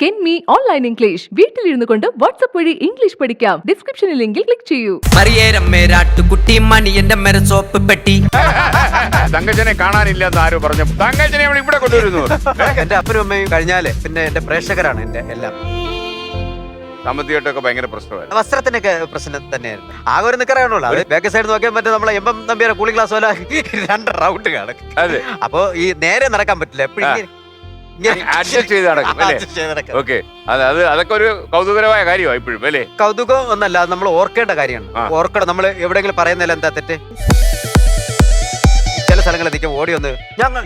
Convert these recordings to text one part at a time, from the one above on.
കെൻമി online English വീട്ടിലിരുന്നു കൊണ്ട് WhatsApp വഴി ഇംഗ്ലീഷ് പഠിക്കാം. ഡിസ്ക്രിപ്ഷനിൽ ലിങ്കിൽ ക്ലിക്ക് ചെയ്യൂ. കുട്ടി മണി എന്റെ സോപ്പ് പെട്ടി തങ്കച്ചനെ കാണാനില്ലെന്ന് ആരോ പറഞ്ഞു. തങ്കച്ചനെ ഇവിടെ കൊണ്ടുവരുന്നു. എന്റെ അപ്പനും അമ്മയും കഴിഞ്ഞാല് പിന്നെ എന്റെ പ്രേക്ഷകരാണ് എന്റെ എല്ലാം. സാമ്പത്തികമായിട്ടൊക്കെ ഭയങ്കര പ്രശ്നമായിരുന്നു. വസ്ത്രത്തിനൊക്കെ പ്രശ്നം തന്നെയായിരുന്നു. ആകെ ഒരു നിക്കറാണല്ലോ. അത് ബാക്ക് സൈഡ് നോക്കിയാൽ മറ്റേ നമ്മളെ എം നമ്പിയുടെ കൂളിംഗ് ക്ലാസ് പോലെ 2 റൗണ്ട് കാണും. അതെ, അപ്പൊ ഈ നേരെ നടക്കാൻ പറ്റില്ല. എപ്പോഴും അഡ്ജസ്റ്റ് ചെയ്ത് നടക്കും അല്ലേ? ഓക്കെ, അതൊക്കെ ഒരു കൗതുകരമായ കാര്യമാണ് ഇപ്പോഴും അല്ലേ? കൗതുകം ഒന്നല്ല, അത് നമ്മൾ ഓർക്കേണ്ട കാര്യമാണ്. ഓർക്കണം. നമ്മൾ എവിടെയെങ്കിലും പറയുന്നതിൽ എന്താ തെറ്റ്? ചില സ്ഥലങ്ങളിലേക്ക് ഓടി വന്ന്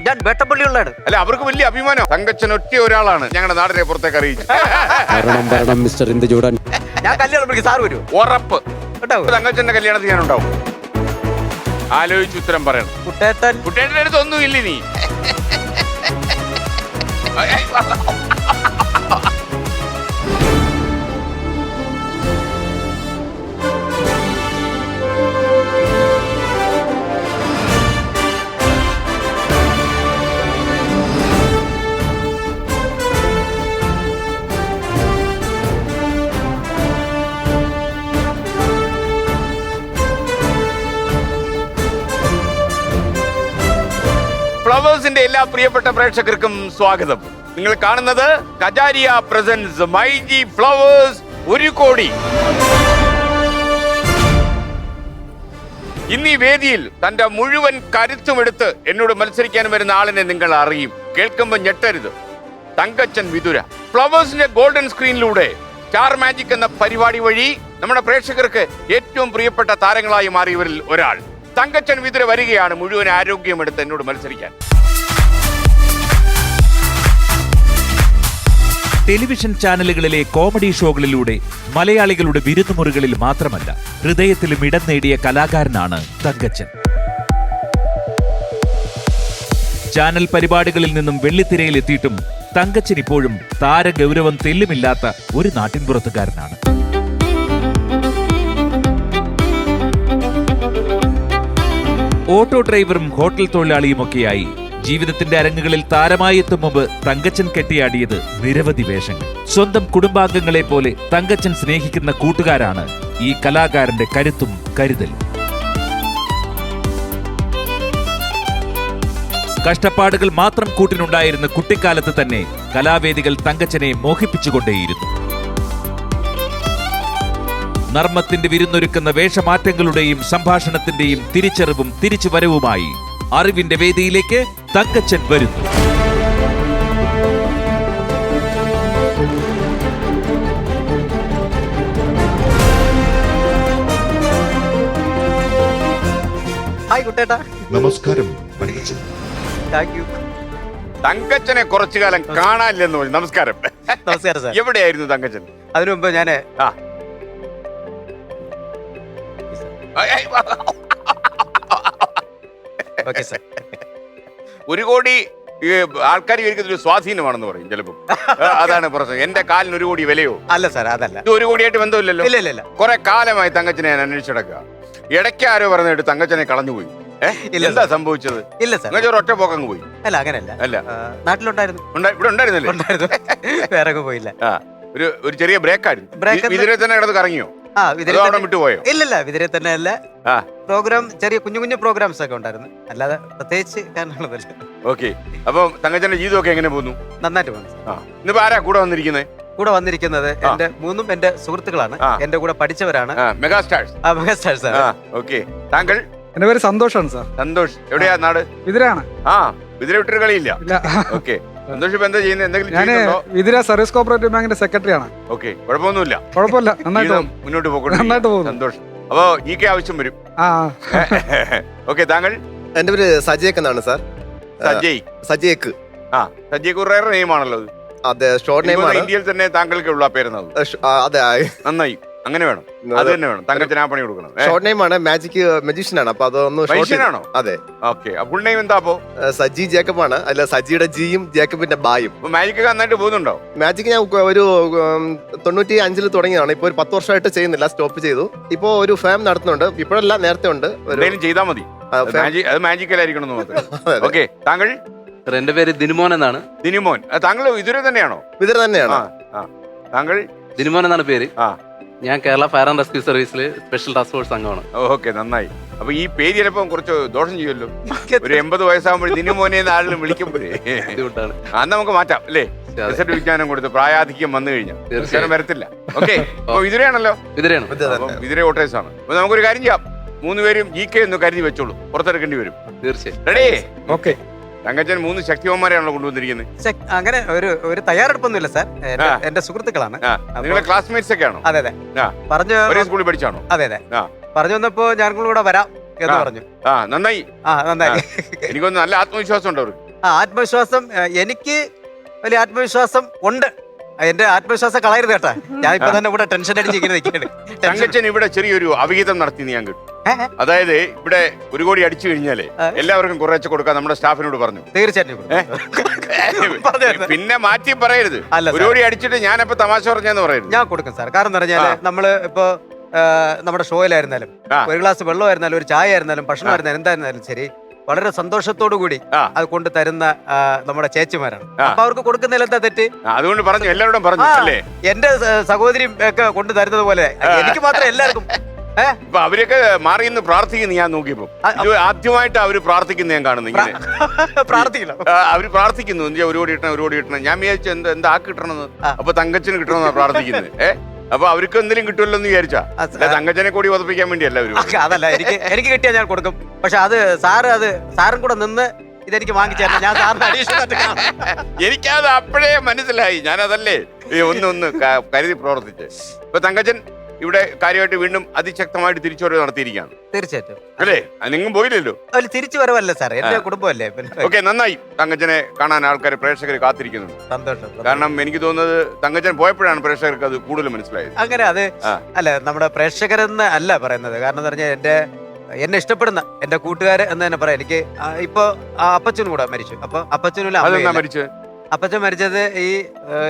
ഞാൻ വേട്ടപ്പള്ളിയുള്ളതാണ്. അല്ല, അവർക്ക് വലിയ അഭിമാനം. തങ്കച്ചൻ ഒറ്റ ഒരാളാണ് ഞങ്ങളുടെ നാടിനെ പുറത്തേക്ക് അറിയിച്ചു. ഞാൻ കല്യാണം വിളിക്കും, സാറ് വരൂ. ഉറപ്പ് തങ്കച്ചന്റെ കല്യാണത്തിൽ ഞാൻ ഉണ്ടാവും. ആലോചിച്ച് ഉത്തരം പറയണം. കുട്ടേട്ടന്റെ അടുത്ത് ഒന്നും ഇല്ല നീ. ഫ്ലവേഴ്സിന്റെ എല്ലാ പ്രിയപ്പെട്ട പ്രേക്ഷകർക്കും സ്വാഗതം. നിങ്ങൾ കാണുന്നത് കജാരിയ പ്രസൻസ് മൈജി ഫ്ലവേഴ്സ് 1 കോടി. ഇന്ന് ഈ വേദിയിൽ തന്റെ മുഴുവൻ കരുത്തുമെടുത്ത് എന്നോട് മത്സരിക്കാൻ വരുന്ന ആളിനെ നിങ്ങൾ അറിയും. കേൾക്കുമ്പോൾ ഞെട്ടരുത്. തങ്കച്ചൻ വിതുര. ഫ്ലവേഴ്സിന്റെ ഗോൾഡൻ സ്ക്രീനിലൂടെ സ്റ്റാർ മാജിക് എന്ന പരിപാടി വഴി നമ്മുടെ പ്രേക്ഷകർക്ക് ഏറ്റവും പ്രിയപ്പെട്ട താരങ്ങളായി മാറിയവരിൽ ഒരാൾ തങ്കച്ചൻ വിതുര വരികയാണ് മുഴുവൻ ആരോഗ്യമെടുത്ത് എന്നോട് മത്സരിക്കാൻ. ടെലിവിഷൻ ചാനലുകളിലെ കോമഡി ഷോകളിലൂടെ മലയാളികളുടെ വിരുന്നുമുറികളിൽ മാത്രമല്ല ഹൃദയത്തിലും ഇടം നേടിയ കലാകാരനാണ് തങ്കച്ചൻ. ചാനൽ പരിപാടികളിൽ നിന്നും വെള്ളിത്തിരയിലെത്തിയിട്ടും തങ്കച്ചൻ ഇപ്പോഴും താരഗൗരവം തെല്ലുമില്ലാത്ത ഒരു നാട്ടിൻപുറത്തുകാരനാണ്. ഓട്ടോ ഡ്രൈവറും ഹോട്ടൽ തൊഴിലാളിയുമൊക്കെയായി ജീവിതത്തിന്റെ അരങ്ങുകളിൽ താരമായി എത്തും മുമ്പ് തങ്കച്ചൻ കെട്ടിയാടിയത് നിരവധി വേഷങ്ങൾ. സ്വന്തം കുടുംബാംഗങ്ങളെ പോലെ തങ്കച്ചൻ സ്നേഹിക്കുന്ന കൂട്ടുകാരാണ് ഈ കലാകാരന്റെ കരുത്തും കരുതലും. കഷ്ടപ്പാടുകൾ മാത്രം കൂട്ടിനുണ്ടായിരുന്ന കുട്ടിക്കാലത്ത് തന്നെ കലാവേദികൾ തങ്കച്ചനെ മോഹിപ്പിച്ചുകൊണ്ടേയിരുന്നു. നർമ്മത്തിന്റെ വിരുന്നൊരുക്കുന്ന വേഷമാറ്റങ്ങളുടെയും സംഭാഷണത്തിന്റെയും തിരിച്ചറിവും തിരിച്ചുവരവുമായി അറിവിന്റെ വേദിയിലേക്ക് തങ്കച്ചൻ വരുന്നു. ഹായ് കുട്ടേട്ടാ. നമസ്കാരം. Thank you. തങ്കച്ചനെ കുറച്ചു കാലം കാണാനില്ലെന്ന് പറഞ്ഞു. നമസ്കാരം. നമസ്കാരം സാർ. എവിടെയായിരുന്നു തങ്കച്ചൻ? അതിനു മുമ്പ് ഞാന് ഓക്കെ സാർ. 1 കോടി ആൾക്കാർ വിചാരിക്കുന്ന സ്വാധീനമാണെന്ന് പറയും ചിലപ്പോൾ. അതാണ് പ്രശ്നം. എന്റെ കാലിന് 1 കോടി വിലയോ? അല്ല സാർ, അതല്ല. ഇത് 1 കോടിയായിട്ട് ബന്ധമില്ലല്ലോ. ഇല്ല. കുറെ കാലമായി തങ്കച്ചനെ ഞാൻ അന്വേഷിച്ചടക്കുക. ഇടയ്ക്ക് ആരോ പറഞ്ഞിട്ട് തങ്കച്ചനെ കളഞ്ഞുപോയി. എന്താ സംഭവിച്ചത്? ഇല്ല സാർ, തങ്കച്ചൻ ഒറ്റ പോക്കങ്ങ് പോയി. അല്ല അങ്ങനല്ല. അല്ല, നാട്ടിലുണ്ടായിരുന്നു. ഇവിടെ ഉണ്ടായിരുന്നല്ലേ? ഉണ്ടായിരുന്നു. വേറെ പോയില്ല. ഒരു ചെറിയ ബ്രേക്കായിരുന്നു. ഇതിനെ തന്നെ കിടന്ന് കറങ്ങിയോ? അവിടെ വിട്ടുപോയോ? ഇല്ലല്ല, വിതിരെ തന്നെ അല്ല. പ്രോഗ്രാം ചെറിയ കുഞ്ഞു പ്രോഗ്രാംസ് ഒക്കെ ഉണ്ടായിരുന്നു, അല്ലാതെ പ്രത്യേകിച്ച് കാരണങ്ങളൊന്നുമില്ല. ഓക്കെ. അപ്പൊ തങ്കച്ചന്റെ ജീവിതമൊക്കെ എങ്ങനെ പോകുന്നു? നന്നായിട്ട് പോകുന്നു. ഇന്നിപ്പോ ആരാ കൂടെ വന്നിരിക്കുന്നത്? കൂടെ വന്നിരിക്കുന്നത് എന്റെ 3 എന്റെ സുഹൃത്തുക്കളാണ്. എന്റെ കൂടെ പഠിച്ചവരാണ്. മെഗാസ്റ്റാർസ്. മെഗാസ്റ്റാർസ്. ഓക്കെ. താങ്കൾ? എന്റെ പേര് സന്തോഷാണ് സാർ. സന്തോഷ്. എവിടെയാ നാട്? വിതിരാണ്. വിതിര വിട്ടൊരു കളിയില്ല. ഓക്കെ. സന്തോഷ് ഇപ്പൊ എന്താ ചെയ്യുന്നത്? എന്തെങ്കിലും ഞാൻ വിതിര സർവീസ് കോപ്പറേറ്റീവ് ബാങ്കിന്റെ സെക്രട്ടറി ആണ്. ഓക്കെ, കുഴപ്പമൊന്നുമില്ല. കുഴപ്പമില്ല, നന്നായിട്ട് മുന്നോട്ട് നന്നായിട്ട് പോകുന്നു. സന്തോഷം. അപ്പൊ ഈ ആവശ്യം വരും. ഓക്കെ. താങ്കൾ? എന്റെ പേര് സജേക്ക് എന്നാണ് സാർ. സജേക്ക്. സജേക്ക് ഒരു റയർ നെയിം ആണല്ലോ. അതെ, ഷോർട്ട് നെയിം ആണ്. ഇന്ത്യയിൽ തന്നെ താങ്കൾക്ക് ഉള്ള പേരുന്നത്. അതെ, നന്നായി. അങ്ങനെ വേണം, അത് തന്നെ വേണം. തങ്കച്ചൻ ആ പണി കൊടുക്കണം. ഷോർട്ട് നെയിം ആണ്. മാജിക് മജീഷ്യൻ ആണ്. അപ്പൊ അതൊന്ന് ആണോ? അതെ. ഓക്കെ. ഫുൾ നെയിം എന്താ? അപ്പോ സജി ജേക്കബ് ആണ്. അല്ല, സജിയുടെ ജിയും ജേക്കബിന്റെ ബായും. മാജിക് നന്നായിട്ട് പോകുന്നുണ്ടോ? മാജിക് ഞാൻ ഒരു 95 തുടങ്ങിയതാണ്. ഇപ്പൊ ഒരു 10 വർഷമായിട്ട് ചെയ്യുന്നില്ല, സ്റ്റോപ്പ് ചെയ്തു. ഇപ്പൊ ഒരു ഫാം നടത്തുന്നുണ്ട്. ഇപ്പോഴല്ല, നേരത്തെ ഉണ്ട്. ചെയ്താൽ മതി. അത് മാജിക്കലായിരിക്കണം എന്ന് മാത്രം. ഓക്കെ. താങ്കൾ? എന്റെ പേര് ദിനുമോൻ എന്നാണ്. ദിനുമോൻ. താങ്കൾ വിതുര തന്നെയാണോ? വിതുര തന്നെയാണ്. താങ്കൾ? ദിനുമോൻ എന്നാണ് പേര്. ആ. ഞാൻ കേരള ഫയർ ആൻഡ് റെസ്ക്യൂ സർവീസിൽ സ്പെഷ്യൽ ടാസ്ക് ഫോഴ്സ് അംഗമാണ്. ഓക്കെ, നന്നായി. അപ്പൊ ഈ പേര് ചിലപ്പോ കുറച്ച് ദോഷം ചെയ്യുമല്ലോ. ഒരു 80 വയസ്സാകുമ്പോൾ ദിനുമോനെ ആളുകൾ വിളിക്കുമ്പോഴേ ബുദ്ധിമുട്ടാണ്. അന്ന് നമുക്ക് മാറ്റാം അല്ലേ? റിസൾട്ട് വിജ്ഞാനം കൊടുത്ത് പ്രായാധിക്യം വന്നു കഴിഞ്ഞാൽ തീർച്ചയായും വരത്തില്ല. ഓക്കെ, അപ്പൊ ഇതിരെയാണല്ലോ. ഇതിരെയാണ്. ഇതിരെ വോട്ടേഴ്സ് ആണ്. അപ്പൊ നമുക്കൊരു കാര്യം ചെയ്യാം, 3 പേരും GK ഒന്ന് കരുതി വെച്ചോളൂ, പുറത്തെടുക്കേണ്ടി വരും. തീർച്ചയായും. റെഡി? ഓക്കെ. തങ്കച്ചൻ 3 ശക്തിമാന്മാരെയാണല്ലോ കൊണ്ടുവന്നിരിക്കുന്നത്. അങ്ങനെ ഒരു തയ്യാറെടുപ്പൊന്നുമില്ല സാർ. എന്റെ സുഹൃത്തുക്കളാണ്. നിങ്ങളെ ക്ലാസ്മേറ്റ്സ് ഒക്കെ ആണോ? അതെ അതെ. ആ. പറഞ്ഞു ഒരേ സ്കൂളിൽ പഠിച്ചാണോ? അതെ അതെ. ആ. പറഞ്ഞു വന്നപ്പോ ഞാൻ കൂടെ വരാം എന്ന് പറഞ്ഞു. നന്നായി. നന്നായി. എനിക്കൊന്ന് നല്ല ആത്മവിശ്വാസം ഉണ്ട് അവർക്ക്. ആത്മവിശ്വാസം എനിക്ക് വലിയ ആത്മവിശ്വാസം ഉണ്ട്. എന്റെ ആത്മവിശ്വാസം കളയരുത് കേട്ടാ. ഞാൻ ഇപ്പൊ തന്നെ ഇവിടെ ടെൻഷൻ അടിച്ച് ഇങ്ങനെ നിൽക്കുകയാണ്. തങ്കച്ചൻ ഇവിടെ ചെറിയൊരു അവിഹിതം നടത്തി ഞാൻ കേട്ടു. അതായത് ഇവിടെ 1 കോടി അടിച്ചു കഴിഞ്ഞാലേ എല്ലാവർക്കും കുറച്ച് കൊടുക്കാൻ നമ്മുടെ സ്റ്റാഫിനോട് പറഞ്ഞു. തീർച്ചയായിട്ടും. പിന്നെ മാറ്റി പറയരുത്. അല്ല, 1 കോടി അടിച്ചിട്ട് ഞാനപ്പോ തമാശ പറഞ്ഞെന്ന് പറയരുത്. ഞാൻ കൊടുക്കും സാർ. കാരണം എന്താ പറഞ്ഞാല് നമ്മള് ഇപ്പൊ നമ്മുടെ ഷോയിലായിരുന്നാലും 1 ഗ്ലാസ് വെള്ളമായിരുന്നാലും 1 ചായ ആയിരുന്നാലും ഭക്ഷണമായിരുന്നാലും എന്തായിരുന്നാലും ശരി, വളരെ സന്തോഷത്തോടു കൂടി അത് കൊണ്ട് തരുന്ന നമ്മുടെ ചേച്ചിമാരാണ്. അപ്പൊ അവർക്ക് കൊടുക്കുന്നതിൽ എന്താ തെറ്റ്? അതുകൊണ്ട് പറഞ്ഞു, എല്ലാവരോടും പറഞ്ഞു അല്ലേ? എന്റെ സഹോദരി ഒക്കെ കൊണ്ട് തരുന്നത് പോലെ എനിക്ക് മാത്രം എല്ലാവർക്കും. ഇപ്പൊ അവരൊക്കെ മാറിയെന്ന് പ്രാർത്ഥിക്കുന്നു. ഞാൻ നോക്കിയപ്പോ ഇത് ആദ്യമായിട്ട് അവര് പ്രാർത്ഥിക്കുന്ന ഞാൻ കാണുന്നു. ഇങ്ങനെ പ്രാർത്ഥിക്കണം. അവര് പ്രാർത്ഥിക്കുന്നു, 1 കോടി കിട്ടണം, 1 കോടി കിട്ടണം. ഞാൻ വിചാരിച്ചു എന്താ കിട്ടണമെന്ന്. അപ്പൊ തങ്കച്ചന് കിട്ടണമെന്നാണ് പ്രാർത്ഥിക്കുന്നത്. അപ്പൊ അവർക്ക് എന്തെങ്കിലും കിട്ടുമല്ലോ എന്ന് വിചാരിച്ചാ. തങ്കച്ചനെ കൂടി ഉറപ്പിക്കാൻ വേണ്ടിയല്ല അവര്. അതല്ല, എനിക്ക് കിട്ടിയാൽ ഞാൻ കൊടുക്കും. പക്ഷെ അത് സാറും കൂടെ നിന്ന് ഇതെനിക്ക് വാങ്ങിച്ചു. ഞാൻ സാറിന് അഡീഷണൽ എനിക്കത് അപ്പോഴേ മനസ്സിലായി. ഞാനതല്ലേ ഒന്ന് കരുതി പ്രവർത്തിച്ച്. ഇപ്പൊ തങ്കച്ചൻ ഇവിടെ കാര്യമായിട്ട് വീണ്ടും അതിശക്തമായിട്ട് തിരിച്ചുവരവ് നടത്തിയിരിക്കുകയാണ്. തീർച്ചയായിട്ടും അല്ലേ? നിങ്ങൾ പോയില്ലല്ലോ. അതിൽ തിരിച്ചു വരവല്ല സാർ, എന്റെ കുടുംബമല്ലേ. ഓക്കെ, നന്നായി. തങ്കച്ചനെ കാണാൻ ആൾക്കാർ, പ്രേക്ഷകർ കാത്തിരിക്കുന്നുണ്ട്. സന്തോഷം. കാരണം എനിക്ക് തോന്നുന്നത് തങ്കച്ചൻ പോയപ്പോഴാണ് പ്രേക്ഷകർക്ക് അത് കൂടുതൽ മനസ്സിലായത്. അങ്ങനെ അത് അല്ല, നമ്മുടെ പ്രേക്ഷകരെന്ന് അല്ല പറയുന്നത്. കാരണം എന്ന് പറഞ്ഞാൽ എന്നെ ഇഷ്ടപ്പെടുന്ന എന്റെ കൂട്ടുകാര് എന്ന് തന്നെ പറയാം. എനിക്ക് ഇപ്പൊ അപ്പച്ചനും കൂടെ മരിച്ചു. അപ്പൊ അപ്പച്ചനും മരിച്ചത് അപ്പച്ചൻ മരിച്ചത് ഈ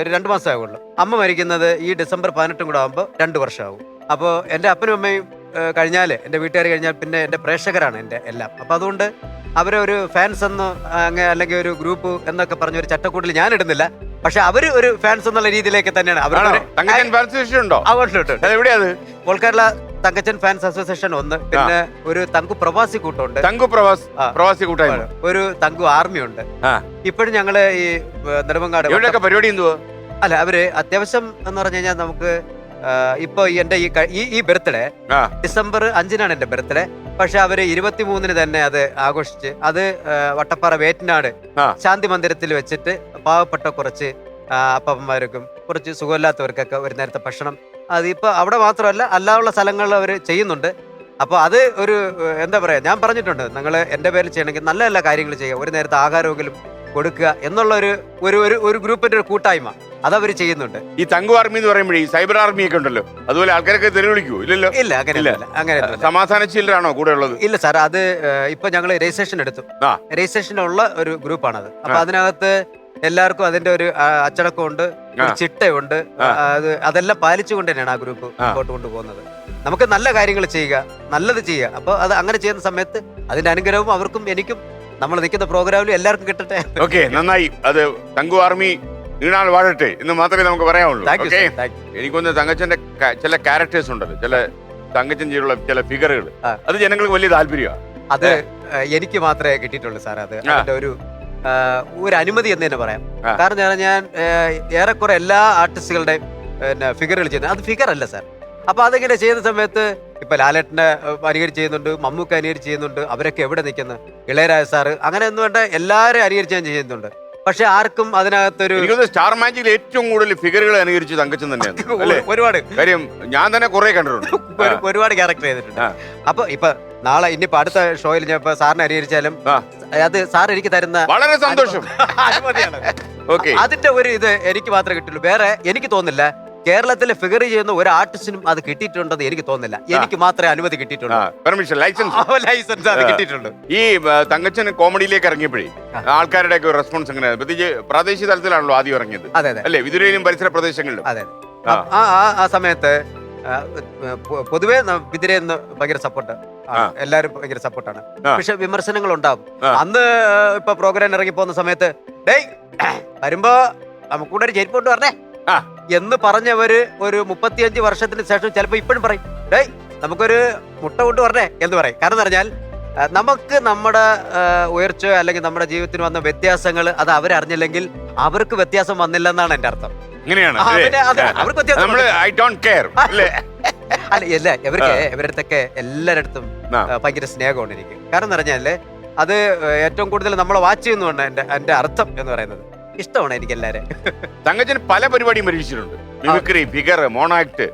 2 മാസമാകുള്ളൂ. അമ്മ മരിക്കുന്നത് ഈ ഡിസംബർ 18 കൂടെ ആകുമ്പോൾ 2 വർഷമാകും. അപ്പോൾ എൻ്റെ അപ്പനും അമ്മയും കഴിഞ്ഞാൽ, എൻ്റെ വീട്ടുകാർ കഴിഞ്ഞാൽ പിന്നെ എൻ്റെ പ്രേക്ഷകരാണ് എൻ്റെ എല്ലാം. അപ്പം അതുകൊണ്ട് അവരെ ഒരു ഫാൻസ് എന്ന് അല്ലെങ്കിൽ ഒരു ഗ്രൂപ്പ് എന്നൊക്കെ പറഞ്ഞ ഒരു ചട്ടക്കൂട്ടിൽ ഞാൻ ഇടുന്നില്ല. പക്ഷെ അവര് ഒരു ഫാൻസ് എന്നുള്ള രീതിയിലേക്ക് തന്നെയാണ്. All Kerala Thankachan fans association 1, പിന്നെ ഒരു തങ്കു പ്രവാസി കൂട്ടമുണ്ട്, ഒരു തങ്കു ആർമി ഉണ്ട്. ഇപ്പോഴും ഞങ്ങള് ഈ നെടുമങ്ങാട് പരിപാടി എന്തുവാ? അല്ല, അവര് അത്യാവശ്യം എന്ന് പറഞ്ഞു കഴിഞ്ഞാൽ നമുക്ക് ഇപ്പൊ എന്റെ ഈ ബർത്ത്ഡേ ഡിസംബർ 5-നാണ് എന്റെ ബർത്ത്ഡേ. പക്ഷെ അവര് 23-ന് തന്നെ അത് ആഘോഷിച്ച് അത് വട്ടപ്പാറ വേറ്റനാട് ശാന്തി മന്ദിരത്തിൽ വെച്ചിട്ട് പാവപ്പെട്ട കുറച്ച് അപ്പന്മാർക്കും കുറച്ച് സുഖമില്ലാത്തവർക്കൊക്കെ ഒരു നേരത്തെ ഭക്ഷണം, അതിപ്പോ അവിടെ മാത്രമല്ല അല്ലാതുള്ള സ്ഥലങ്ങളിൽ അവർ ചെയ്യുന്നുണ്ട്. അപ്പോൾ അത് ഒരു എന്താ പറയാ, ഞാൻ പറഞ്ഞിട്ടുണ്ട്, നിങ്ങൾ എന്റെ പേരിൽ ചെയ്യണമെങ്കിൽ നല്ല നല്ല കാര്യങ്ങൾ ചെയ്യുക, ഒരു നേരത്തെ ആഹാരമെങ്കിലും കൊടുക്കുക എന്നുള്ള ഒരു ഗ്രൂപ്പിന്റെ ഒരു കൂട്ടായ്മ അതവർ ചെയ്യുന്നുണ്ട്. ഈ തങ്കു ആർമി എന്ന് പറയുമ്പോഴേ ഈ സൈബർ ആർമി ഒക്കെ ഉണ്ടല്ലോ, അതുപോലെ ആൾക്കാരൊക്കെ തെരുവിളിക്കൂ? ഇല്ലല്ലോ. ഇല്ല, അങ്ങനെ സമാധാനശീലരാണോ കൂടെ ഉള്ളത്? ഇല്ല സാർ, അത് ഇപ്പൊ ഞങ്ങൾ രജിസ്ട്രേഷൻ എടുത്തു. രജിസ്ട്രേഷനുള്ള ഒരു ഗ്രൂപ്പാണത്. അപ്പൊ അതിനകത്ത് എല്ലാവർക്കും അതിന്റെ ഒരു അച്ചടക്കമുണ്ട്, ചിട്ടയുണ്ട്. അതെല്ലാം പാലിച്ചുകൊണ്ട് തന്നെയാണ് ആ ഗ്രൂപ്പ് മുമ്പോട്ട് കൊണ്ടുപോകുന്നത്. നമുക്ക് നല്ല കാര്യങ്ങൾ ചെയ്യുക, നല്ലത് ചെയ്യുക. അപ്പൊ അത് അങ്ങനെ ചെയ്യുന്ന സമയത്ത് അതിന്റെ അനുഗ്രഹവും അവർക്കും എനിക്കും നമ്മൾ നിൽക്കുന്ന പ്രോഗ്രാമിലും എല്ലാവർക്കും കിട്ടട്ടെ. ഓക്കെ, നന്നായി. അത് തങ്കു ആർമി നീണാൾ വാഴട്ടെ എന്ന് മാത്രമേ നമുക്ക് പറയാനുള്ളൂ. എനിക്കൊന്ന് തങ്കച്ചന്റെ ചില ക്യാരക്ടേഴ്സ് ഉണ്ടല്ലോ, ചില തങ്കച്ചൻ ചെയ്തുള്ള ചില ഫിഗറുകൾ, അത് ജനങ്ങൾക്ക് വലിയ താല്പര്യമാണ്. അത് എനിക്ക് മാത്രമേ കിട്ടിയിട്ടുള്ളൂ സാർ. അത് അതിന്റെ ഒരു അനുമതി എന്ന് തന്നെ പറയാം. കാരണം ഞാൻ ഏറെക്കുറെ എല്ലാ ആർട്ടിസ്റ്റുകളുടെയും ഫിഗറുകൾ ചെയ്യുന്നത് അത് ഫിഗർ അല്ല സാർ. അപ്പൊ അതിങ്ങനെ ചെയ്യുന്ന സമയത്ത് ഇപ്പൊ ലാലേട്ടനെ അനുകരിച്ച് ചെയ്യുന്നുണ്ട്, മമ്മൂക്ക അനുകരിച്ച് ചെയ്യുന്നുണ്ട്. അവരൊക്കെ എവിടെ നിൽക്കുന്നു? ഇളയരാജ സാറ്, അങ്ങനെ ഒന്നും വേണ്ട, എല്ലാവരും അനുകരിച്ച് ഞാൻ ചെയ്യുന്നുണ്ട്. പക്ഷെ ആർക്കും അതിനകത്തൊരു സ്റ്റാർ മാജിക്കിൽ ഏറ്റവും കൂടുതൽ ഫിഗറുകൾ അനുകരിച്ച് തങ്കച്ചൻ തന്നെയാണ്. ഒരുപാട് കാര്യം ഞാൻ തന്നെ കുറെ കണ്ടിട്ടുണ്ട്, ഒരുപാട് ക്യാരക്ടർ ചെയ്തിട്ടുണ്ട്. അപ്പൊ ഇപ്പൊ നാളെ ഇനിയിപ്പോ അടുത്ത ഷോയിൽ ഞാൻ ഇപ്പൊ സാറിനെ അനുകരിച്ചാലും അത് സാർ എനിക്ക് തരുന്ന വളരെ സന്തോഷം അനുമതിയാണ്. അതിന്റെ ഒരു ഇത് എനിക്ക് മാത്രമേ കിട്ടുള്ളൂ. വേറെ എനിക്ക് തോന്നുന്നില്ല കേരളത്തിലെ ഫിഗർ ചെയ്യുന്ന ഒരു ആർട്ടിസ്റ്റിനും അത് കിട്ടിയിട്ടുണ്ടെന്ന് എനിക്ക് തോന്നുന്നില്ല. എനിക്ക് മാത്രമേ അനുമതി കിട്ടിയിട്ടുള്ളൂ, ലൈസൻസ് അത് കിട്ടിയിട്ടുണ്ട്. ഈ തങ്കച്ചൻ കോമഡിയിലേക്ക് ഇറങ്ങിയപ്പോഴേ ആൾക്കാരുടെ ഒക്കെ റെസ്പോൺസ് എങ്ങനെ? പ്രത്യേകിച്ച് പ്രാദേശിക തലത്തിലാണല്ലോ ആദ്യം ഇറങ്ങിയത്, അല്ലേ? വിതുരയിലും പരിസര പ്രദേശങ്ങളിലും. അതെ, ആ സമയത്ത് പൊതുവെ വിതുരയെന്ന് ഭയങ്കര സപ്പോർട്ട്, എല്ലാരും ഭയങ്കര സപ്പോർട്ടാണ്. പക്ഷെ വിമർശനങ്ങൾ ഉണ്ടാവും. അന്ന് ഇപ്പൊ പ്രോഗ്രാം ഇറങ്ങി പോകുന്ന സമയത്ത് വരുമ്പോ നമുക്കൂടെ ഒരു ചെരുപ്പ് കൊണ്ട് പറഞ്ഞേ എന്ന് പറഞ്ഞവര് ഒരു 35 വർഷത്തിന് ശേഷം ചിലപ്പോൾ ഇപ്പോഴും പറയും ഡേയ് നമുക്കൊരു മുട്ട കൊണ്ട് പറഞ്ഞേ എന്ന് പറയും. കാരണം എന്ന് പറഞ്ഞാൽ നമുക്ക് നമ്മുടെ ഉയർച്ചയോ അല്ലെങ്കിൽ നമ്മുടെ ജീവിതത്തിന് വന്ന വ്യത്യാസങ്ങൾ അത് അവരറിഞ്ഞില്ലെങ്കിൽ അവർക്ക് വ്യത്യാസം വന്നില്ലെന്നാണ് എന്റെ അർത്ഥം. ഇങ്ങനെയാണ് ആ, പിന്നെ അതെ, അവർക്ക് വ്യത്യാസം നമ്മള് ഐ ഡോണ്ട് കെയർ അല്ലേ? അല്ല ഇവർക്ക് ഇവരടുത്തൊക്കെ എല്ലാരടുത്തും ഭയങ്കര സ്നേഹമാണ് എനിക്ക്. കാരണം എന്ന് പറഞ്ഞാല് അത് ഏറ്റവും കൂടുതൽ നമ്മളെ വാച്ച് ചെയ്യുന്നുണ്ട് എന്റെ അർത്ഥം എന്ന് പറയുന്നത്. ഇഷ്ടമാണ് എനിക്ക് എല്ലാവരും. തങ്കച്ചൻ പല പരിപാടിയും പരീക്ഷിച്ചിട്ടുണ്ട്. മിമിക്രി, ഫിഗർ, മോണാക്ട്,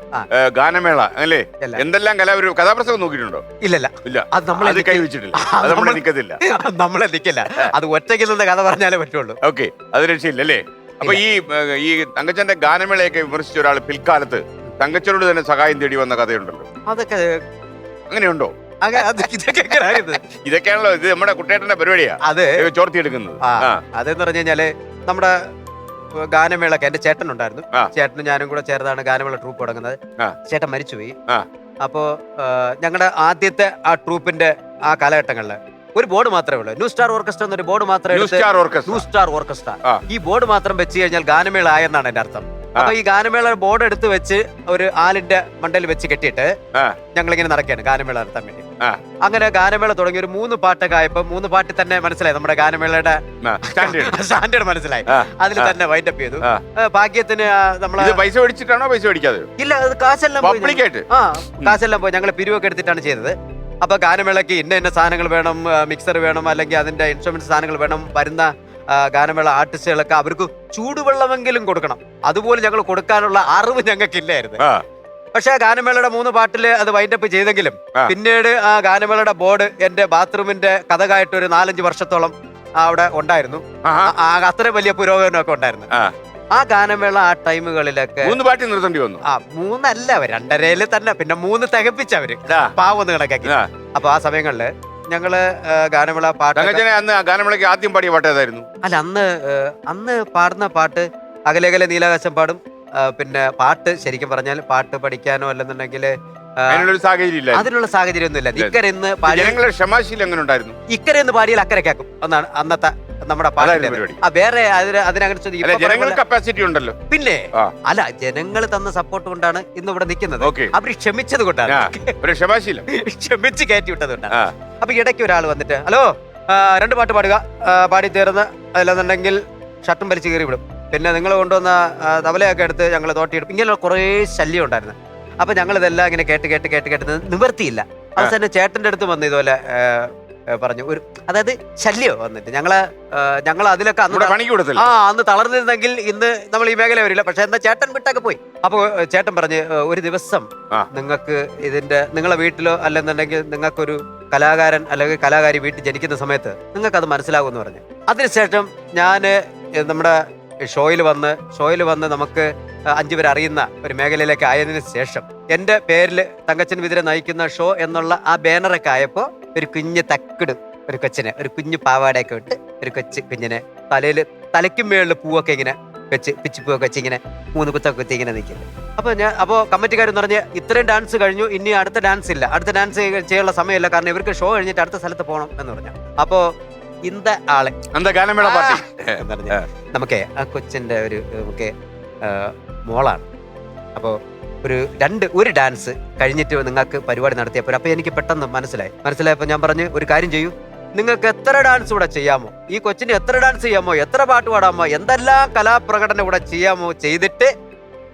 ഗാനമേള അല്ലേ? എല്ലാം. എന്തെല്ലാം കഥാപ്രസംഗം നോക്കിയിട്ടുണ്ടോ? ഇല്ലല്ല ഇല്ല, അത് നമ്മളെ അത് കൈവച്ചിട്ടില്ല. അത് നമ്മളെ നിക്കത്തില്ല. നമ്മളെ നിക്കില്ല. അത് ഒറ്റയ്ക്ക് നിന്ന് കഥ പറഞ്ഞാലേ പറ്റുള്ളൂ. ഓക്കെ, അത് രക്ഷയില്ല അല്ലേ? അപ്പൊ ഈ തങ്കച്ചന്റെ ഗാനമേളയൊക്കെ വിമർശിച്ച ഒരാൾ പിൽക്കാലത്ത് തങ്കച്ചനോട് തന്നെ സഹായം തേടി വന്ന കഥയുണ്ടല്ലോ. അതൊക്കെ അങ്ങനെയുണ്ടോ? ഇതൊക്കെ എങ്ങനെയാണിത്? ഇതൊക്കെയാണല്ലോ ഇത് നമ്മുടെ കുട്ടേട്ടന്റെ പരിപാടിയാ അത് ചോർത്തിയെടുക്കുന്നത്. അതെന്ന് പറഞ്ഞു കഴിഞ്ഞാല് നമ്മുടെ ഗാനമേളക്ക് എന്റെ ചേട്ടൻ ഉണ്ടായിരുന്നു. ആ. ചേട്ടനും ഞാനും കൂടെ ചേർന്നാണ് ഗാനമേള ട്രൂപ്പ് തുടങ്ങുന്നത്. ആ. ചേട്ടൻ മരിച്ചുപോയി. ആ. അപ്പോ ഞങ്ങളുടെ ആദ്യത്തെ ആ ട്രൂപ്പിന്റെ ആ കാലഘട്ടങ്ങളില് ഒരു ബോർഡ് മാത്രമേ ഉള്ളൂ. ന്യൂ സ്റ്റാർ ഓർക്കസ്ട്ര എന്നൊരു ബോർഡ് മാത്രമേ new star orchestra. New star orchestra ആ. ഈ ബോർഡ് മാത്രം വെച്ച് കഴിഞ്ഞാൽ ഗാനമേള ആയെന്നാണ് എന്റെ അർത്ഥം. അപ്പൊ ഈ ഗാനമേള ബോർഡ് എടുത്ത് വെച്ച് ഒരു ആലിന്റെ മണ്ടയിൽ വെച്ച് കെട്ടിയിട്ട് ആ. ഞങ്ങളിങ്ങനെ നടക്കുകയാണ് ഗാനമേള നടത്താൻ വേണ്ടി. ആ. അങ്ങനെ ഗാനമേള തുടങ്ങി ഒരു 3 പാട്ടൊക്കെ ആയപ്പോ 3 പാട്ടിൽ തന്നെ മനസ്സിലായി നമ്മുടെ ഗാനമേളയുടെ സ്റ്റാൻഡേർഡ് മനസ്സിലായി. ആ. അതിൽ തന്നെ വൈൻഡപ്പ് ചെയ്തു. ആ. ഭാഗ്യത്തിന് നമ്മളെ ഇത് പൈസ മേടിച്ചിട്ടാണോ പൈസ മേടിക്കാതെ? ഇല്ല അത് കാശെല്ലാം പോയി. പബ്ലിക്കായിട്ട് കാശെല്ലാം പോയി. ഞങ്ങൾ പിരിവൊക്കെ എടുത്തിട്ടാണ് ചെയ്തത്. അപ്പൊ ഗാനമേളക്ക് ഇന്ന സാധനങ്ങൾ വേണം, മിക്സർ വേണം, അല്ലെങ്കിൽ അതിന്റെ ഇൻസ്ട്രുമെന്റ് സാധനങ്ങൾ വേണം. വരുന്ന ഗാനമേള ആർട്ടിസ്റ്റുകളൊക്കെ അവർക്ക് ചൂടുവെള്ളമെങ്കിലും കൊടുക്കണം. അതുപോലെ ഞങ്ങൾ കൊടുക്കാനുള്ള അറിവ് ഞങ്ങൾക്കില്ലായിരുന്നു. പക്ഷെ ആ ഗാനമേളയുടെ 3 പാട്ടില് അത് വൈൻഡപ്പ് ചെയ്തെങ്കിലും പിന്നീട് ആ ഗാനമേളയുടെ ബോർഡ് എന്റെ ബാത്റൂമിന്റെ കഥകായിട്ട് ഒരു 4-5 വർഷത്തോളം അവിടെ ഉണ്ടായിരുന്നു. അത്ര വലിയ പുരോഗമനമൊക്കെ ഉണ്ടായിരുന്നു. ആ ഗാനമേള ആ ടൈമുകളിലൊക്കെ 3 പാട്ടി നിർത്തേണ്ടി വന്നു. 3 അല്ല 2.5 തന്നെ, പിന്നെ 3 തികപ്പിച്ചവര് പാവൊന്ന് കണക്കാക്കി. അപ്പൊ ആ സമയങ്ങളില് ഞങ്ങള് ഗാനമേള പാട്ട് തങ്കച്ചനെ അന്ന് ഗാനമേളയ്ക്ക് ആദ്യം പാടിയ പാട്ട് ഏതായിരുന്നു? അല്ല അന്ന് പാടുന്ന പാട്ട് അകലകലെ നീലാകാശം പാടും. പിന്നെ പാട്ട് ശരിക്കും പറഞ്ഞാൽ പാട്ട് പഠിക്കാനോ അല്ലെന്നുണ്ടെങ്കിൽ അതിനുള്ള സാഹചര്യം ഒന്നുമില്ല. ഇക്കരെന്ന് ജനങ്ങളുടെ ക്ഷമാശീലം എങ്ങനെ ഉണ്ടായിരുന്നു? ഇക്കരെന്ന് പാടിയാൽ അക്കരെ കേൾക്കും എന്നാണ് അന്നത്തെ നമ്മുടെ പാട്ടിന്റെ വേറെ ജനങ്ങൾക്ക് കപ്പാസിറ്റി ഉണ്ടല്ലോ. പിന്നെ അല്ല ജനങ്ങൾ തന്ന സപ്പോർട്ട് കൊണ്ടാണ് ഇന്ന് ഇവിടെ നിൽക്കുന്നത്. അവര് ക്ഷമിച്ചത് കൊണ്ടാണ്, ക്ഷമാശീലം ക്ഷമിച്ച് കയറ്റി വിട്ടത് കൊണ്ടാണ്. അപ്പൊ ഇടയ്ക്ക് ഒരാൾ വന്നിട്ട് ഹലോ 2 പാട്ട് പാടുക, പാടി തീർന്ന് അല്ലെന്നുണ്ടെങ്കിൽ ഷർട്ടും വലിച്ച് കയറി വിടും, പിന്നെ നിങ്ങൾ കൊണ്ടുവന്ന തബലയൊക്കെ എടുത്ത് ഞങ്ങൾ തോട്ടിയെടുക്കും. ഇങ്ങനെ കുറേ ശല്യം ഉണ്ടായിരുന്നു. അപ്പൊ ഞങ്ങൾ ഇതെല്ലാം ഇങ്ങനെ കേട്ട് നിവർത്തിയില്ല. അവസാനം ചേട്ടന്റെ അടുത്ത് വന്ന് ഇതുപോലെ പറഞ്ഞു ഒരു അതായത് ശല്യോ വന്നിട്ട് ഞങ്ങൾ അതിലൊക്കെ അന്ന് തളർന്നിരുന്നെങ്കിൽ ഇന്ന് നമ്മൾ ഈ മേഖല വരില്ല. പക്ഷെ എന്താ ചേട്ടൻ വിട്ടൊക്കെ പോയി. അപ്പൊ ചേട്ടൻ പറഞ്ഞ് ഒരു ദിവസം നിങ്ങൾക്ക് നിങ്ങളെ വീട്ടിലോ അല്ലെന്നുണ്ടെങ്കിൽ നിങ്ങൾക്കൊരു കലാകാരൻ അല്ലെങ്കിൽ കലാകാരി വീട്ടിൽ ജനിക്കുന്ന സമയത്ത് നിങ്ങൾക്ക് അത് മനസ്സിലാകുമെന്ന് പറഞ്ഞു. അതിനുശേഷം ഞാന് നമ്മുടെ ഷോയിൽ വന്ന് നമുക്ക് 5 പേർ അറിയുന്ന ഒരു മേഖലയിലേക്ക് ആയതിനു ശേഷം എന്റെ പേരിൽ തങ്കച്ചൻ വിതുര നയിക്കുന്ന ഷോ എന്നുള്ള ആ ബാനറൊക്കെ ആയപ്പോ ഒരു കുഞ്ഞ് തക്കിട് ഒരു കൊച്ചിനെ ഒരു കുഞ്ഞു പാവാടയൊക്കെ ഇട്ട് ഒരു കുഞ്ഞിനെ തലയ്ക്കും മേളിൽ പൂവൊക്കെ ഇങ്ങനെ വെച്ച് പിച്ചിപ്പൂവൊക്കെ വെച്ച് ഇങ്ങനെ 3 കുത്തൊക്കെ കുത്തി ഇങ്ങനെ നിൽക്കുന്നത്. അപ്പോ കമ്മിറ്റിക്കാരെന്ന് പറഞ്ഞ് ഇത്രയും ഡാൻസ് കഴിഞ്ഞു, ഇനി അടുത്ത ഡാൻസ് ഇല്ല, അടുത്ത ഡാൻസ് ചെയ്യാനുള്ള സമയമില്ല, കാരണം ഇവർക്ക് ഷോ കഴിഞ്ഞിട്ട് അടുത്ത സ്ഥലത്ത് പോകണം എന്ന് പറഞ്ഞു. അപ്പോ ഇന്ത ആളെ ഗാനമേള പാർട്ടി നമുക്ക് ആ കൊച്ചിന്റെ ഒരു നമുക്ക് മോളാണ്. അപ്പോൾ ഒരു ഡാൻസ് കഴിഞ്ഞിട്ട് നിങ്ങൾക്ക് പരിപാടി നടത്തിയപ്പോൾ അപ്പൊ എനിക്ക് പെട്ടെന്ന് മനസ്സിലായപ്പോൾ ഞാൻ പറഞ്ഞു ഒരു കാര്യം ചെയ്യൂ, നിങ്ങൾക്ക് എത്ര ഡാൻസ് ഇവിടെ ചെയ്യാമോ, ഈ കൊച്ചിന് എത്ര ഡാൻസ് ചെയ്യാമോ, എത്ര പാട്ട് പാടാമോ, എന്തെല്ലാം കലാപ്രകടനം ഇവിടെ ചെയ്യാമോ ചെയ്തിട്ട്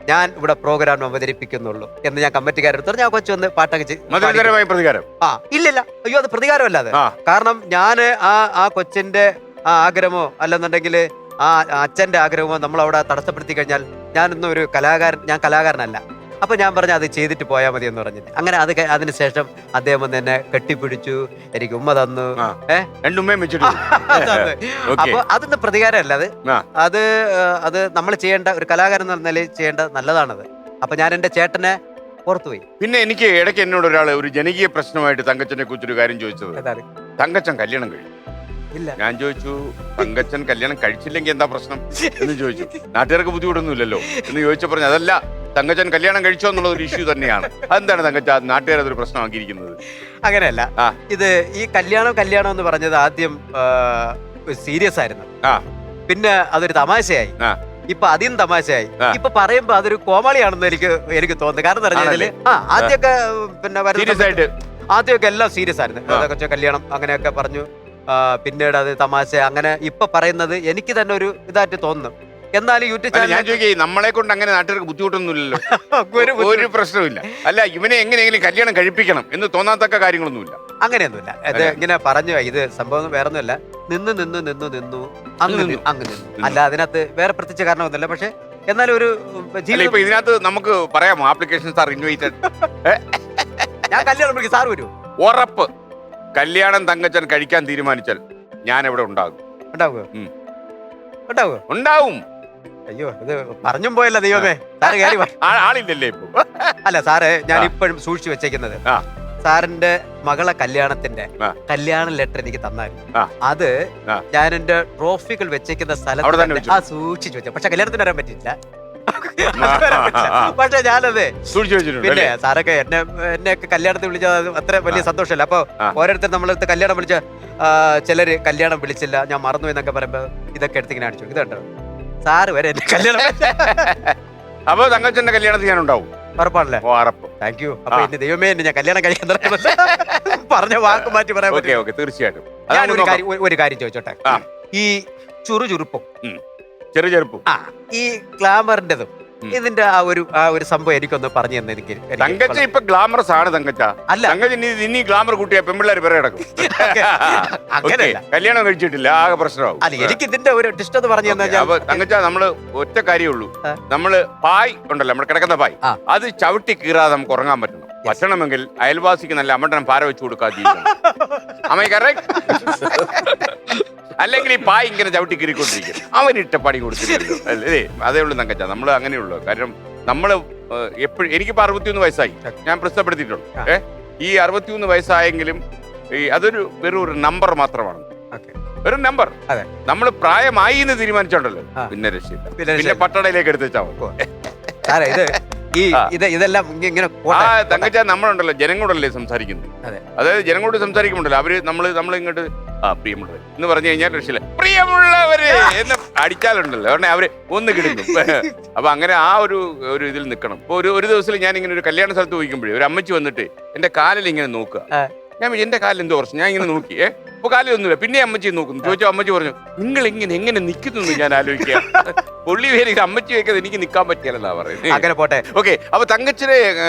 ഞാൻ ഇവിടെ പ്രോഗ്രാം അവതരിപ്പിക്കുന്നുള്ളൂ എന്ന് ഞാൻ കമ്മിറ്റിക്കാരെടുത്ത് പറഞ്ഞു. ആ കൊച്ചു വന്ന് പാട്ടൊക്കെ പ്രതികാരം ഇല്ലില്ല, അയ്യോ അത് പ്രതികാരമല്ലാതെ. കാരണം ഞാൻ ആ കൊച്ചിന്റെ ആ ആഗ്രഹമോ അല്ലെന്നുണ്ടെങ്കിൽ ആ അച്ഛന്റെ ആഗ്രഹമോ നമ്മൾ അവിടെ തടസ്സപ്പെടുത്തി കഴിഞ്ഞാൽ ഞാനൊന്നും ഞാൻ കലാകാരനല്ല. അപ്പൊ ഞാൻ പറഞ്ഞു അത് ചെയ്തിട്ട് പോയാൽ മതി എന്ന് പറഞ്ഞിട്ട് അങ്ങനെ അതിനുശേഷം അദ്ദേഹം വന്ന് എന്നെ കെട്ടിപ്പിടിച്ചു, എനിക്ക് ഉമ്മ തന്നു. അപ്പൊ അതൊന്നും പ്രതികാരമല്ല, അത് നമ്മൾ ചെയ്യേണ്ട ഒരു കലാകാരൻ എന്ന നിലയിൽ ചെയ്യേണ്ട നല്ലതാണത്. അപ്പൊ ഞാൻ എന്റെ ചേട്ടനെ പുറത്തുപോയി. പിന്നെ എനിക്ക് ഇടയ്ക്ക് എന്നോട് ഒരാൾ ഒരു ജനകീയ പ്രശ്നമായിട്ട് തങ്കച്ചനെ കുറിച്ചൊരു കാര്യം ചോദിച്ചത്, തങ്കച്ചൻ കല്യാണം കഴിയും. ഞാൻ ചോദിച്ചു തങ്കച്ചൻ കല്യാണം കഴിച്ചില്ലെങ്കിൽ എന്താ പ്രശ്നം എന്ന് ചോദിച്ചു. നാട്ടുകാർക്ക് ബുദ്ധിമുട്ടൊന്നുമില്ലല്ലോ എന്ന് ചോദിച്ചു. പറഞ്ഞു അതല്ല, തങ്കച്ചൻ കല്യാണം കഴിച്ചോ എന്നുള്ള ഒരു ഇഷ്യൂ തന്നെയാണ്. അതെന്താണ് തങ്കച്ച നാട്ടുകാർ അതൊരു പ്രശ്നമാക്കിയിരിക്കുന്നത്? അങ്ങനെയല്ല, ഇത് ഈ കല്യാണം എന്ന് പറഞ്ഞത് ആദ്യം സീരിയസ് ആയിരുന്നു, പിന്നെ അതൊരു തമാശയായി, ഇപ്പൊ അതിന് തമാശയായി. ആ. ഇപ്പൊ പറയുമ്പോ അതൊരു കോമാളിയാണെന്ന് എനിക്ക് തോന്നുന്നു. കാരണം എന്താ പറഞ്ഞാല് ആദ്യമൊക്കെ പിന്നെ സീരിയസ് ആയിട്ട് ആദ്യമൊക്കെ എല്ലാം സീരിയസ് ആയിരുന്നു. കൊച്ചു കല്യാണം അങ്ങനെയൊക്കെ പറഞ്ഞു. പിന്നീട് അത് തമാശ അങ്ങനെ ഇപ്പൊ പറയുന്നത് എനിക്ക് തന്നെ ഒരു ഇതായിട്ട് തോന്നുന്നു. എന്നാലും യൂട്യൂബ് അല്ല, ഞാൻ ചാനൽ ചോദിക്കേ നമ്മളെ കൊണ്ട് അങ്ങനെ നാട്ടുകാർക്ക് ബുദ്ധിമുട്ടൊന്നുമില്ലല്ലോ. ഒരു പ്രശ്നമില്ല. അല്ല, ഇവനെ എങ്ങനെയെങ്കിലും കല്യാണം കഴിപ്പിക്കണം എന്ന് തോന്നാത്തക്ക കാര്യങ്ങളൊന്നുമില്ല. അങ്ങനെയൊന്നുമില്ല. ഇത് ഇങ്ങനെ പറഞ്ഞു ഇത് സംഭവം വേറെ ഒന്നുമല്ല. നിന്നു അങ്ങ് നിന്നു. അല്ല അതിനകത്ത് വേറെ പ്രത്യേകിച്ച് കാരണമൊന്നുമില്ല. പക്ഷെ എന്നാലും ഒരു അല്ല, ഇപ്പൊ ഇതിനകത്ത് നമുക്ക് പറയാമോ ആപ്ലിക്കേഷൻ സാർ ഇൻവൈറ്റഡ്? ഞാൻ കല്യാണം വിളിക്കും, സാർ വരൂ. ഉറപ്പ് കല്യാണം തങ്കച്ചൻ കഴിക്കാൻ തീരുമാനിച്ചാൽ ഞാൻ ഇവിടെ ഉണ്ടാകും. ഉണ്ടാവുക ഉം. ഉണ്ടാവുക ഉണ്ടാവും. അയ്യോ ഇത് പറഞ്ഞും പോയല്ല ദൈവമേ. സാറ് കയറി വാ. ആളില്ലല്ലേ ഇപ്പൊ? അല്ല സാറ് ഞാൻ ഇപ്പോഴും സൂക്ഷിച്ചു വെച്ചേക്കുന്നത് ആ. സാറിന്റെ മകളെ കല്യാണത്തിന്റെ ആ. കല്യാണ ലെറ്റർ എനിക്ക് തന്നായിരുന്നു. ആ. അത് ആ. ഞാൻ എന്റെ ട്രോഫികൾ വെച്ചേക്കുന്ന അവിടെ സ്ഥലത്ത് തന്നെ തന്നെ സൂക്ഷിച്ചു വെച്ചു. പക്ഷെ കല്യാണത്തിന് വരാൻ പറ്റിയില്ല. പക്ഷെ ഞാനത് സൂക്ഷിച്ചു വെച്ചിട്ടുണ്ട് പിന്നെ അല്ലേ? സാറൊക്കെ എന്നെയൊക്കെ കല്യാണത്തിന് വിളിച്ചത് അത്ര വലിയ സന്തോഷമല്ല. അപ്പൊ ആ. ഓരോരുത്തർ നമ്മളടുത്ത് കല്യാണം വിളിച്ച ചിലര് കല്യാണം വിളിച്ചില്ല, ഞാൻ മറന്നു എന്നൊക്കെ പറയുമ്പോ ഇതൊക്കെ എടുത്ത് ഇങ്ങനെ അടിച്ചു. ഇതുണ്ടോ സാറ് വരെ എന്നെ കല്യാണം അപ്പൊ തങ്കച്ചന്റെ കല്യാണത്തിന് ഞാൻ ഉണ്ടാവും. ഉറപ്പാണല്ലേ? ഓ, ഉറപ്പ്. Thank you. അപ്പൊ എന്റെ ദൈവമേ എന്നെ ഞാൻ കല്യാണം കഴിക്കാൻ പറഞ്ഞ വാക്ക് മാറ്റി പറയാൻ ഓക്കെ ഓക്കെ, തീർച്ചയായിട്ടും. ഞാൻ അതാണ് നോക്കാം. ഒരു കാര്യം ചോദിച്ചോട്ടെ. ആ. ഈ ചുറുചുറുപ്പും ചെറുപ്പും ഈ ഗ്ലാമറിന്റെതും ഇതിന്റെ ആ ഒരു സംഭവം എനിക്കൊന്ന് പറഞ്ഞു തന്നെ എനിക്ക് തങ്കച്ച ഇപ്പൊ ഗ്ലാമറസ് ആണ്. തങ്കച്ച അല്ല. തങ്കച്ചൻ ഇനി ഗ്ലാമർ കൂട്ടിയ പെമ്പിള്ളേർ പേരെ കിടക്കും. അങ്ങനെയല്ല. കല്യാണം കഴിച്ചിട്ടില്ല, ആകെ പ്രശ്നമാവും. അല്ല എനിക്ക് ഇതിന്റെ ഒരു ടിസ്റ്റ് എന്ന് പറഞ്ഞു തന്നെ അപ്പൊ തങ്കച്ച നമ്മള് ഒറ്റ കാര്യമുള്ളൂ. നമ്മള് പായ് ഉണ്ടല്ലോ, നമ്മുടെ കിടക്കുന്ന പായ്, ആ. അത് ചവിട്ടി കീറാതെ നമുക്ക് ഉറങ്ങാൻ പറ്റണം. പറ്റണമെങ്കിൽ അയൽവാസിക്ക് നല്ല അമ്മട്ടൻ പാര വെച്ച് കൊടുക്കാതെ അല്ലെങ്കിൽ ഈ പായ് ഇങ്ങനെ ചവിട്ടി കീറിക്കൊണ്ടിരിക്കും. അവനിട്ട പണി കൊടുത്തില്ലല്ലോ അല്ലേ? അതേ ഉള്ളൂ തങ്കച്ച. നമ്മൾ അങ്ങനെയുള്ളൂ. കാരണം നമ്മള് എപ്പോഴും എനിക്കിപ്പോ 61 വയസ്സായി, ഞാൻ പ്രശ്നപ്പെടുത്തിയിട്ടുണ്ട്. ഈ 61 വയസ്സായെങ്കിലും അതൊരു വെറും ഒരു നമ്പർ മാത്രമാണ്. വെറും നമ്പർ. അതെ. നമ്മൾ പ്രായമായി എന്ന് തീരുമാനിച്ചോണ്ടല്ലോ, പിന്നെ രക്ഷയില്ല. പിന്നെ പട്ടടയിലേക്ക് എടുത്ത് വെച്ചാൽ ഇതെല്ലാം ഇങ്ങനെ തങ്കച്ച നമ്മളുണ്ടല്ലോ ജനങ്ങളോടല്ലേ സംസാരിക്കുന്നത്. അതെ. അതായത് ജനങ്ങളോട് സംസാരിക്കുമ്പോണ്ടല്ലോ അവര് നമ്മൾ ഇങ്ങോട്ട് പ്രിയമുള്ളവർ എന്ന് പറഞ്ഞു കഴിഞ്ഞാൽ രക്ഷയില്ല. പ്രിയമുള്ളവര് എന്ന് അടിച്ചാലുണ്ടല്ലോ അവരെ അവര് ഒന്ന് കിടക്കും. അപ്പൊ അങ്ങനെ ആ ഒരു ഇതിൽ നിൽക്കണം. ഇപ്പൊ ഒരു ദിവസം ഞാൻ ഇങ്ങനെ ഒരു കല്യാണ സ്ഥലത്ത് പോയിക്കുമ്പോഴേ ഒരു അമ്മച്ചി വന്നിട്ട് എന്റെ കാലിൽ ഇങ്ങനെ നോക്കുക. ഞാൻ എന്റെ കാലിൽ എന്തോ പ്രശ്നം, ഞാൻ ഇങ്ങനെ നോക്കി. അപ്പൊ കാലിലൊന്നുമില്ല. പിന്നെ അമ്മച്ചി നോക്കുന്നു. ചോദിച്ചോ, അമ്മച്ചി പറഞ്ഞു നിങ്ങൾ എങ്ങനെ നിൽക്കുന്നു ഞാൻ ആലോചിക്കുക. പുള്ളി പേര് അമ്മച്ചി വെക്കാതെ എനിക്ക് നിൽക്കാൻ പറ്റിയല്ലെന്നാ പറയുന്നത്. അങ്ങനെ പോട്ടെ. ഓക്കെ. അപ്പൊ തങ്കച്ചനെ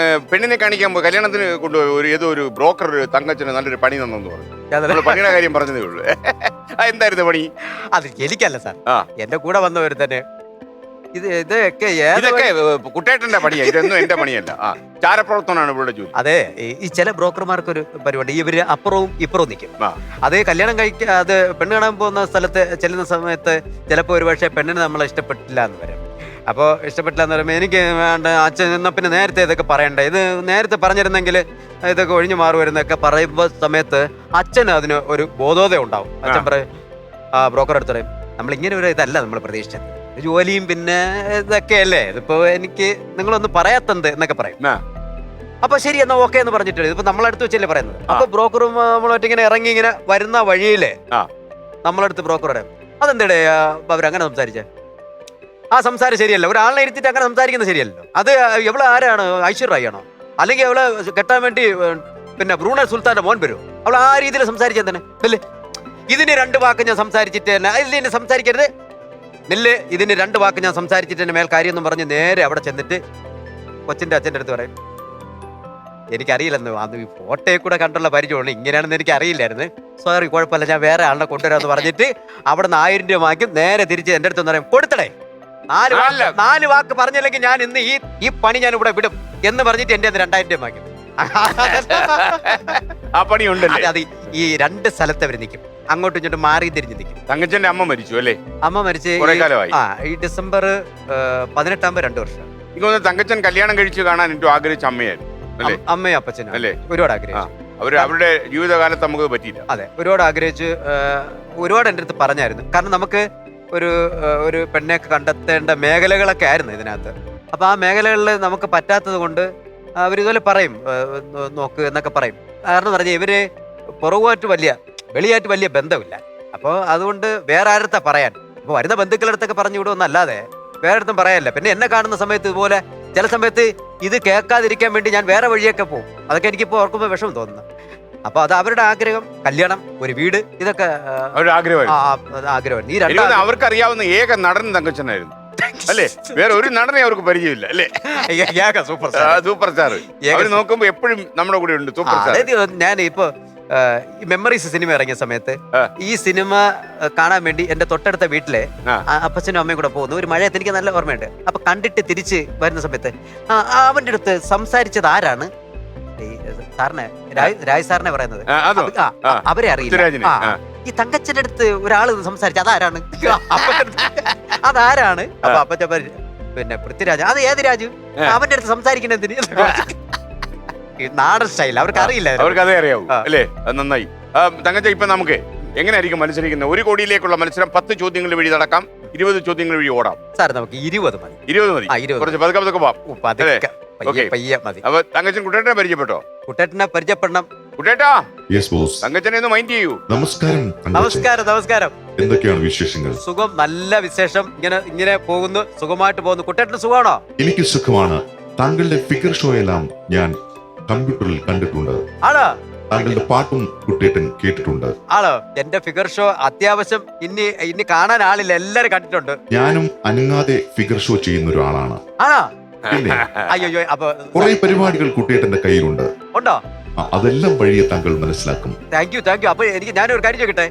പെണ്ണിനെ കാണിക്കാൻ കല്യാണത്തിന് കൊണ്ടുപോയി ഏതോ ഒരു ബ്രോക്കർ തങ്കച്ചന് നല്ലൊരു പണി തന്നെന്ന് പറഞ്ഞു. പണിയുടെ കാര്യം പറഞ്ഞതേ ഉള്ളൂ. എന്തായിരുന്നു പണി? അത് എനിക്കല്ല സാർ, എന്റെ കൂടെ വന്നവർ തന്നെ. ഇതൊക്കെ കുട്ടേട്ടന്റെ പണിയാ, ഇതൊന്നും എന്റെ പണിയല്ല. ചാരപ്രവർത്തനമാണ് ഇവിടെ ജോലി. അതെ, ഈ ചില ബ്രോക്കർമാർക്ക് ഒരു പരിപാടി, ഇവര് അപ്പുറവും ഇപ്പുറവും നിൽക്കും. അത് കല്യാണം കഴിക്കാൻ അത് പെണ്ണ് കാണാൻ പോകുന്ന സ്ഥലത്ത് ചെല്ലുന്ന സമയത്ത് ചിലപ്പോൾ ഒരു പക്ഷേ പെണ്ണിന് നമ്മളെ ഇഷ്ടപ്പെട്ടില്ല എന്ന് വരും. അപ്പോൾ ഇഷ്ടപ്പെട്ടില്ല എന്ന് പറയുമ്പോൾ എനിക്ക് വേണ്ട അച്ഛൻ എന്നാൽ പിന്നെ നേരത്തെ ഇതൊക്കെ പറയണ്ടേ, ഇത് നേരത്തെ പറഞ്ഞിരുന്നെങ്കിൽ ഇതൊക്കെ ഒഴിഞ്ഞു മാറുമായിരുന്നൊക്കെ പറയുമ്പോൾ സമയത്ത് അച്ഛന് അതിന് ഒരു ബോധോദയം ഉണ്ടാവും. അച്ഛൻ പറയും, ബ്രോക്കർ അടുത്ത് പറയും, നമ്മളിങ്ങനെ ഒരു ഇതല്ല നമ്മൾ പ്രതീക്ഷിച്ചത്, ജോലിയും പിന്നെ ഇതൊക്കെയല്ലേ, ഇതിപ്പോ എനിക്ക് നിങ്ങളൊന്നും പറയാത്തത് എന്നൊക്കെ പറയും. അപ്പൊ ശരി എന്നാ ഓക്കെ എന്ന് പറഞ്ഞിട്ടില്ല. ഇതിപ്പോ നമ്മളടുത്ത് വെച്ചല്ലേ പറയുന്നത്. അപ്പൊ ബ്രോക്കറും നമ്മളായിട്ട് ഇങ്ങനെ ഇറങ്ങി ഇങ്ങനെ വരുന്ന വഴിയിലെ നമ്മളടുത്ത് ബ്രോക്കർ പറയാം, അതെന്തേ അവരങ്ങനെ സംസാരിച്ചേ? ആ സംസാരം ശരിയല്ല. ഒരാളെ ഇരുത്തിട്ട് അങ്ങനെ സംസാരിക്കുന്നത് ശരിയല്ലോ. അത് എവളെ ആരാണ്? ഐശ്വര്യ ആണോ? അല്ലെങ്കിൽ അവളെ കെട്ടാൻ വേണ്ടി പിന്നെ ബ്രൂണ സുൽത്താന്റെ മോൻ വരും, അവൾ ആ രീതിയിൽ സംസാരിച്ചാൽ തന്നെ അല്ലേ? ഇതിന് 2 വാക്ക് ഞാൻ സംസാരിച്ചിട്ട് തന്നെ ഇതിന് സംസാരിക്കരുത് നെല്ല്, ഇതിന് 2 വാക്ക് ഞാൻ സംസാരിച്ചിട്ട് തന്നെ മേൽ കാര്യം എന്നും പറഞ്ഞ് നേരെ അവിടെ ചെന്നിട്ട് കൊച്ചിന്റെ അച്ഛൻ്റെ അടുത്ത് പറയും, എനിക്കറിയില്ലെന്ന്, അത് ഈ ഫോട്ടോയിൽ കൂടെ കണ്ടുള്ള പരിചയമുള്ളൂ, ഇങ്ങനെയാണെന്ന് എനിക്ക് അറിയില്ലായിരുന്നു, സോറി കുഴപ്പമില്ല, ഞാൻ വേറെ ആളിനെ കൊണ്ടുവരാമെന്ന് പറഞ്ഞിട്ട് അവിടെ നിന്ന് 1000 രൂപ വാങ്ങിക്കും. നേരെ തിരിച്ച് എൻ്റെ അടുത്ത് പറയും, കൊടുത്തടേ, 4 വാക്ക് പറഞ്ഞില്ലെങ്കിൽ ഞാൻ ഇന്ന് ഈ പണി ഞാൻ ഇവിടെ വിടും എന്ന് പറഞ്ഞിട്ട് എൻ്റെ 2000 രൂപ വാങ്ങിക്കും. ആ പണി ഉണ്ടല്ലേ? അത് ഈ 2 സ്ഥലത്ത് അവർ നിൽക്കും, അങ്ങോട്ടും ഇങ്ങോട്ടും മാറി തിരിഞ്ഞ് നിൽക്കും. തങ്കച്ചന്റെ അമ്മ മരിച്ചു അല്ലേ? അമ്മ മരിച്ച് ഈ ഡിസംബർ 18 2 വർഷം. എനിക്ക് തങ്കച്ചൻ കല്യാണം കഴിച്ച് കാണാൻ ഏറ്റവും ആഗ്രഹിച്ച അമ്മയായിരുന്നു അല്ലേ? അമ്മയും അപ്പച്ചനും അല്ലേ? ഒരുപാട് ആഗ്രഹിച്ചു. അവരുടെ ജീവിതകാലത്ത് നമുക്ക് പറ്റിയില്ല. അതെ, ഒരുപാട് ആഗ്രഹിച്ച് ഒരുപാട് എൻ്റെ അടുത്ത് പറഞ്ഞായിരുന്നു. കാരണം നമുക്ക് ഒരു പെണ്ണൊക്കെ കണ്ടെത്തേണ്ട മേഖലകളൊക്കെ ആയിരുന്നു ഇതിനകത്ത്. അപ്പൊ ആ മേഖലകളിൽ നമുക്ക് പറ്റാത്തത് കൊണ്ട് അവരിതുപോലെ പറയും, നോക്ക് എന്നൊക്കെ പറയും. കാരണം പറഞ്ഞാൽ ഇവര് പുറകുമായിട്ട് വെളിയായിട്ട് വലിയ ബന്ധമില്ല. അപ്പോൾ അതുകൊണ്ട് വേറെ ആരടുത്താ പറയാൻ? അപ്പോൾ വരുന്ന ബന്ധുക്കളുടെ അടുത്തൊക്കെ പറഞ്ഞു വിടുമെന്നല്ലാതെ വേറെ അടുത്തും പറയാനില്ല. പിന്നെ എന്നെ കാണുന്ന സമയത്ത് ഇതുപോലെ ചില സമയത്ത് ഇത് കേൾക്കാതിരിക്കാൻ വേണ്ടി ഞാൻ വേറെ വഴിയൊക്കെ പോകും. അതൊക്കെ എനിക്കിപ്പോ ഓർക്കുമ്പോൾ വിഷമം തോന്നുന്നു. അപ്പൊ അത് അവരുടെ ആഗ്രഹം, കല്യാണം, ഒരു വീട്, ഇതൊക്കെ ഒരു ആഗ്രഹമായിരുന്നു. ആഗ്രഹം. ഈ എനിക്ക് തോന്നുന്നു അവർക്ക് അറിയാവുന്ന ഏക നടൻ തങ്കച്ചനായിരുന്നു അല്ലേ? വേറെ ഒരു നടനെ അവർക്ക് പരിചയമില്ല അല്ലേ? Super super star. അവര് നോക്കുമ്പോ എപ്പോഴും നമ്മുടെ കൂടെ ഉണ്ട് സൂപ്പർ സ്റ്റാർ. അതായത് ഞാൻ ഇപ്പൊ ഈ മെമ്മറീസ് സിനിമ ഇറങ്ങിയ സമയത്ത് ഈ സിനിമ കാണാൻ വേണ്ടി എന്റെ തൊട്ടടുത്ത വീട്ടിലെ അപ്പച്ചനും അമ്മയും കൂടെ പോകുന്നു. ഒരു മഴയത്ത് എനിക്ക് നല്ല ഓർമ്മയുണ്ട്. അപ്പൊ കണ്ടിട്ട് തിരിച്ച് വരുന്ന സമയത്ത് അവന്റെ അടുത്ത് സംസാരിച്ചത് ആരാണ്? സാറിനെ, രാജ് സാറിനെ പറയുന്നത്. അവരെ അറിയില്ല. ഈ തങ്കച്ചന്റെ അടുത്ത് ഒരാള് സംസാരിച്ച അതാരാണ്? അതാരാണ്? അപ്പൊ അപ്പച്ച പിന്നെ പൃഥ്വിരാജ്. അത് ഏത് രാജു? അവന്റെ അടുത്ത് സംസാരിക്കുന്നതിന് നാടൻ സ്റ്റൈൽ അവർക്ക് അറിയില്ല. അവർക്ക് അതേ അറിയാവൂ അല്ലേ? അത് നന്നായി. തങ്കച്ച, ഇപ്പൊ നമുക്ക് എങ്ങനെയായിരിക്കും മത്സരിക്കുന്നത്? 1 കോടിയിലേക്കുള്ള മത്സരം 10 ചോദ്യങ്ങൾ വഴി നടക്കാം, 20 ചോദ്യങ്ങൾ വഴി ഓടാം. സാർ നമുക്ക് 20 മതി. 20 മതി. കുറച്ച് പതുക്കെ പതുക്കെ പോവാം. മതി. അപ്പൊ തങ്കച്ചൻ കുട്ടേട്ടനെ പരിചയപ്പെട്ടോ? കുട്ടേട്ടനെ പരിചയപ്പെടണം. കുട്ടേട്ടാ, തങ്കച്ചനെ ഒന്ന് മൈൻഡ് ചെയ്യൂ. നമസ്കാരം. നമസ്കാരം. എന്തൊക്കെയാണ് വിശേഷങ്ങൾ? സുഖം, നല്ല വിശേഷം. ഇങ്ങനെ പോകുന്നു, സുഖമായിട്ട് പോകുന്നു. കുട്ടേട്ടന് സുഖമാണോ? എനിക്ക് സുഖമാണ്. താങ്കളുടെ ഫിഗർ ഷോ എല്ലാം ഞാൻ കമ്പ്യൂട്ടറിൽ കണ്ടിട്ടുണ്ട്. ആണോ? താങ്കളുടെ പാട്ടും കുട്ടേട്ടൻ കേട്ടിട്ടുണ്ട്. ആണോ? എന്റെ ഫിഗർ ഷോ അത്യാവശ്യം ഇനി കാണാൻ ആളില്ല, എല്ലാരും കണ്ടിട്ടുണ്ട്. ഞാനും അനങ്ങാതെ ഫിഗർ ഷോ ചെയ്യുന്ന ഒരാളാണ്. ആണോ? പിന്നെ അയ്യോ, അപ്പൊ കുറെ പരിപാടികൾ കുട്ടേട്ടന്റെ കയ്യിലുണ്ട്. ഉണ്ടോ? അതെല്ലാം വഴിയെ താങ്കൾ മനസ്സിലാക്കും. Thank you. അപ്പൊ ഞാനൊരു കാര്യം ചോദിക്കട്ടെ?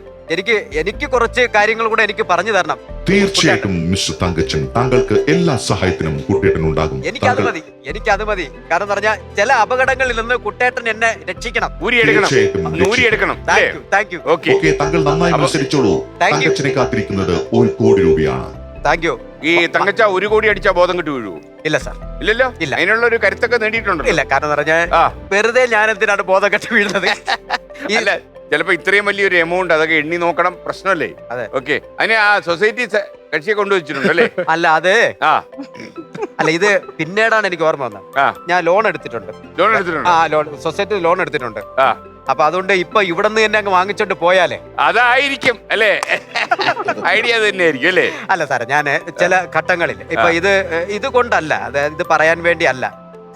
എനിക്ക് കുറച്ച് കാര്യങ്ങൾ കൂടെ എനിക്ക് പറഞ്ഞു തരണം. തീർച്ചയായിട്ടും മിസ്റ്റർ തങ്കച്ചൻ, താങ്കൾക്ക് എല്ലാ സഹായത്തിനും കുട്ടേട്ടൻ ഉണ്ടാകും. എനിക്കത് മതി. കാരണം പറഞ്ഞാൽ ചില അപകടങ്ങളിൽ നിന്ന് കുട്ടേട്ടൻ എന്നെ രക്ഷിക്കണം. Thank you. ഓക്കെ, താങ്കൾ നന്നായി മത്സരിച്ചോളൂ. തങ്കച്ചനെ കാത്തിരിക്കുന്നത് 1 കോടി രൂപയാണ്. Thank you. ഈ തങ്കച്ച 1 കോടി അടിച്ചാ ബോധം കിട്ടു വീഴൂ? ഇല്ല സാർ. ഇല്ലല്ലോ. ഇല്ല. അതിനുള്ള ഒരു കരുത്തൊക്കെ നേടിയിട്ടുണ്ടോ? ഇല്ല. കാരണം പറഞ്ഞാൽ വെറുതെ ഞാൻ എന്തിനാണ് ബോധം കെട്ട് വീഴുന്നത്? ഇല്ല, ചിലപ്പോ ഇത്രയും വലിയൊരു എമൗണ്ട് അതൊക്കെ എണ്ണി നോക്കണം, പ്രശ്നമല്ലേ? അതെ. ഓക്കെ, അതിന് ആ സൊസൈറ്റി കക്ഷിയെ കൊണ്ടുവച്ചിട്ടുണ്ടല്ലേ? അല്ല, ഇത് പിന്നീടാണ് എനിക്ക് ഓർമ്മ വന്നത്. ഞാൻ ലോൺ എടുത്തിട്ടുണ്ട്. സൊസൈറ്റി ലോൺ എടുത്തിട്ടുണ്ട്. അപ്പൊ അതുകൊണ്ട് ഇപ്പൊ ഇവിടെ നിന്ന് തന്നെ അങ്ങ് വാങ്ങിച്ചോണ്ട് പോയാലേ അതായിരിക്കും അല്ലേ? ഐഡിയ തന്നെയായിരിക്കും അല്ലേ? അല്ല സാറേ, ഞാൻ ചില ഘട്ടങ്ങളിൽ ഇപ്പൊ ഇത് കൊണ്ടല്ല, അതായത് ഇത് പറയാൻ വേണ്ടി അല്ല.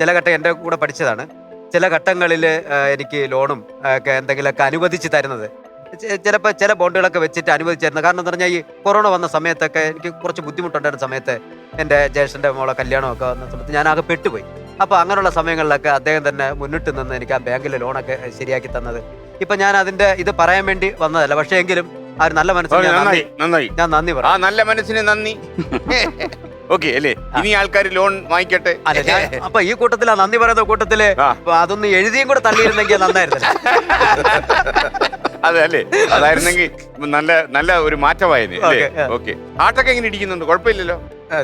ചില ഘട്ടം എന്റെ കൂടെ പഠിച്ചതാണ്. ചില ഘട്ടങ്ങളിൽ എനിക്ക് ലോണും ഒക്കെ എന്തെങ്കിലുമൊക്കെ അനുവദിച്ച് തരുന്നത് ചിലപ്പോൾ ചില ബോണ്ടുകളൊക്കെ വെച്ചിട്ട് അനുവദിച്ചു തരുന്നത്. കാരണം എന്ന് പറഞ്ഞാൽ ഈ കൊറോണ വന്ന സമയത്തൊക്കെ എനിക്ക് കുറച്ച് ബുദ്ധിമുട്ടുണ്ടായിരുന്ന സമയത്ത് എൻ്റെ ജ്യേഷ്ഠൻ്റെ മോളെ കല്യാണമൊക്കെ വന്ന സമയത്ത് ഞാൻ ആകെ പെട്ടുപോയി. അപ്പോൾ അങ്ങനെയുള്ള സമയങ്ങളിലൊക്കെ അദ്ദേഹം തന്നെ മുന്നിട്ട് നിന്ന് എനിക്ക് ആ ബാങ്കിലെ ലോണൊക്കെ ശരിയാക്കി തന്നത്. ഇപ്പം ഞാൻ അതിൻ്റെ ഇത് പറയാൻ വേണ്ടി വന്നതല്ല, പക്ഷേ എങ്കിലും ആ ഒരു നല്ല മനസ്സിന് ഞാൻ നന്ദി പറയാം. നല്ല മനസ്സിന് നന്ദി. ഓക്കെ അല്ലേ? ഇനി ആൾക്കാർ ലോൺ വാങ്ങിക്കട്ടെ. അപ്പൊ ഈ കൂട്ടത്തിലാ നന്ദി പറയുന്ന കൂട്ടത്തില് അതൊന്ന് എഴുതിയും കൂടെ തള്ളിയിരുന്നെങ്കിൽ നന്നായിരുന്നു. അതെ അല്ലേ? അതായിരുന്നെങ്കിൽ നല്ല ഒരു മാറ്റമായിരുന്നു. ഓക്കെ, ആട്ടൊക്കെ എങ്ങനെ ഇരിക്കുന്നുണ്ട്? കുഴപ്പമില്ലല്ലോ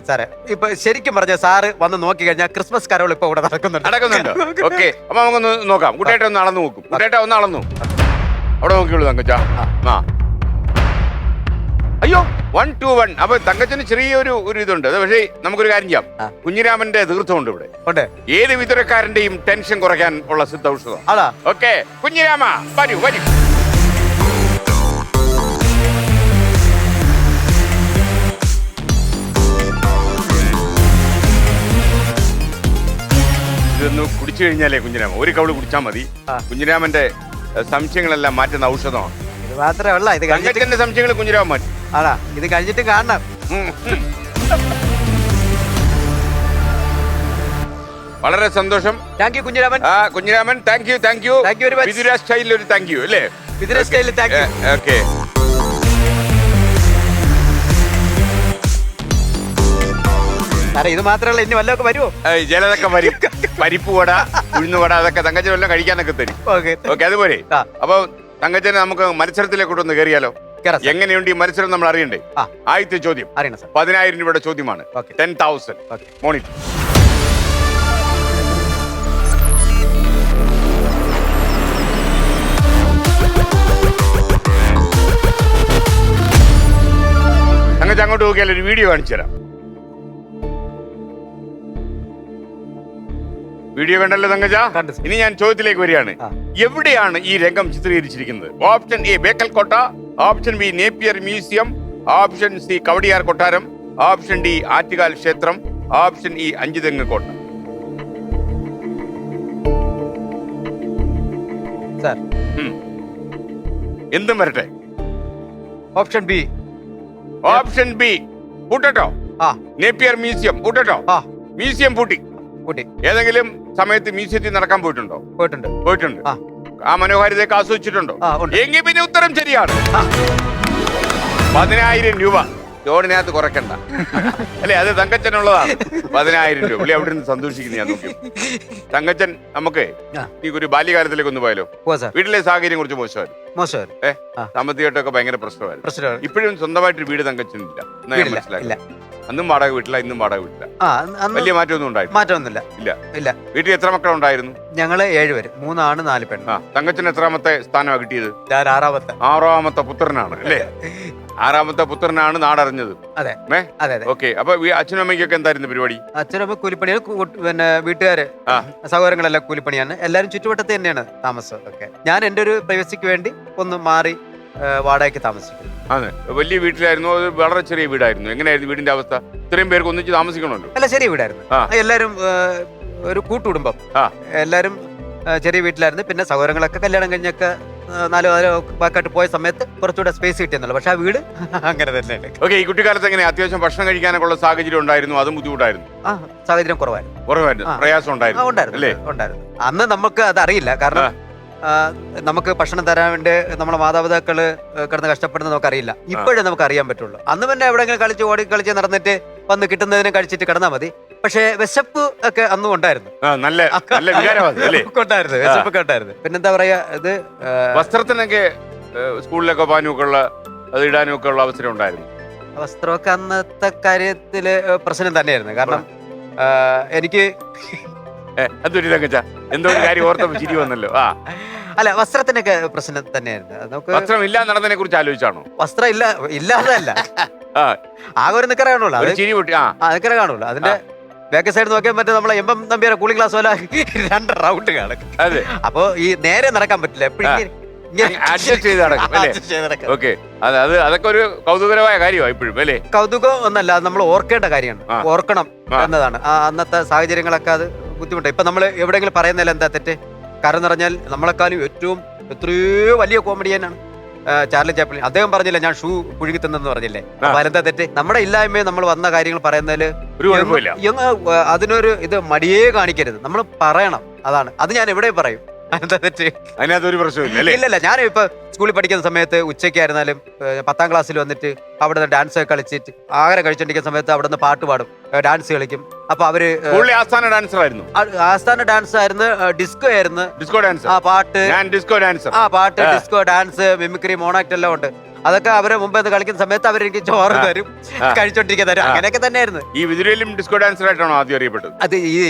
സാറേ. ഇപ്പൊ ശരിക്കും പറഞ്ഞ സാറ് വന്ന് നോക്കി കഴിഞ്ഞാൽ ക്രിസ്മസ് കരോൾ ഇപ്പൊ ഇവിടെ നടക്കുന്നുണ്ടോ? ഓക്കെ, അപ്പൊ നമുക്കൊന്ന് നോക്കാം. കുട്ടേട്ട ഒന്ന് അളന്നു നോക്കും. കുട്ടേട്ട ഒന്ന് അളന്നു അവിടെ നോക്കിയുള്ളൂ തങ്കച്ച. അയ്യോ, 1 to 1. അപ്പൊ തങ്കച്ചന് ചെറിയൊരു ഇതുണ്ട്. പക്ഷേ നമുക്കൊരു കാര്യം ചെയ്യാം. കുഞ്ഞിരാമന്റെ തീർത്ഥമുണ്ട് ഇവിടെ. ഏത് വിതുരക്കാരന്റെയും ടെൻഷൻ കുറയ്ക്കാൻ ഉള്ള സിദ്ധൌഷധം. ഓക്കെ, കുഞ്ഞിരാമ വരൂ. ഇതൊന്ന് കുടിച്ചു കഴിഞ്ഞാലേ കുഞ്ഞിരാമ, ഒരു കവള് കുടിച്ചാൽ മതി. കുഞ്ഞിരാമന്റെ സംശയങ്ങളെല്ലാം മാറ്റുന്ന ഔഷധമാണ്. ഇത് മാത്രമല്ല, ഇത് തങ്കച്ചന്റെ സംശയങ്ങൾ കുഞ്ഞിരാമൻ മാറ്റി. ഇത് കഴിഞ്ഞിട്ട് കാണണം. വളരെ സന്തോഷം. Thank you Kunhiraman. Kunhiraman, thank you. Vithura സ്റ്റൈലിൽ ഒരു താങ്ക് യു അല്ലേ? വിതുര സ്റ്റൈലിൽ താങ്ക് യു. ഓക്കെ, സാറേ ഇത് മാത്രമല്ല, ഇനി വല്ലതൊക്കെ വരുമോ? ചിലതൊക്കെ വരും. പരിപ്പ് വട, ഉഴുന്നുവട, അതൊക്കെ തങ്കച്ചൻ വല്ലതും കഴിക്കാനൊക്കെ തരും. ഓക്കെ, അതുപോലെ. അപ്പൊ തങ്കച്ചനെ നമുക്ക് മത്സരത്തിലേക്കൂട്ടൊന്ന് കയറിയാലോ? എങ്ങനെയുണ്ട് ഈ മത്സരം നമ്മൾ അറിയണ്ടേ? ആദ്യത്തെ ചോദ്യം 10,000 രൂപയുടെ ചോദ്യമാണ്. 10,000 മോണിറ്റർ. തങ്കച്ച അങ്ങോട്ട് നോക്കിയാൽ ഒരു വീഡിയോ കാണിച്ചു തരാം. വീഡിയോ കണ്ടല്ലോ തങ്കച്ച? ഇനി ഞാൻ ചോദ്യത്തിലേക്ക് വരികയാണ്. എവിടെയാണ് ഈ രംഗം ചിത്രീകരിച്ചിരിക്കുന്നത്? ഓപ്ഷൻ എ ബേക്കൽ കോട്ട, option B Napier museum, option C Kowdiar കൊട്ടാരം, ഓപ്ഷൻ ഡി ആറ്റുകാൽ ക്ഷേത്രം, ഓപ്ഷൻ ഇ അഞ്ചുതെങ്ങ് കോട്ട. സാർ എന്തും വരട്ടെ. Option B. ഓപ്ഷൻ ബി പൂട്ടട്ടോ? ആ. നേപ്പിയർ മ്യൂസിയം പൂട്ടട്ടോ? ആ. മ്യൂസിയം പൂട്ടി. കൂട്ടി. ഏതെങ്കിലും സമയത്ത് മ്യൂസിയത്തിൽ നടക്കാൻ പോയിട്ടുണ്ടോ? പോയിട്ടുണ്ട്. പോയിട്ടുണ്ട്. ആ. ആ മനോഹാരിതയൊക്കെ ആസ്വദിച്ചിട്ടുണ്ടോ? ആ, ഉണ്ട്. എങ്കിൽ പിന്നെ ഉത്തരം ശരിയാണ്. 10,000 രൂപ ജോണിനകത്ത് കുറയ്ക്കണ്ട അല്ലെ, അത് തങ്കച്ചനുള്ളതാണ്. 10,000 രൂപ. പുള്ളി അവിടെ നിന്ന് സന്തോഷിക്കുന്നു. ഞാൻ നോക്കി തങ്കച്ചൻ, നമുക്ക് ഈ ഒരു ബാല്യകാലത്തിലേക്ക് ഒന്ന് പോയാലോ? വീട്ടിലെ സാഹചര്യം കുറിച്ച് മോശമായിരുന്നു. സാമ്പത്തികമായിട്ടൊക്കെ ഭയങ്കര പ്രശ്നമായിരുന്നു. ഇപ്പോഴും സ്വന്തമായിട്ടൊരു വീട് തങ്കച്ചനില്ല എന്നാ ഞാൻ മനസ്സിലാക്കി. അന്നും വാടക വീട്ടില, ഇന്നും വാടക വീട്ടില. വലിയ മാറ്റമൊന്നും മാറ്റമൊന്നുമില്ല. ഇല്ല. വീട്ടിൽ എത്ര മക്കളുണ്ടായിരുന്നു? ഞങ്ങള് 7 പേര്, 3 ആണ് 4 പെണ്ണ്. തങ്കച്ചൻ എത്രാമത്തെ സ്ഥാനമാണ് കിട്ടിയത്? ഞാൻ 6ാമത്തെ. 6ാമത്തെ പുത്രനാണ് അല്ലേ? 6ാമത്തെ പുത്രനാണ് നാടറിഞ്ഞത്. അതെ. അതെ. ഓക്കെ. അപ്പൊ അച്ഛനും അമ്മയ്ക്കൊക്കെ എന്തായിരുന്നു പരിപാടി? അച്ഛനമ്മ കൂലിപ്പണിയാണ്, പിന്നെ വീട്ടുകാര് സഹോദരങ്ങളെല്ലാം കൂലിപ്പണിയാണ്. എല്ലാരും ചുറ്റുവട്ടത്ത് തന്നെയാണ് താമസം ഒക്കെ. ഞാൻ എന്റെ ഒരു പ്രൈവസിക്ക് വേണ്ടി ഒന്ന് മാറി വാടകയ്ക്ക് താമസിക്കുന്നു. അതെ. വലിയ വീട്ടിലായിരുന്നു? അത് വളരെ ചെറിയ വീടായിരുന്നു? എങ്ങനെയായിരുന്നു വീടിന്റെ അവസ്ഥ? ഇത്രയും പേർക്ക് ഒന്നിച്ച് താമസിക്കണമല്ലോ. അല്ല, ചെറിയ വീടായിരുന്നു. എല്ലാരും ഒരു കൂട്ടുകുടുംബം. എല്ലാരും ചെറിയ വീട്ടിലായിരുന്നു. പിന്നെ സഹോദരങ്ങളൊക്കെ കല്യാണം കഴിഞ്ഞൊക്കെ 4 വാക്കായിട്ട് പോയ സമയത്ത് കുറച്ചുകൂടെ സ്പേസ് കിട്ടിയെന്നുള്ളു. പക്ഷെ ആ വീട് അങ്ങനെ തന്നെയാണ്. ഓക്കെ. ഈ കുട്ടിക്കാലത്ത് എങ്ങനെ അത്യാവശ്യം ഭക്ഷണം കഴിക്കാനൊക്കെ ഉള്ള സാഹചര്യം ഉണ്ടായിരുന്നു? അതും ബുദ്ധിമുട്ടായിരുന്നു? സാഹചര്യം കുറവായിരുന്നു. പ്രയാസം ഉണ്ടായിരുന്നു. അന്ന് നമുക്ക് അത് അറിയില്ല. കാരണം നമുക്ക് ഭക്ഷണം തരാൻ വേണ്ടി നമ്മുടെ മാതാപിതാക്കള് കിടന്ന് കഷ്ടപ്പെടുന്നത് നമുക്കറിയില്ല. ഇപ്പോഴേ നമുക്ക് അറിയാൻ പറ്റുള്ളൂ. അന്ന് പിന്നെ എവിടെയെങ്കിലും കളിച്ച് നടന്നിട്ട് വന്ന് കിട്ടുന്നതിനെ കഴിച്ചിട്ട് കിടന്നാൽ മതി. പക്ഷെ വിശപ്പ് ഒക്കെ അന്നും ഉണ്ടായിരുന്നു. വിശപ്പൊക്കെ ഉണ്ടായിരുന്നു. പിന്നെന്താ പറയാ, ഇത് വസ്ത്രത്തിനൊക്കെ സ്കൂളിലൊക്കെ പോകാനൊക്കെ ഉള്ള, അത് ഇടാനും ഒക്കെ ഉള്ള അവസരം ഉണ്ടായിരുന്നു? വസ്ത്രമൊക്കെ അന്നത്തെ കാര്യത്തില് പ്രശ്നം തന്നെയായിരുന്നു. കാരണം എനിക്ക് അതൊരു തങ്കച്ച എന്തോ ഒരു കാര്യം ഓർത്തപ്പോ ചിരി വന്നല്ലോ. അല്ല, വസ്ത്രത്തിനൊക്കെ പ്രശ്നം തന്നെയായിരുന്നു. നമുക്ക് വസ്ത്രം ഇല്ല നടന്നതിനെ കുറിച്ച് ആലോചിച്ചാണോ? വസ്ത്രം ഇല്ലാതല്ല, ആകെ ഒരു നിക്കറ കാണുള്ളൂ. നിക്കറ കാണുള്ളൂ. അതിന്റെ ബാക്ക് സൈഡ് നോക്കിയാൽ പറ്റും നമ്മളെ എം നമ്പിയാരെ കൂളിംഗ് ക്ലാസ് പോലെ 2 റൗണ്ട് കാണും. അപ്പൊ ഈ നേരെ നടക്കാൻ പറ്റില്ല. എപ്പോഴും അഡ്ജസ്റ്റ് ചെയ്ത് നടക്കും. ഓക്കെ. അതൊക്കെ ഒരു കൗതുകരമായ കാര്യമാണ് ഇപ്പോഴും അല്ലേ? കൗതുകം ഒന്നല്ല, അത് നമ്മൾ ഓർക്കേണ്ട കാര്യമാണ്. ഓർക്കണം എന്നതാണ്. അന്നത്തെ സാഹചര്യങ്ങളൊക്കെ അത് ബുദ്ധിമുട്ടാണ്. ഇപ്പൊ നമ്മൾ എവിടെയെങ്കിലും പറയുന്നതിൽ എന്താ തെറ്റ്? കാരണം എന്ന് പറഞ്ഞാൽ നമ്മളെക്കാളും എത്രയോ വലിയ കോമഡിയനാണ് ചാർലി ചാപ്ലിൻ. അദ്ദേഹം പറഞ്ഞില്ല ഞാൻ ഷൂ പുഴുകി തിന്നെന്ന് പറഞ്ഞില്ലേ? അപ്പൊ അതിലെന്താ തെറ്റ്? നമ്മുടെ ഇല്ലായ്മയെ നമ്മൾ വന്ന കാര്യങ്ങൾ പറയുന്നതില് അതിനൊരു ഇത് മടിയേ കാണിക്കരുത്. നമ്മൾ പറയണം. അതാണ്. അത് ഞാൻ എവിടെ പറയും. അതിനകത്തൊരു പ്രശ്നമില്ല. ഇല്ലല്ല, ഞാൻ ഇപ്പൊ സ്കൂളിൽ പഠിക്കുന്ന സമയത്ത് ഉച്ചയ്ക്കായിരുന്നാലും 10ാം ക്ലാസ്സിൽ വന്നിട്ട് അവിടെ നിന്ന് ഡാൻസ് കളിച്ചിട്ട് ആഹാരം കഴിച്ചോണ്ടിരിക്കുന്ന സമയത്ത് അവിടെ നിന്ന് പാട്ട് പാടും, ഡാൻസ് കളിക്കും. അപ്പൊ അവര് ആസ്ഥാന ഡാൻസർ ആയിരുന്നു. ആസ്ഥാന ഡാൻസ് ആയിരുന്നു, ഡിസ്കോ ആയിരുന്നു. Disco dance. പാട്ട് ഡിസ്കോ ഡാൻസർ. പാട്ട്, ഡിസ്കോ ഡാൻസ്, മിമിക്രി, മോണാക്ട് എല്ലാം ഉണ്ട്. അതൊക്കെ അവരെ മുമ്പ് കളിക്കുന്ന സമയത്ത് അവരെനിക്ക് ചോറ് തരും, കഴിച്ചോണ്ടിരിക്കാൻ തരും. അങ്ങനെയൊക്കെ തന്നെയായിരുന്നു. ഈ വിതുരയിലും ഡിസ്കോ ഡാൻസർ ആയിട്ടാണോ ആദ്യം അറിയപ്പെട്ടത്? അത് ഈ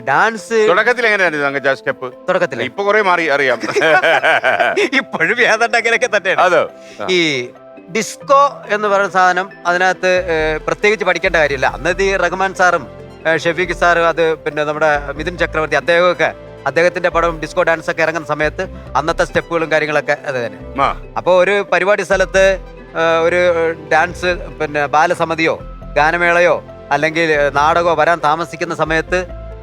ഡാൻസ് തുടക്കത്തിൽ എങ്ങനെയായിരുന്നു സ്റ്റെപ്പ്? തുടക്കത്തില് ഇപ്പൊ കുറെ മാറി അറിയാം. ഇപ്പോഴും ഏതാണ്ട് അങ്ങനെയൊക്കെ തന്നെയാണ്. ഈ ഡിസ്കോ എന്ന് പറയുന്ന സാധനം അതിനകത്ത് പ്രത്യേകിച്ച് പഠിക്കേണ്ട കാര്യമില്ല. അന്നത്തെ ഈ റഹ്മാൻ സാറും ഷെഫീഖ് സാറും, അത് പിന്നെ നമ്മുടെ മിഥുൻ ചക്രവർത്തി, അദ്ദേഹമൊക്കെ അദ്ദേഹത്തിന്റെ പടവും ഡിസ്കോ ഡാൻസ് ഒക്കെ ഇറങ്ങുന്ന സമയത്ത് അന്നത്തെ സ്റ്റെപ്പുകളും കാര്യങ്ങളൊക്കെ അത് തന്നെ. അപ്പോൾ ഒരു പരിപാടി സ്ഥലത്ത് ഒരു ഡാൻസ് പിന്നെ ബാലസമിതിയോ ഗാനമേളയോ അല്ലെങ്കിൽ നാടകമോ വരാൻ താമസിക്കുന്ന സമയത്ത്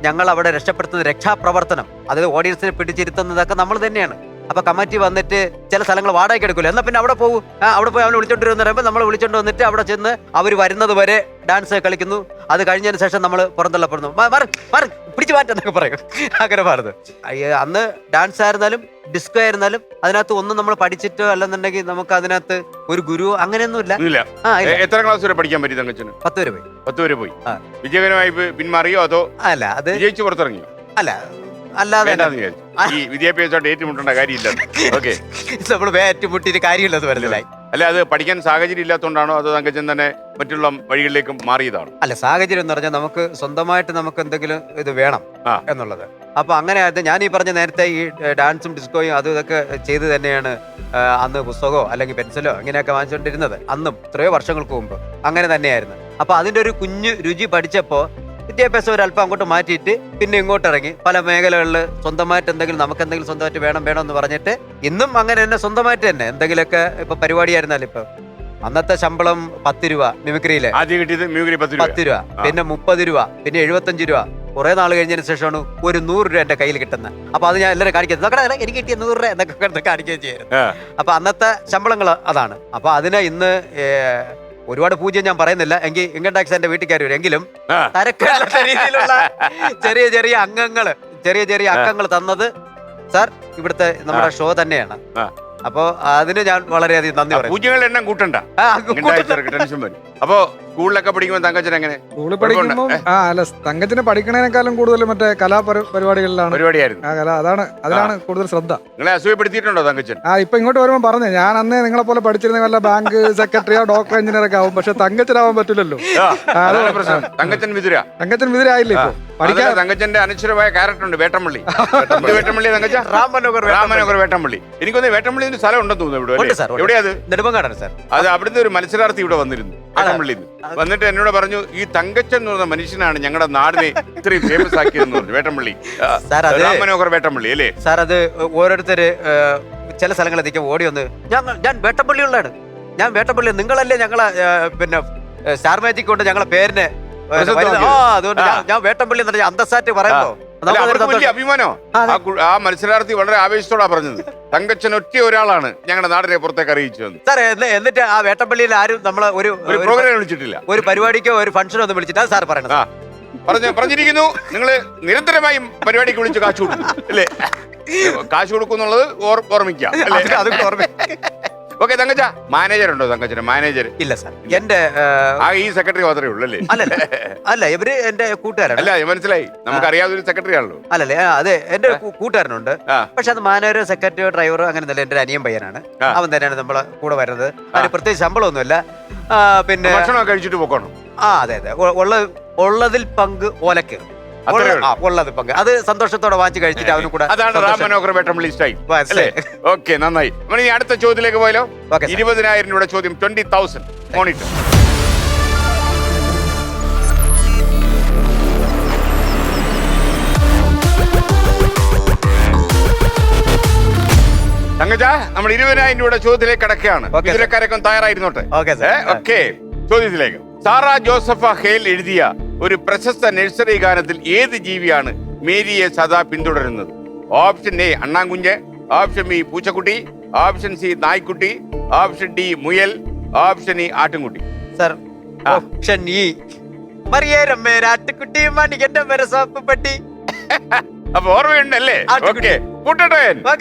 ഞങ്ങൾ അവിടെ രക്ഷപ്പെടുത്തുന്ന രക്ഷാപ്രവർത്തനം, അതായത് ഓഡിയൻസിനെ പിടിച്ചിരുത്തുന്നതൊക്കെ നമ്മൾ തന്നെയാണ്. അപ്പൊ കമ്മിറ്റി വന്നിട്ട് ചില സ്ഥലങ്ങൾ വാടകയ്ക്ക് എടുക്കില്ല. എന്നാൽ പിന്നെ അവിടെ പോകും. അവിടെ പോയി അവനെ വിളിച്ചോണ്ട് വരുന്ന പറയുമ്പോൾ നമ്മൾ വിളിച്ചോണ്ട് വന്നിട്ട് അവിടെ ചെന്ന് അവർ വരുന്നത് വരെ ഡാൻസ് കളിക്കുന്നു. അത് കഴിഞ്ഞതിന് ശേഷം നമ്മൾ പുറന്തള്ളപ്പെടുന്നു. പിടിച്ചു മാറ്റെന്നൊക്കെ പറയും. അങ്ങനെ പറഞ്ഞു. അന്ന് ഡാൻസ് ആയിരുന്നാലും ഡിസ്കോ ആയിരുന്നാലും അതിനകത്ത് ഒന്നും നമ്മൾ പഠിച്ചിട്ടോ അല്ലെന്നുണ്ടെങ്കിൽ നമുക്ക് അതിനകത്ത് ഒരു ഗുരു അങ്ങനെയൊന്നും ഇല്ല. എത്ര ക്ലാസ് വരെ പഠിക്കാൻ പറ്റി തങ്കച്ചന്? 10 വരെ പോയി. വിജയകരമായി പിന്മാറിയോ അതോ അല്ല അത് വിജയിച്ചു പുറത്തിറങ്ങിയോ? അല്ലാതെ ഈ വിദ്യാഭ്യാസമായിട്ട് ഏറ്റുമുട്ടേണ്ട കാര്യമില്ല. ഓക്കെ, നമ്മൾ ഏറ്റുമുട്ടിയിട്ട് കാര്യമില്ലെന്ന് പറഞ്ഞില്ലായി. അല്ല, അത് പഠിക്കാൻ സാഹചര്യം ഇല്ലാത്തതുകൊണ്ടാണോ അതോ തങ്കച്ചൻ തന്നെ മറ്റുള്ള വഴികളിലേക്ക് മാറിയതാണോ? അല്ല, സാഹചര്യം എന്ന് പറഞ്ഞാൽ നമുക്ക് സ്വന്തമായിട്ട് നമുക്ക് എന്തെങ്കിലും ഇത് വേണം എന്നുള്ളത്. അപ്പൊ അങ്ങനെ ഞാൻ ഈ പറഞ്ഞ നേരത്തെ ഈ ഡാൻസും ഡിസ്കോയും അതും ഇതൊക്കെ ചെയ്ത് തന്നെയാണ് അന്ന് പുസ്തകമോ അല്ലെങ്കിൽ പെൻസിലോ ഇങ്ങനെയൊക്കെ വാങ്ങിച്ചുകൊണ്ടിരുന്നത്. അന്നും എത്രയോ വർഷങ്ങൾക്ക് മുമ്പ് അങ്ങനെ തന്നെയായിരുന്നു. അപ്പൊ അതിന്റെ ഒരു കുഞ്ഞു രുചി പഠിച്ചപ്പോ വിദ്യാഭ്യാസം ഒരല്പം അങ്ങോട്ട് മാറ്റിയിട്ട് പിന്നെ ഇങ്ങോട്ട് ഇറങ്ങി പല മേഖലകളിൽ സ്വന്തമായിട്ട് എന്തെങ്കിലും നമുക്ക് എന്തെങ്കിലും സ്വന്തമായിട്ട് വേണം എന്ന് പറഞ്ഞിട്ട് ഇന്നും അങ്ങനെ തന്നെ സ്വന്തമായിട്ട് തന്നെ എന്തെങ്കിലുമൊക്കെ ഇപ്പൊ പരിപാടിയായിരുന്നാലും ഇപ്പൊ അന്നത്തെ ശമ്പളം 10 രൂപ മിമിക്രിയിലെ. ആദ്യം കിട്ടിയത് മ്യൂഗിരി 10 രൂപ. 10 രൂപ, പിന്നെ 30 രൂപ, പിന്നെ 75 രൂപ. കുറെ നാൾ കഴിഞ്ഞതിന് ശേഷമാണ് ഒരു 100 രൂപ എന്റെ കയ്യിൽ കിട്ടുന്നത്. അപ്പൊ അത് ഞാൻ എല്ലാവരും കാണിക്കുന്നത്, നോക്കടാ എനിക്ക് കിട്ടിയ 100 രൂപ എന്നൊക്കെ കാണിക്കുകയും ചെയ്യുന്നത്. അപ്പൊ അന്നത്തെ ശമ്പളങ്ങൾ അതാണ്. അപ്പൊ അതിനെ ഇന്ന് ഒരുപാട് പൂജ്യം ഞാൻ പറയുന്നില്ല, എങ്കിൽ ഇൻകം ടാക്സ് എന്റെ വീട്ടിൽ കയറി വരും. എങ്കിലും തരക്കേടില്ലാത്ത രീതിയിലുള്ള ചെറിയ ചെറിയ അക്കങ്ങൾ തന്നത് സാർ ഇവിടുത്തെ നമ്മുടെ ഷോ തന്നെയാണ്. അപ്പൊ അതിന് ഞാൻ വളരെയധികം നന്ദി പറയും. പൂജ്യങ്ങളുടെ എണ്ണം കൂട്ടണ്ട, ടെൻഷൻ വരും. അപ്പൊ സ്കൂളിലൊക്കെ പഠിക്കുമ്പോൾ തങ്കച്ചൻ എങ്ങനെ? സ്കൂളിൽ പഠിക്കുമ്പോൾ അല്ല, തങ്കച്ചന് പഠിക്കണേനേക്കാളും കൂടുതൽ മറ്റേ പരിപാടികളിലാണ് പരിപാടിയായിരുന്നു. അതിലാണ് കൂടുതൽ ശ്രദ്ധ. നിങ്ങളെ അസൂയപ്പെടുത്തിയിട്ടുണ്ടോ തങ്കച്ചൻ? ഇപ്പൊ ഇങ്ങോട്ട് വരുമ്പോൾ പറഞ്ഞു, ഞാൻ അന്നേ നിങ്ങളെ പോലെ പഠിച്ചിരുന്ന വല്ല ബാങ്ക് സെക്രട്ടറിയോ ഡോക്ടർ എഞ്ചിനീയർ ഒക്കെ ആവും, പക്ഷെ തങ്കച്ചനാവാൻ പറ്റില്ലല്ലോ. അതാണ് പ്രശ്നം. തങ്കച്ചൻ വിതുര ആയില്ലേ ഇപ്പൊ പഠിക്കാൻ. തങ്കച്ചന്റെ അനശ്വരമായ ക്യാരക്ടർ ഉണ്ട്, വേട്ടമ്പള്ളി. വേട്ടമ്പള്ളി തങ്കച്ച രാമനോകർ വേട്ടമ്പള്ളി. എനിക്കൊന്ന് വേട്ടമ്പള്ളി സ്ഥലം ഉണ്ടെന്ന് തോന്നുന്നു ഇവിടെ. എവിടെയാ അത്? നെടുമങ്ങാടാണ് സാർ. അത് അവിടുന്ന് ഒരു മത്സരാർത്ഥി ഇവിടെ വന്നിരുന്നു, വേട്ടമ്പള്ളിന്ന്. വന്നിട്ട് എന്നോട് പറഞ്ഞു, ഈ തങ്കച്ചൻ എന്ന് പറഞ്ഞ മനുഷ്യനാണ് ഞങ്ങളുടെ നാടിനെ ഇത്രയും ഫേമസ് ആക്കിയതെന്ന് പറഞ്ഞു. വേട്ടമ്പള്ളി രാമനോകർ വേട്ടമ്പള്ളി അല്ലേ സാർ? അത് ഓരോരുത്തര് ചില സ്ഥലങ്ങളിലേക്ക് ഓടി വന്ന്, ഞാൻ വേട്ടമ്പള്ളിയുള്ളതാണ്, ഞാൻ വേട്ടമ്പള്ളി, നിങ്ങളല്ലേ ഞങ്ങളെ പിന്നെ സ്റ്റാർ മാജിക് കൊണ്ട് ഞങ്ങളെ പേരിനെ അതുകൊണ്ട് ഞാൻ വേട്ടമ്പള്ളി എന്ന് പറഞ്ഞ അന്തസ്സാറ്റ് പറയുമ്പോ വലിയ അഭിമാനോ. ആ മത്സരാർത്ഥി വളരെ ആവേശത്തോടാ പറഞ്ഞത്, തങ്കച്ചൻ ഒറ്റ ഒരാളാണ് ഞങ്ങളുടെ നാടിനെ പുറത്തേക്ക് അറിയിച്ചു സാർ. എന്നിട്ട് ആ വേട്ടമ്പള്ളിയിൽ ആരും നമ്മളെ ഒരു പ്രോഗ്രാം വിളിച്ചിട്ടില്ല, ഒരു പരിപാടിക്കോ ഒരു ഫംഗ്ഷനോ ഒന്നും വിളിച്ചിട്ട് സാർ പറയണത്. പറഞ്ഞിരിക്കുന്നു, നിങ്ങള് നിരന്തരമായും പരിപാടിക്ക് വിളിച്ച് കാശ് കൊടുക്കും അല്ലേ? കാശ് കൊടുക്കും എന്നുള്ളത് ഓർമ്മിക്കാം. ഓക്കെ തങ്കച്ച, മാനേജർ ഉണ്ടോ തങ്കച്ചന്? മാനേജർ ഇല്ല സാർ. എന്റെ ഈ സെക്രട്ടറി മാത്രമേ ഉള്ളൂ അല്ലേ? അല്ല, ഇവര് എന്റെ കൂട്ടുകാരാണ്. അല്ല, മനസ്സിലായി, നമുക്ക് അറിയാവുന്ന ഒരു സെക്രട്ടറി ആണല്ലോ. അല്ലല്ലേ, അതെ, എന്റെ കൂട്ടുകാരനുണ്ട്. പക്ഷെ അത് മാനേജറോ സെക്രട്ടറിയോ ഡ്രൈവറോ അങ്ങനെ തന്നെ എന്റെ അനിയൻ പയ്യനാണ്. അവൻ തന്നെയാണ് നമ്മളെ കൂടെ വരുന്നത്. അതിന് പ്രത്യേകിച്ച് ശമ്പളമൊന്നുമില്ല. പിന്നെ ഭക്ഷണം കഴിച്ചിട്ട് പോക്കണം. അതെ, ഉള്ളതിൽ പങ്ക് ഓലക്ക് ഉള്ളത് പങ്ക്, അത് സന്തോഷത്തോടെ വാങ്ങിച്ച് കഴിച്ചിട്ട് അവനും കൂടെ. അതാണ് രാമനോകർ വേട്ടമ്പള്ളി സ്റ്റൈൽ. ഓക്കെ, നന്നായി. നമ്മൾ ഈ അടുത്ത ചോദ്യത്തിലേക്ക് പോയാലോ? 20,000 രൂപയുടെ ചോദ്യം, 20,000 മോണിറ്റർ. തങ്കച്ച, നമ്മൾ 20,000 രൂപയുടെ ചോദ്യത്തിലേക്ക് കടക്കുകയാണ്. ഇതിലക്കാരൊക്കെ തയ്യാറായിരുന്നോട്ടെ? ഓക്കെ, ചോദ്യത്തിലേക്ക്. സാറ ജോസഫ ഹേൽ എഴുതിയ ഒരു പ്രശസ്ത നഴ്സറി ഗാനത്തിൽ ഏത് ജീവിയാണ് മേരിയെ സദാ പിന്തുടരുന്നത്? ഓപ്ഷൻ എ അണ്ണാങ്കുഞ്ഞ്, ഓപ്ഷൻ ബി പൂച്ചക്കുട്ടി, ഓപ്ഷൻ സി നായ്ക്കുട്ടി, ഓപ്ഷൻ ഡി മുയൽ, ഓപ്ഷൻ ഇ ആട്ടുംകുട്ടി. സർ, ഓപ്ഷൻ ഇ ആട്ടുകുട്ടി മണികന്റെ പെട്ടി. അപ്പൊ ഓർമ്മയുണ്ടല്ലേ? ഓക്കെ, കൂട്ടട്ടെ.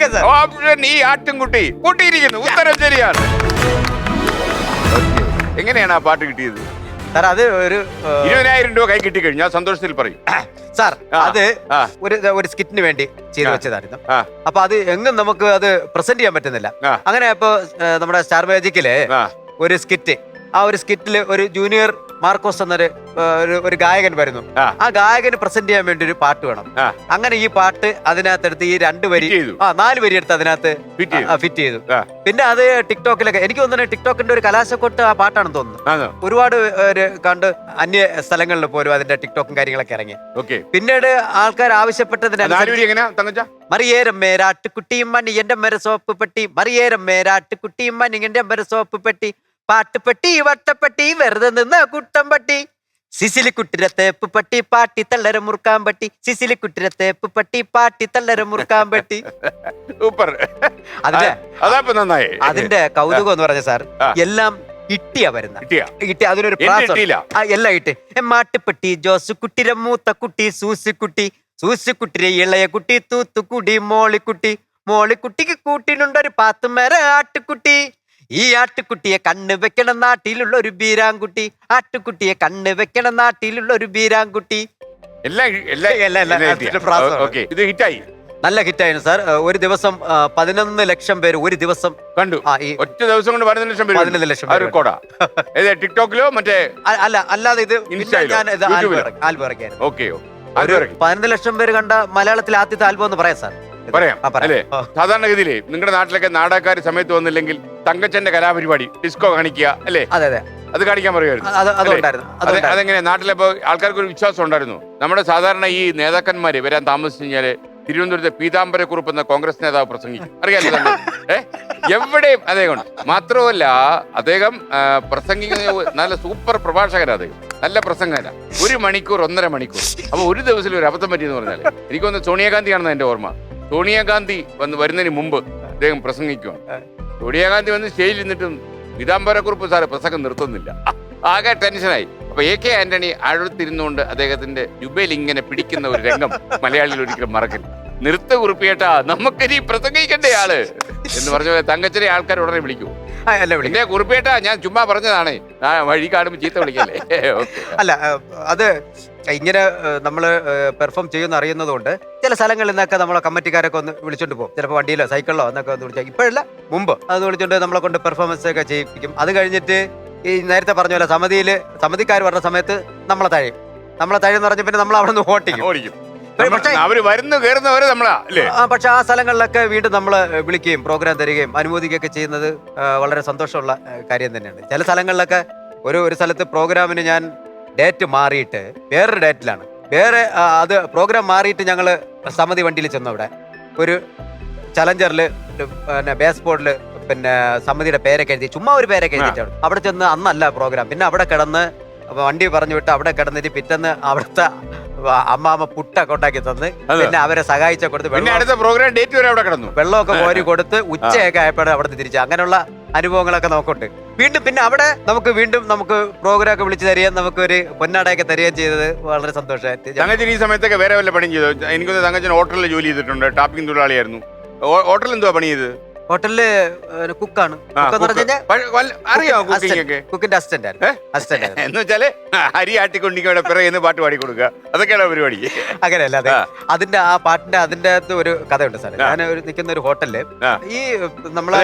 ഓപ്ഷൻ ഇ ആട്ടുംകുട്ടി കൂട്ടിയിരിക്കുന്നു. ഉത്തരം ശരിയാണ്. എങ്ങനെയാണ് ആ പാട്ട് കിട്ടിയത്? സാർ, അത് ഒരു 20,000 രൂപ കൈ കിട്ടി കഴിഞ്ഞാൽ സന്തോഷത്തിൽ പറയും. സാർ, അത് ഒരു സ്കിറ്റിന് വേണ്ടി ചെയ്തു വെച്ചതായിരുന്നു. അപ്പൊ അത് എങ്ങും നമുക്ക് അത് പ്രസന്റ് ചെയ്യാൻ പറ്റുന്നില്ല. അങ്ങനെ അപ്പൊ നമ്മുടെ സ്റ്റാർ മാജിക്കിലെ ഒരു സ്കിറ്റ്, ആ ഒരു സ്കിറ്റില് ഒരു ജൂനിയർ മാർക്കോസ് എന്നൊരു ഒരു ഗായകൻ വരുന്നു. ആ ഗായകന് പ്രസന്റ് ചെയ്യാൻ വേണ്ടി ഒരു പാട്ട് വേണം. അങ്ങനെ ഈ പാട്ട് അതിനകത്തെടുത്ത് ഈ 2 വരി 4 വരി എടുത്ത് അതിനകത്ത് ഫിറ്റ് ചെയ്തു. പിന്നെ അത് ടിക്ടോക്കിലൊക്കെ, എനിക്ക് തോന്നുന്നു ടിക്ടോക്കിന്റെ ഒരു കലാശക്കൊട്ട് ആ പാട്ടാണെന്ന് തോന്നുന്നു. ഒരുപാട് കണ്ട് അന്യ സ്ഥലങ്ങളിൽ പോലും അതിന്റെ ടിക്ടോക്കും കാര്യങ്ങളൊക്കെ ഇറങ്ങി. പിന്നീട് ആൾക്കാർ ആവശ്യപ്പെട്ടതിന് മറിയേരം മേരാട്ടുകുട്ടിയും മണി എന്റെ മര സോപ്പ് പെട്ടി, മറിയേരം മേരാട്ടുകുട്ടിയും മണി എന്റെ മര സോപ്പ് പെട്ടി, പാട്ടുപെട്ടി വട്ടപ്പെട്ടി വെറുതെ നിന്ന് കുട്ടംപട്ടി, സിസിലിക്കുട്ടിരെ തേപ്പ് പട്ടി പാട്ടി തള്ളര മുറുക്കാൻ പറ്റി, സിസിലിക്കുട്ടിരെ തേപ്പ് പട്ടി പാട്ടി തള്ളര മുറുക്കാൻ പറ്റി. സൂപ്പർ. അതിന്റെ കൗതുകം എന്ന് പറഞ്ഞ സാർ, എല്ലാം ഇട്ടിയാ വരുന്ന ഇട്ടി. അതിനൊരു എല്ലാം ഇട്ട്. മാട്ടുപ്പെട്ടി ജോസുക്കുട്ടിരെ മൂത്ത കുട്ടി സൂസിക്കുട്ടി, സൂസിക്കുട്ടിരെ ഇളയ കുട്ടി തൂത്തുക്കുടി മോളിക്കുട്ടി, മോളിക്കുട്ടിക്ക് കൂട്ടിനുണ്ടൊരു 10 മേര ആട്ടുകുട്ടി, ഈ ആട്ടുകുട്ടിയെ കണ്ണ് വെക്കണം നാട്ടിലുള്ള ഒരു ബീരാൻകുട്ടി, ആട്ടുകുട്ടിയെ കണ്ണ് വെക്കണം നാട്ടിലുള്ള ഒരു ബീരാൻകുട്ടി. ഇത് ഹിറ്റായി, നല്ല ഹിറ്റായിരുന്നു സാർ. ഒരു ദിവസം 11 ലക്ഷം പേര് ഒരു ദിവസം കണ്ടു. ഒറ്റ ദിവസം കൊണ്ട് 11 ലക്ഷം പേര്. ടിക്ടോക്കിലോ മറ്റേ അല്ലാതെ ഇത് ആൽബം ഇറക്കിയായിരുന്നു. 11 ലക്ഷം പേര് കണ്ട മലയാളത്തിലെ ആദ്യത്തെ ആൽബം എന്ന് പറയാം സാർ. പറയാം അല്ലേ? സാധാരണഗതിയിലേ നിങ്ങളുടെ നാട്ടിലൊക്കെ നാടകക്കാർ സമയത്ത് വന്നില്ലെങ്കിൽ തങ്കച്ചന്റെ കലാപരിപാടി ഡിസ്കോ കാണിക്കുക അല്ലേ? അതെ, അത് കാണിക്കാൻ പറയുമായിരുന്നു. അതെങ്ങനെ നാട്ടിലിപ്പോ ആൾക്കാർക്ക് ഒരു വിശ്വാസം ഉണ്ടായിരുന്നു, നമ്മുടെ സാധാരണ ഈ നേതാക്കന്മാര് വരാൻ താമസിച്ചു കഴിഞ്ഞാല് തിരുവനന്തപുരത്തെ പീതാംബരക്കുറുപ്പ് എന്ന കോൺഗ്രസ് നേതാവ് പ്രസംഗിക്കും. അറിയാലോ എവിടെയും അദ്ദേഹം ഉണ്ട്. മാത്രമല്ല അദ്ദേഹം പ്രസംഗിക്കുന്ന നല്ല സൂപ്പർ പ്രഭാഷകനാണ്. അദ്ദേഹം നല്ല പ്രസംഗന. 1 മണിക്കൂർ 1.5 മണിക്കൂർ. അപ്പൊ ഒരു ദിവസത്തിൽ ഒരു അബദ്ധം പറ്റിയെന്ന് പറഞ്ഞാൽ എനിക്കൊന്ന് സോണിയാഗാന്ധിയാണെന്ന് എന്റെ ഓർമ്മ. സോണിയാഗാന്ധി വരുന്നതിന് മുമ്പ് അദ്ദേഹം പ്രസംഗിക്കുകയാണ്. സോണിയാഗാന്ധി വന്ന് സ്റ്റേജിൽ നിന്നിട്ടും പീതാംബരക്കുറുപ്പ് സാറ് പ്രസംഗം നിർത്തുന്നില്ല. ആകെ ടെൻഷനായി. അപ്പൊ AK ആന്റണി അടുത്തിരുന്നുകൊണ്ട് അദ്ദേഹത്തിന്റെ ജുബയിൽ ഇങ്ങനെ പിടിക്കുന്ന ഒരു രംഗം മലയാളികൾ ഒരിക്കലും മറക്കില്ല. നിർത്ത കുറിപ്പിയേട്ടാ, നമുക്കിനി പ്രസംഗിക്കണ്ടേ ആള് എന്ന് പറഞ്ഞ പോലെ തങ്കച്ചനെ ആൾക്കാർ ഉടനെ വിളിക്കൂ. എന്നെ കുറിപ്പിയേട്ടാ, ഞാൻ ചുമ്മാ പറഞ്ഞതാണ്, വഴി കാണുമ്പോൾ ചീത്ത വിളിക്കല്ലേ. അല്ല, അത് ഇങ്ങനെ നമ്മള് പെർഫോം ചെയ്യുന്ന അറിയുന്നതുകൊണ്ട് ചില സ്ഥലങ്ങളിൽ നിന്നൊക്കെ നമ്മളെ കമ്മിറ്റിക്കാരൊക്കെ ഒന്ന് വിളിച്ചോണ്ട് പോകും. ചിലപ്പോൾ വണ്ടിയിലോ സൈക്കിളിലോ എന്നൊക്കെ ഒന്ന് വിളിച്ചാൽ, ഇപ്പോഴല്ല മുമ്പ് അത് വിളിച്ചോണ്ട് നമ്മളെ കൊണ്ട് പെർഫോമൻസ് ഒക്കെ ചെയ്യിപ്പിക്കും. അത് കഴിഞ്ഞിട്ട് ഈ നേരത്തെ പറഞ്ഞ പോലെ സമിതിക്കാർ പറഞ്ഞ സമയത്ത് നമ്മളെ തഴയും എന്ന് പറഞ്ഞ പിന്നെ നമ്മൾ അവിടെ നിന്ന് ഓടിക്കും. അവര് വരുന്നു കയറുന്നവരെ നമ്മളാ അല്ലേ. പക്ഷെ ആ സ്ഥലങ്ങളിലൊക്കെ വീണ്ടും നമ്മള് വിളിക്കുകയും പ്രോഗ്രാം തരികയും അനുമോദിക്കുകയൊക്കെ ചെയ്യുന്നത് വളരെ സന്തോഷമുള്ള കാര്യം തന്നെയാണ്. ചില സ്ഥലങ്ങളിലൊക്കെ ഒരു സ്ഥലത്ത് പ്രോഗ്രാമിന് ഞാൻ ഡേറ്റ് മാറിയിട്ട് വേറൊരു ഡേറ്റിലാണ്, അത് പ്രോഗ്രാം മാറിയിട്ട് ഞങ്ങള് സമിതി വണ്ടിയിൽ ചെന്നു. അവിടെ ഒരു ചലഞ്ചറില് പിന്നെ ബേസ് ബോർഡില് പിന്നെ സമിതിയുടെ പേരൊക്കെ എഴുതി, ചുമ്മാ ഒരു പേരൊക്കെ എഴുതിയിട്ടാണ് അവിടെ ചെന്ന്. അന്നല്ല പ്രോഗ്രാം. പിന്നെ അവിടെ കിടന്ന് വണ്ടി പറഞ്ഞു വിട്ട് അവിടെ കിടന്നിട്ട് പിറ്റേന്ന് അവിടുത്തെ അമ്മാമ്മ പുട്ടൊക്കെ ഉണ്ടാക്കി തന്ന് പിന്നെ അവരെ സഹായിച്ച കൊടുത്ത് അടുത്ത പ്രോഗ്രാം ഡേറ്റ് വരെ അവിടെ കിടന്നു. വെള്ളമൊക്കെ കോരി കൊടുത്ത് ഉച്ചയൊക്കെ ആയപ്പോഴും അവിടെ തിരിച്ചു. അങ്ങനെയുള്ള അനുഭവങ്ങളൊക്കെ നമുക്കുണ്ട്. പിന്നെ അവിടെ നമുക്ക് പ്രോഗ്രാം ഒക്കെ വിളിച്ചു തരികയും നമുക്ക് ഒരു പൊന്നാടയൊക്കെ തരികയും ചെയ്തത് വളരെ സന്തോഷമായിട്ട്. തങ്കച്ചൻ ഈ സമയത്തൊക്കെ വേറെ വല്ല പണിയും ചെയ്തോ? എനിക്കൊന്ന് തങ്കച്ചൻ ഹോട്ടലിൽ ജോലി ചെയ്തിട്ടുണ്ട്, ടാപ്പിംഗ് തൊഴിലാളിയായിരുന്നു. ഹോട്ടലിൽ എന്തുവാ പണി ചെയ്തത്? ഹോട്ടലില് കുക്കാണ്. അറിയാമോ കുക്കിംഗ് ഒക്കെ? കുക്കിന്റെ അസിസ്റ്റന്റ് എന്ന് വെച്ചാല് അരി ആട്ടിക്കൊണ്ടിരിക്കുക, പിറകെ പാട്ട് പാടി കൊടുക്കുക, അതൊക്കെയാണ് പരിപാടി. അങ്ങനെയല്ല, അതെ. അതിന്റെ ആ പാട്ടിന്റെ അതിന്റെ അകത്ത് ഒരു കഥയുണ്ട് സാറേ. ഞാൻ നിൽക്കുന്ന ഒരു ഹോട്ടലില് ഈ നമ്മളെ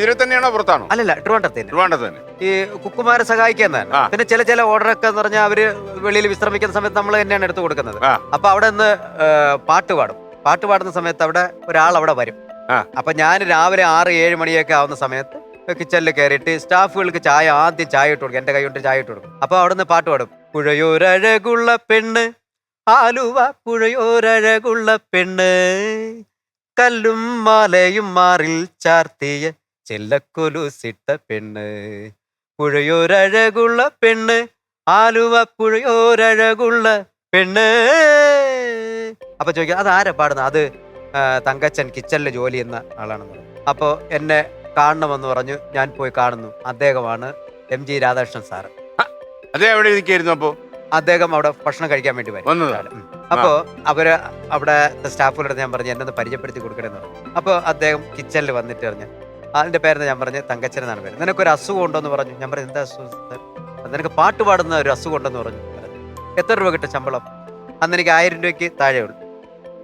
ഇതിൽ തന്നെയാണോ പുറത്താണോ? അല്ലല്ല, ട്രിവാൻഡ്രത്ത് തന്നെ ഈ കുക്കുമാരെ സഹായിക്കുന്നതാണ്. പിന്നെ ചില ഓർഡറൊക്കെ എന്ന് പറഞ്ഞാൽ അവര് വെളിയിൽ വിശ്രമിക്കുന്ന സമയത്ത് നമ്മൾ തന്നെയാണ് എടുത്തു കൊടുക്കുന്നത്. അപ്പൊ അവിടെ നിന്ന് പാട്ട് പാടുന്ന സമയത്ത് അവിടെ ഒരാൾ അവിടെ വരും. അപ്പൊ ഞാൻ രാവിലെ 6-7 മണിയൊക്കെ ആവുന്ന സമയത്ത് കിച്ചണിൽ കയറിയിട്ട് സ്റ്റാഫുകൾക്ക് ആദ്യം ചായ ഇട്ട് കൊടുക്കും. എന്റെ കൈ കൊണ്ട് ചായ ഇട്ട് കൊടുക്കും. അപ്പൊ അവിടെ നിന്ന് പാട്ട് പാടും. പുഴയോരഴകുള്ള പെണ്ണ്, ആലുവ പുഴയോരഴകുള്ള പെണ്ണ്, കല്ലും മാലയും മാറിൽ ചാർത്തിയ ചെല്ലക്കൊലുസിട്ട പെണ്ണ്, പുഴയോരഴകുള്ള പെണ്ണ്, ആലുവ പുഴയോരഴകുള്ള പെണ്ണ്. അപ്പൊ ചോദിക്കാം, അതാരാ പാടുന്നത്? അത് തങ്കച്ചൻ കിച്ചണിൽ ജോലി ചെയ്യുന്ന ആളാണെന്ന് പറഞ്ഞു. അപ്പോൾ എന്നെ കാണണമെന്ന് പറഞ്ഞു. ഞാൻ പോയി കാണുന്നു. അദ്ദേഹമാണ് MG രാധാകൃഷ്ണൻ സാറ്. എവിടെ ഇരിക്കായിരുന്നു? അപ്പോ അദ്ദേഹം അവിടെ ഭക്ഷണം കഴിക്കാൻ വേണ്ടി വരും. അപ്പോൾ അവര് അവിടെ സ്റ്റാഫുകളോട് ഞാൻ പറഞ്ഞു, എന്നെ ഒന്ന് പരിചയപ്പെടുത്തി കൊടുക്കണമെന്ന് പറഞ്ഞു. അപ്പോൾ അദ്ദേഹം കിച്ചണിൽ വന്നിട്ട് പറഞ്ഞു, അതിന്റെ പേരെന്ന് ഞാൻ പറഞ്ഞു തങ്കച്ചൻ എന്നാണ് പേര്. നിനക്കൊരു അസുഖം ഉണ്ടോന്ന് പറഞ്ഞു. ഞാൻ പറഞ്ഞു, എന്താ അസുഖം? നിനക്ക് പാട്ട് പാടുന്ന ഒരു അസുഖം ഉണ്ടെന്ന് പറഞ്ഞു. എത്ര രൂപ കിട്ടും ശമ്പളം? അന്ന് എനിക്ക് 1000 രൂപയ്ക്ക് താഴെ ഉള്ളു.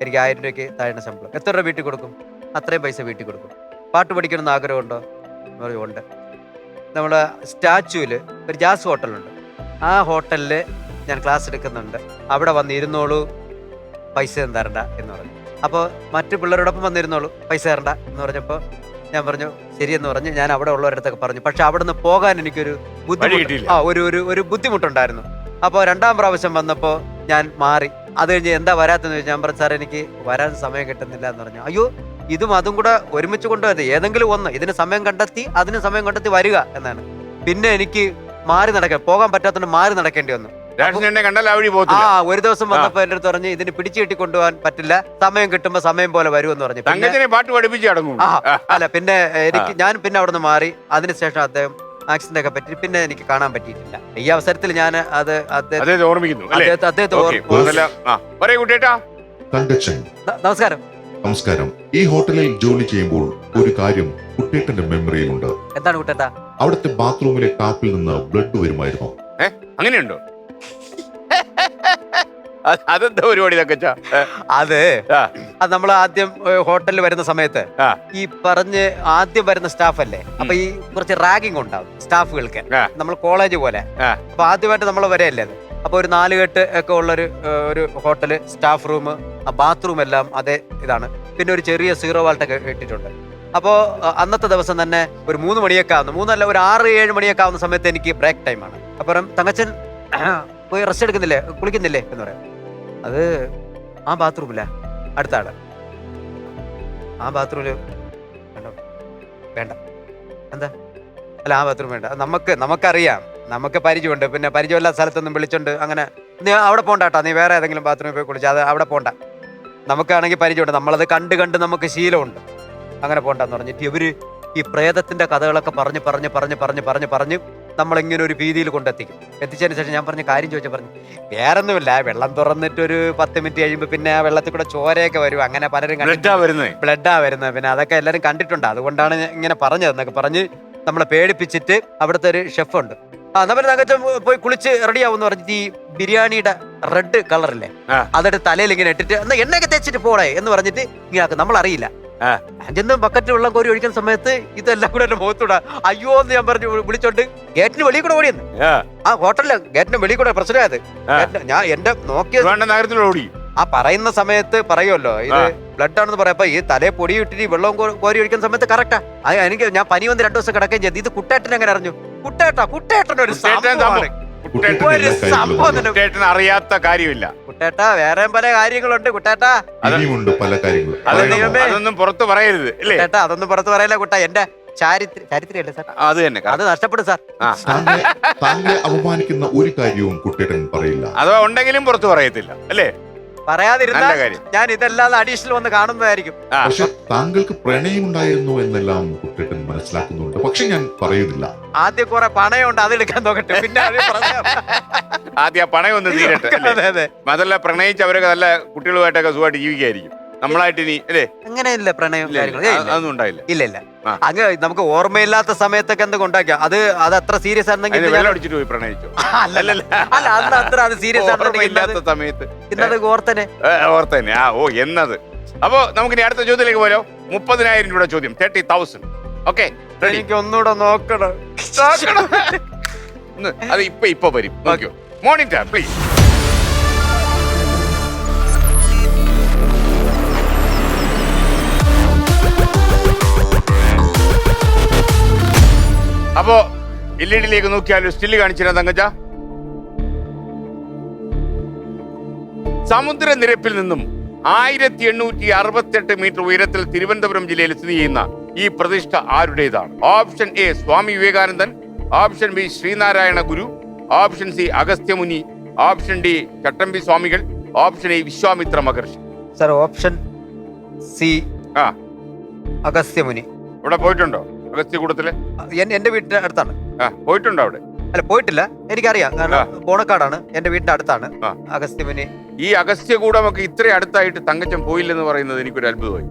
എനിക്ക് 1000 രൂപയ്ക്ക് താഴെ ശമ്പളം. എത്ര രൂപ വീട്ടിൽ കൊടുക്കും? അത്രയും പൈസ വീട്ടിൽ കൊടുക്കും. പാട്ട് പഠിക്കണമെന്ന് ആഗ്രഹമുണ്ടോ? ഉണ്ട്. നമ്മുടെ സ്റ്റാച്യൂല് ഒരു ജാസ് ഹോട്ടലുണ്ട്. ആ ഹോട്ടലിൽ ഞാൻ ക്ലാസ് എടുക്കുന്നുണ്ട്. അവിടെ വന്നിരുന്നോളൂ, പൈസ ഒന്നും തരണ്ട എന്ന് പറഞ്ഞു. അപ്പോൾ മറ്റു പിള്ളേരോടൊപ്പം വന്നിരുന്നോളൂ, പൈസ തരണ്ട എന്ന് പറഞ്ഞപ്പോൾ ഞാൻ പറഞ്ഞു ശരിയെന്ന് പറഞ്ഞ് ഞാൻ അവിടെ ഉള്ളവരടുത്തൊക്കെ പറഞ്ഞു. പക്ഷെ അവിടെ നിന്ന് പോകാൻ എനിക്കൊരു ഒരു ബുദ്ധിമുട്ടുണ്ടായിരുന്നു. അപ്പോൾ 2ാം പ്രാവശ്യം വന്നപ്പോൾ ഞാൻ മാറി. അത് കഴിഞ്ഞ് എന്താ വരാത്തെന്ന് ചോദിച്ചാൽ ഞാൻ പറഞ്ഞു, സാർ എനിക്ക് വരാൻ സമയം കിട്ടുന്നില്ല എന്ന് പറഞ്ഞു. അയ്യോ, ഇതും അതും കൂടെ ഒരുമിച്ച് കൊണ്ടുപോയത്, ഏതെങ്കിലും ഒന്ന് ഇതിന് സമയം കണ്ടെത്തി വരിക എന്നാണ്. പിന്നെ എനിക്ക് പോകാൻ പറ്റാത്തതുകൊണ്ട് മാറി നടക്കേണ്ടി വന്നു. ഒരു ദിവസം വന്നപ്പോ എന്റെ അടുത്ത് പറഞ്ഞു, ഇതിന് പിടിച്ചു കെട്ടി കൊണ്ടുപോകാൻ പറ്റില്ല, സമയം കിട്ടുമ്പോ സമയം പോലെ വരുമെന്ന് പറഞ്ഞു. പാട്ട് പഠിപ്പിച്ച് അടങ്ങും. അല്ല, പിന്നെ ഞാൻ പിന്നെ അവിടെ നിന്ന് മാറി. അതിനുശേഷം അദ്ദേഹം ആക്സിഡന്റ് ഒക്കെ പറ്റി പിന്നെ എനിക്ക് കാണാൻ പറ്റിയിട്ടില്ല. ഈ അവസരത്തിൽ ഞാൻ തങ്കച്ചൻ, നമസ്കാരം. ഈ ഹോട്ടലിൽ ജോലി ചെയ്യുമ്പോൾ ഒരു കാര്യം കുട്ടേട്ടന്റെ മെമ്മറിയിലുണ്ട്. എന്താണ് കുട്ടേട്ടാ? അവിടുത്തെ ബാത്റൂമിലെ ടാപ്പിൽ നിന്ന് ബ്ലഡ് വരുമായിരുന്നു. അങ്ങനെയുണ്ടോ? അതെന്താ പരിപാടി? അത് നമ്മൾ ആദ്യം ഹോട്ടലിൽ വരുന്ന സമയത്ത് ഈ പറഞ്ഞ് ആദ്യം വരുന്ന സ്റ്റാഫ് അല്ലേ, അപ്പൊ ഈ കുറച്ച് റാഗിങ് ഉണ്ടാവും സ്റ്റാഫുകൾക്ക്. നമ്മൾ കോളേജ് പോലെ. അപ്പൊ ആദ്യമായിട്ട് നമ്മൾ വരെയല്ലേ അത്. അപ്പൊ ഒരു 4 കെട്ട് ഒക്കെ ഉള്ളൊരു ഹോട്ടല്, സ്റ്റാഫ് റൂം, ബാത്റൂം എല്ലാം അതേ ഇതാണ്. പിന്നെ ഒരു ചെറിയ 0 വാൾട്ടൊക്കെ ഇട്ടിട്ടുണ്ട്. അപ്പോൾ അന്നത്തെ ദിവസം തന്നെ ഒരു 3 മണിയൊക്കെ ആവുന്നു, 3 ഒരു 6-7 മണിയൊക്കെ ആവുന്ന സമയത്ത് എനിക്ക് ബ്രേക്ക് ടൈമാണ്. അപ്പം തങ്കച്ചൻ പോയി റെസ്റ്റ് എടുക്കുന്നില്ലേ, കുളിക്കുന്നില്ലേ എന്ന് പറയാം. അത് ആ ബാത്റൂമില്ല, അടുത്ത ആള് ആ ബാത്റൂമിൽ വേണ്ട വേണ്ട എന്താ അല്ല ആ ബാത്റൂം വേണ്ട നമുക്കറിയാം, നമുക്ക് പരിചയമുണ്ട്. പിന്നെ പരിചയമില്ലാത്ത സ്ഥലത്തൊന്നും വിളിച്ചോണ്ട് അങ്ങനെ നീ അവിടെ പോണ്ട കേട്ടോ, നീ വേറെ ഏതെങ്കിലും ബാത്റൂമിൽ പോയി കുളിച്ചാൽ അത് അവിടെ പോണ്ട, നമുക്കാണെങ്കിൽ പരിചയമുണ്ട്, നമ്മളത് കണ്ട് നമുക്ക് ശീലമുണ്ട്, അങ്ങനെ പോണ്ടെന്ന് പറഞ്ഞിട്ട് ഇവര് ഈ പ്രേതത്തിന്റെ കഥകളൊക്കെ പറഞ്ഞ് നമ്മളിങ്ങനെ ഒരു ഭീതിയിൽ എത്തിച്ചതിന് ശേഷം ഞാൻ പറഞ്ഞ കാര്യം പറഞ്ഞു വേറൊന്നുമില്ല, വെള്ളം തുറന്നിട്ട് ഒരു 10 മിനിറ്റ് കഴിയുമ്പോൾ പിന്നെ ആ വെള്ളത്തിൽ കൂടെ ചോരയൊക്കെ വരും, അങ്ങനെ പലരും ബ്ലഡാ വരുന്നത്, പിന്നെ അതൊക്കെ എല്ലാവരും കണ്ടിട്ടുണ്ട്, അതുകൊണ്ടാണ് ഇങ്ങനെ പറഞ്ഞതെന്നൊക്കെ പറഞ്ഞ് നമ്മളെ പേടിപ്പിച്ചിട്ട് അവിടുത്തെ ഒരു ഷെഫുണ്ട്, എന്നാ പിന്നെ തങ്കച്ചൻ പോയി കുളിച്ച് റെഡിയാവുമെന്ന് പറഞ്ഞിട്ട് ഈ ബിരിയാണിയുടെ റെഡ് കളറില്ലേ അതെടുത്ത് തലയിൽ ഇങ്ങനെ ഇട്ടിട്ട് എന്നാ എണ്ണയൊക്കെ തേച്ചിട്ട് പോടേ എന്ന് പറഞ്ഞിട്ട് ഇങ്ങനെ നമ്മൾ അറിയില്ല. ചെന്ന് ബക്കറ്റ് വെള്ളം കോരി ഒഴിക്കുന്ന സമയത്ത് ഇതെല്ലാം കൂടെ എന്റെ മുഖത്തൂടെ അയ്യോ എന്ന് ഞാൻ പറഞ്ഞു വിളിച്ചോണ്ട് ഗേറ്റിന് വെളിയിൽ കൂടെ ഓടിയെന്ന്. ആ ഹോട്ടലില് ഗേറ്റിന് വെളിയിൽ കൂടെ പ്രശ്നമായത്. ഞാൻ എന്റെ നോക്കിയത് ഓടി. ആ പറയുന്ന സമയത്ത് പറയുമല്ലോ ഇത് ബ്ലഡ് ആണെന്ന് പറയപ്പോ ഈ തലയെ പൊടി ഇട്ടിട്ട് വെള്ളം കോരി ഒഴിക്കുന്ന സമയത്ത് കറക്റ്റാ. എനിക്ക് ഞാൻ പനി വന്ന് 2 ദിവസം കിടക്കുകയും ചെയ്തു. ഇത് കുട്ടേട്ടൻ എങ്ങനെ അറിഞ്ഞു? കുട്ടേട്ടൻ ഒരു കുട്ടേട്ടൻ അറിയാത്ത കാര്യമില്ല. കുട്ടേട്ടാ വേറെ പല കാര്യങ്ങളുണ്ട് കുട്ടേട്ടാ, ഇനിയുമുണ്ട് പല കാര്യങ്ങൾ. അതൊന്നും പുറത്ത് പറയരുത്. കുട്ടേട്ടാ അതൊന്നും പുറത്ത് പറയല്ല കുട്ട. എന്റെ ചാരിത്രയല്ലേ സാർ? അത് തന്നെ, അത് നഷ്ടപ്പെടും സാർ. താങ്കളെ അപമാനിക്കുന്ന ഒരു കാര്യവും കുട്ടേട്ടൻ പറയില്ല. അഥവാ ഉണ്ടെങ്കിലും പുറത്ത് പറയത്തില്ല അല്ലേ? പറയാതിരുന്ന ഞാൻ ഇതല്ലാതെ അഡീഷണൽ വന്ന് കാണുന്നതായിരിക്കും. പക്ഷെ താങ്കൾക്ക് പ്രണയമുണ്ടായിരുന്നു എന്നെല്ലാം കുട്ടേട്ടൻ മനസ്സിലാക്കുന്നുണ്ട്, പക്ഷെ ഞാൻ പറയുന്നില്ല. ആദ്യം കുറെ പണയമുണ്ട്, അതെടുക്കാൻ നോക്കട്ടെ, പിന്നെ ആദ്യം പണയം ഒന്ന് തീരട്ടെ. അതല്ല പ്രണയിച്ച് അവരൊക്കെ നല്ല കുട്ടികളുമായിട്ടൊക്കെ സുഖമായിട്ട് ജീവിക്കായിരിക്കും. നമ്മളായിട്ട് ഇനി അല്ലേ അങ്ങനെയല്ല പ്രണയം അതൊന്നും ഉണ്ടായില്ല. ഇല്ല അങ്ങ് നമുക്ക് ഓർമ്മയില്ലാത്ത സമയത്തൊക്കെ എന്തൊക്കെ ഉണ്ടാക്കാം. അത് അത്ര സീരിയസ് ആണെങ്കിൽ അടിച്ചിട്ട് പോയി പ്രണയിച്ചു. അല്ല അന്ന് അത്ര അത് സീരിയസ് ഇല്ലാത്ത സമയത്ത് ഇന്നത് ഓർത്തനെ. ഓ എന്നത്. അപ്പോ നമുക്ക് ഇനി അടുത്ത ചോദ്യത്തിലേക്ക് പോരോ. 30,000 രൂപയുടെ ചോദ്യം, 30,000. ഓക്കെ, എനിക്ക് ഒന്നുകൂടെ നോക്കണം. അത് ഇപ്പൊ വരും. Monitor please. അപ്പോ എൽഇഡിയിലേക്ക് നോക്കിയാലും സ്റ്റില് കാണിച്ചിരുന്ന തങ്കച്ച, സമുദ്രനിരപ്പിൽ നിന്നും 1868 മീറ്റർ ഉയരത്തിൽ തിരുവനന്തപുരം ജില്ലയിൽ സ്ഥിതി ചെയ്യുന്ന ഈ പ്രതിഷ്ഠ ആരുടേതാണ്? Option A Swami Vivekanandan, option B Sreenarayana Guru, option C Agastyamuni, option D Chattampi സ്വാമികൾ, option A Vishwamitra Maharshi. Sir option C Agastyamuni. ഇവിടെ പോയിട്ടുണ്ടോ അഗസ്ത്യകൂടത്തില്? എന്റെ വീടിന്റെ അടുത്താണ്. പോയിട്ടുണ്ടോ അവിടെ? അല്ല പോയിട്ടില്ല, എനിക്കറിയാം, കാരണം ബോണക്കാടാണ്, എന്റെ വീടിന്റെ അടുത്താണ് അഗസ്ത്യമുനി. ഈ അഗസ്ത്യകൂടമൊക്കെ ഇത്ര അടുത്തായിട്ട് തങ്കച്ചൻ പോയില്ലെന്ന് പറയുന്നത് എനിക്കൊരു അത്ഭുതമായി.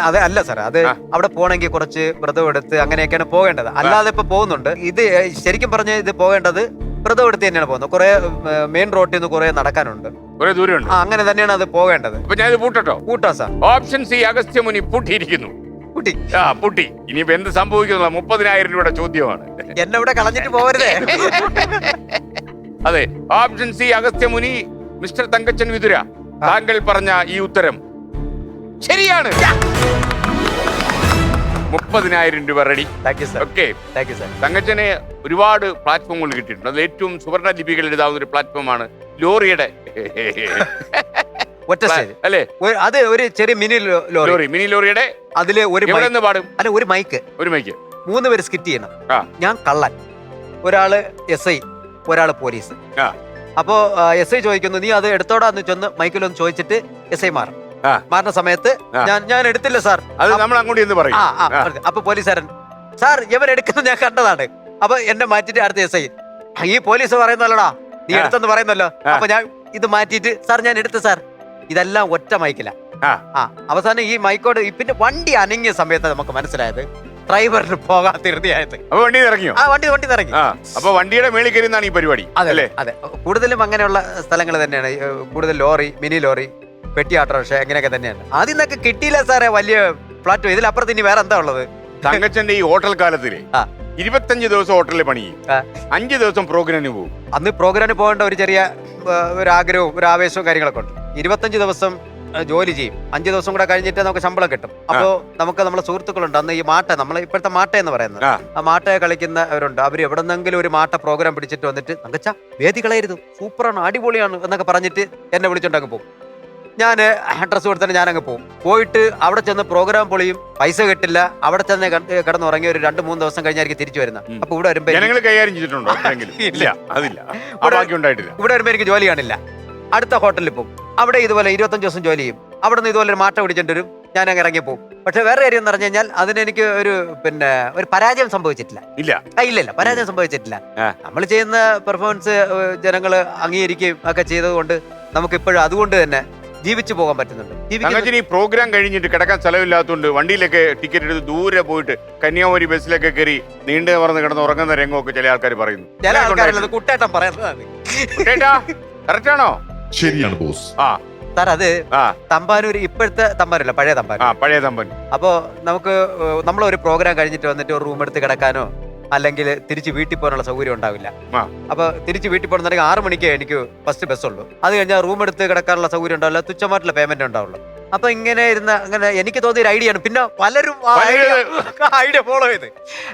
അതെ അല്ല സാർ, അത് അവിടെ പോകണമെങ്കിൽ കുറച്ച് വ്രതം എടുത്ത് അങ്ങനെയൊക്കെയാണ് പോകേണ്ടത്, അല്ലാതെ ഇപ്പൊ പോകുന്നുണ്ട്. ഇത് ശരിക്കും പറഞ്ഞ ഇത് പോകേണ്ടത് വ്രതം എടുത്ത് തന്നെയാണ് പോകുന്നത്. കുറെ മെയിൻ റോഡിൽ നിന്ന് കുറെ നടക്കാനുണ്ട്, കുറെ ദൂരമുണ്ട്. അങ്ങനെ തന്നെയാണ് അത് പോകേണ്ടത്. അപ്പൊ ഞാൻ പൂട്ടോ? പൂട്ടാ സാർ. ഓപ്ഷൻ സി അഗസ്ത്യമുനി പൂട്ടിയിരിക്കുന്നു. പൂട്ടി. ഇനിയിപ്പോ എന്ത് സംഭവിക്കുന്നു? 30,000 രൂപയുടെ ചോദ്യമാണ്. എന്നെ ഇവിടെ കളഞ്ഞിട്ട് പോകരുതേ. അതെ, option C Agastya Muni. Mister Thankachan Vithura, താങ്കൾ പറഞ്ഞ ഈ ഉത്തരം ശരിയാണ്. 30,000 രൂപ റെഡി. ഓക്കെ, തങ്കച്ചനെ ഒരുപാട് പ്ലാറ്റ്ഫോമുകൾ കിട്ടിയിട്ടുണ്ട്. അതിൽ ഏറ്റവും സുവർണ ലിപികൾ എഴുതാവുന്ന ഒരു പ്ലാറ്റ്ഫോമാണ് ലോറിയുടെ ഒറ്റ സ്റ്റേജ് അല്ലേ? അത് ഒരു ചെറിയ മിനി ലോറിയുടെ അതില് ഒരു പാടും. അല്ല ഒരു മൈക്ക് 3 പേര് സ്കിറ്റ് ചെയ്യണം. ഞാൻ കള്ളൻ, ഒരാള് SI, ഒരാള് പോലീസ്. അപ്പോ SI ചോദിക്കുന്നു നീ അത് എടുത്തോടാന്ന് ചെന്ന് മൈക്കിലൊന്ന് ചോദിച്ചിട്ട് SI മാറുന്ന സമയത്ത് ഞാൻ എടുത്തില്ല സാർ, അത് നമ്മൾ അങ്ങോട്ട് പറയും. അപ്പൊ പോലീസുകാരൻ സാർ ഇവൻ എടുക്കുന്നത് ഞാൻ കണ്ടതാണ്. അപ്പൊ എന്നെ മാറ്റിട്ട് അടുത്ത SI ഈ പോലീസ് പറയുന്നല്ലോടാ നീ എടുത്തെന്ന് പറയുന്നല്ലോ. അപ്പൊ ഞാൻ ഇത് മാറ്റിയിട്ട് സാർ ഞാൻ എടുത്തു സാർ. ഇതെല്ലാം ഒറ്റ മൈക്കില. അവസാനം ഈ മൈക്കോട് പിന്നെ വണ്ടി അനങ്ങിയ സമയത്ത് നമുക്ക് മനസ്സിലായത് ഡ്രൈവറിന് പോകാൻ തീർച്ചയായത്. വണ്ടി ഇറങ്ങി. അപ്പൊ വണ്ടിയുടെ മേളിൽ കയറുന്നതാണ് ഈ പരിപാടി. അതെ, കൂടുതലും അങ്ങനെയുള്ള സ്ഥലങ്ങൾ തന്നെയാണ്. കൂടുതൽ ലോറി, മിനി ലോറി, പെട്ടി ഓട്ടോറിക്ഷ അങ്ങനെയൊക്കെ തന്നെയാണ്. ആദ്യം നിന്നൊക്കെ കിട്ടിയില്ല സാറേ വലിയ പ്ലാറ്റ്ഫോം. ഇതിലപ്പുറത്ത് ഇനി വേറെ എന്താ ഉള്ളത്? തങ്കച്ചന്റെ ഈ ഹോട്ടൽ കാലത്തില് 25 ദിവസം ഹോട്ടലിൽ പണി ചെയ്യും, 5 ദിവസം പ്രോഗ്രാമിന് പോകും. അന്ന് പ്രോഗ്രാമിന് പോകേണ്ട ഒരു ചെറിയ ഒരു ആഗ്രഹവും ഒരു ആവേശവും കാര്യങ്ങളൊക്കെ ഉണ്ട്. 25 ദിവസം ജോലി ചെയ്യും, 5 ദിവസം കൂടെ കഴിഞ്ഞിട്ട് നമുക്ക് ശമ്പളം കിട്ടും. അപ്പോ നമുക്ക് നമ്മളെ സുഹൃത്തുക്കളുണ്ട്. അന്ന് ഈ മാട്ട, നമ്മളെ ഇപ്പോഴത്തെ മാട്ട എന്ന് പറയുന്നത്, ആ മാട്ടയെ കളിക്കുന്നവരുണ്ട്. അവർ എവിടെന്നെങ്കിലും ഒരു മാട്ട പ്രോഗ്രാം പിടിച്ചിട്ട് വന്നിട്ട് തങ്കച്ച വേദി കളയരുത്, സൂപ്പറാണ്, അടിപൊളിയാണ് എന്നൊക്കെ പറഞ്ഞിട്ട് എന്നെ വിളിച്ചോണ്ടങ്ങ് പോകും. ഞാൻ ഡ്രസ്സ് കൊടുത്തിട്ട് ഞാൻ അങ്ങ് പോകും. പോയിട്ട് അവിടെ ചെന്ന് പ്രോഗ്രാം പൊളിയും, പൈസ കിട്ടില്ല. അവിടെ ചെന്ന് കിടന്നുറങ്ങി ഒരു 2-3 ദിവസം കഴിഞ്ഞായിരിക്കും തിരിച്ചു വരുന്നത്. അപ്പൊ ഇവിടെ വരുമ്പോ ജനങ്ങൾ കൈകാര്യം ചെയ്തിട്ടുണ്ടോ എപ്പോഴെങ്കിലും? ഇല്ല, അതില്ല. ആ ഭാഗ്യം ഉണ്ടായിട്ടില്ല. ഇവിടെ വരുമ്പോ എനിക്ക് ജോലി കാണില്ല. അടുത്ത ഹോട്ടലിൽ പോകും, അവിടെ ഇതുപോലെ 25 ദിവസം ജോലി ചെയ്യും. അവിടെ നിന്ന് ഇതുപോലെ ഒരു മാറ്റം പിടിച്ചിട്ട് വരും, ഞാൻ അങ്ങ് ഇറങ്ങി പോകും. പക്ഷെ വേറെ കാര്യം എന്ന് പറഞ്ഞു കഴിഞ്ഞാൽ അതിനെനിക്ക് ഒരു പരാജയം സംഭവിച്ചിട്ടില്ല. ഇല്ല, പരാജയം സംഭവിച്ചിട്ടില്ല. നമ്മൾ ചെയ്യുന്ന പെർഫോമൻസ് ജനങ്ങൾ അംഗീകരിക്കുകയും ഒക്കെ ചെയ്തതുകൊണ്ട് നമുക്ക് ഇപ്പോഴും അതുകൊണ്ട് തന്നെ ജീവിച്ചു പോകാൻ പറ്റുന്നുണ്ട്. ഈ പ്രോഗ്രാം കഴിഞ്ഞിട്ട് കിടക്കാൻ സ്ഥലമില്ലാത്തതുകൊണ്ട് വണ്ടിയിലൊക്കെ ടിക്കറ്റ് എടുത്ത് ദൂരെ പോയിട്ട് കന്യാകുമാരി ബസ്സിലൊക്കെ കയറി നീണ്ടു പറന്ന് കിടന്ന് ഉറങ്ങുന്ന രംഗമൊക്കെ ചില ആൾക്കാർ പറയുന്നു. ചില ആൾക്കാരല്ലത് കുട്ടേട്ടൻ പറയുന്നതാണ്. കറക്റ്റ് ആണോ? ശരിയാണ് ബോസ്. സാർ അത് തമ്പാനൂർ, ഇപ്പോഴത്തെ തമ്പാനൂരല്ല, പഴയ തമ്പാനൂർ. അപ്പോ നമുക്ക് നമ്മളൊരു പ്രോഗ്രാം കഴിഞ്ഞിട്ട് വന്നിട്ട് ഒരു റൂം എടുത്ത് കിടക്കാനോ അല്ലെങ്കിൽ തിരിച്ച് വീട്ടിൽ പോകാനുള്ള സൗകര്യം ഉണ്ടാവില്ല. അപ്പൊ തിരിച്ച് വീട്ടിൽ പോകണമെന്നുണ്ടെങ്കിൽ 6 മണിക്ക് എനിക്ക് ഫസ്റ്റ് ബസ് ഉള്ളൂ. അത് കഴിഞ്ഞാൽ റൂം എടുത്ത് കിടക്കാനുള്ള സൗകര്യം ഉണ്ടാവില്ല, തുച്ഛമായിട്ടുള്ള പേയ്മെന്റ് ഉണ്ടാവുള്ളൂ. അപ്പൊ ഇങ്ങനെ ഇരുന്ന അങ്ങനെ എനിക്ക് തോന്നിയൊരു ഐഡിയ ആണ്. പിന്നെ പലരും ഐഡിയ ഫോളോ ചെയ്ത്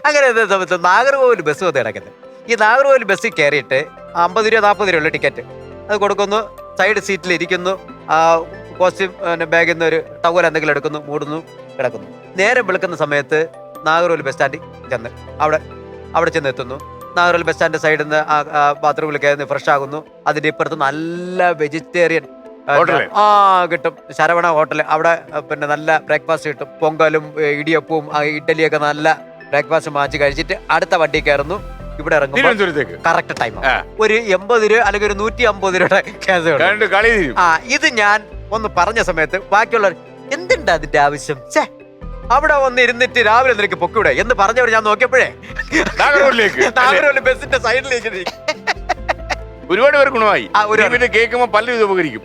അങ്ങനെ സമയത്ത് നാഗർകോവിൽ ബസ് വന്ന് കിടക്കുന്നത്. ഈ നാഗർകോവിൽ ബസ്സിൽ കയറിയിട്ട് 50 രൂപ 40 രൂപയുള്ള ടിക്കറ്റ് അത് കൊടുക്കുന്നു. സൈഡ് സീറ്റിൽ ഇരിക്കുന്നു. കോസ്റ്റ്യൂം ബാഗിൽ നിന്ന് ഒരു ടവൽ എന്തെങ്കിലും എടുക്കുന്നു, മൂടുന്നു, കിടക്കുന്നു. നേരം വെളുക്കുന്ന സമയത്ത് നാഗർകോവിൽ ബസ് സ്റ്റാൻഡിൽ ചെന്ന് അവിടെ ചെന്ന് എത്തുന്നു. നാഗർകോവിൽ ബസ് സ്റ്റാൻഡ് സൈഡിൽ നിന്ന് ബാത്റൂമിൽ കയറി ഫ്രഷ് ആകുന്നു. അതിന്റെ ഇപ്പുറത്ത് നല്ല വെജിറ്റേറിയൻ കിട്ടും, ശരവണ ഹോട്ടൽ. അവിടെ പിന്നെ നല്ല ബ്രേക്ക്ഫാസ്റ്റ് കിട്ടും, പൊങ്കലും ഇടിയപ്പവും ഇഡ്ഡലിയൊക്കെ നല്ല ബ്രേക്ക്ഫാസ്റ്റ് മാറ്റി കഴിച്ചിട്ട് അടുത്ത വണ്ടി കയറുന്നു. ഇവിടെ ഇറങ്ങുമ്പോൾ കറക്റ്റ് ടൈം ഒരു 80 രൂപ അല്ലെങ്കിൽ ഒരു 150 രൂപയുടെ കേസ്. ഇത് ഞാൻ ഒന്ന് പറഞ്ഞ സമയത്ത് ബാക്കിയുള്ളവർ എന്തുണ്ട് അതിന്റെ ആവശ്യം, അവിടെ വന്ന് ഇരുന്നിട്ട് രാവിലെ നിനക്ക് പൊക്കിവിടെ എന്ന് പറഞ്ഞവർ ഞാൻ നോക്കിയപ്പോഴേ നാഗർകോവിൽ ബസിന്റെ സൈഡിലേക്ക് ഒരുപാട് പേർ ഗുണമായി. കേൾക്കുമ്പോൾ പലരും ഇത് ഉപകരിക്കും.